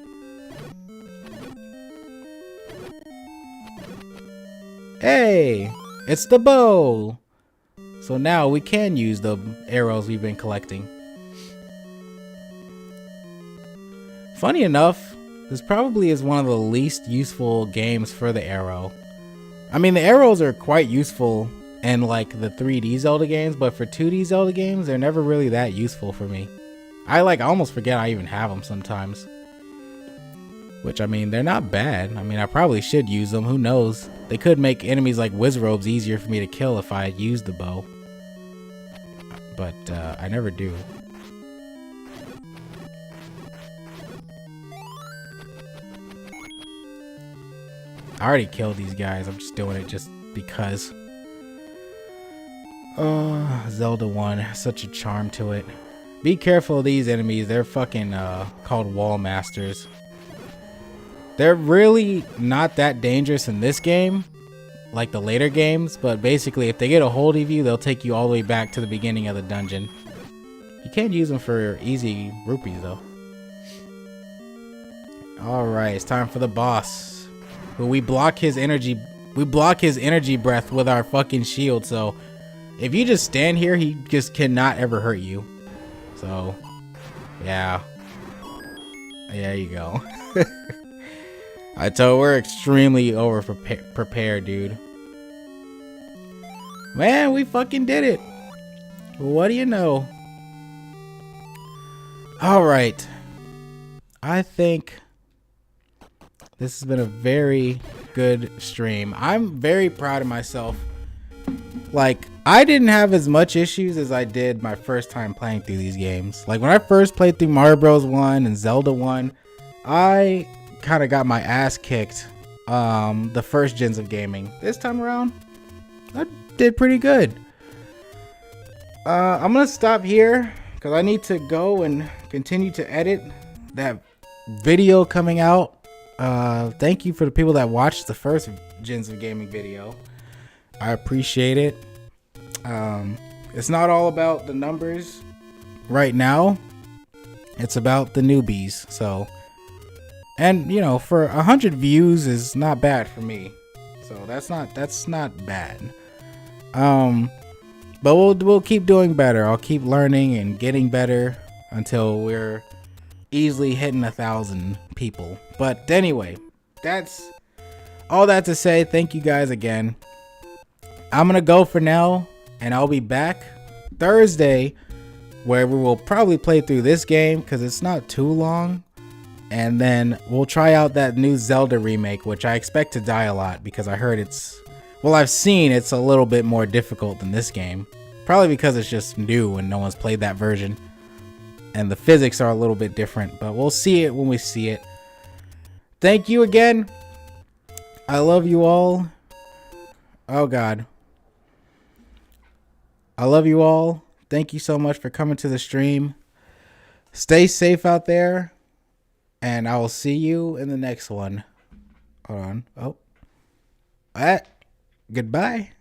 Hey, it's the bow! So now we can use the arrows we've been collecting. Funny enough, this probably is one of the least useful games for the arrow. I mean, the arrows are quite useful in like the 3D Zelda games, but for 2D Zelda games, they're never really that useful for me. I almost forget I even have them sometimes. Which, I mean, they're not bad. I mean, I probably should use them, who knows? They could make enemies like Wizrobes easier for me to kill if I had used the bow. But, I never do. I already killed these guys. I'm just doing it just because. Oh, Zelda 1 has such a charm to it. Be careful of these enemies. They're fucking called wall masters. They're really not that dangerous in this game, like the later games, but basically if they get a hold of you, they'll take you all the way back to the beginning of the dungeon. You can't use them for easy rupees though. Alright, it's time for the boss. But we block his energy breath with our fucking shield, so if you just stand here, he just cannot ever hurt you. So, yeah. There you go. I told we're extremely over prepared, dude. Man, we fucking did it. What do you know? All right. I think this has been a very good stream. I'm very proud of myself. Like, I didn't have as much issues as I did my first time playing through these games. Like, when I first played through Mario Bros. 1 and Zelda 1, I kind of got my ass kicked the first gens of gaming. This time around, I did pretty good. I'm going to stop here because I need to go and continue to edit that video coming out. Thank you for the people that watched the first gens of gaming video. I appreciate it. It's not all about the numbers right now. It's about the newbies. So, and you know, for 100 views is not bad for me. So that's not bad. But we'll keep doing better. I'll keep learning and getting better until we're easily hitting 1,000 people. But anyway, that's all that to say. Thank you guys again. I'm gonna go for now, and I'll be back Thursday, where we will probably play through this game because it's not too long, and then we'll try out that new Zelda remake, which I expect to die a lot because I heard I've seen it's a little bit more difficult than this game, probably because it's just new and no one's played that version, and the physics are a little bit different, but we'll see it when we see it. Thank you again. I love you all. Oh God. I love you all. Thank you so much for coming to the stream. Stay safe out there, and I will see you in the next one. Hold on. Oh. Goodbye.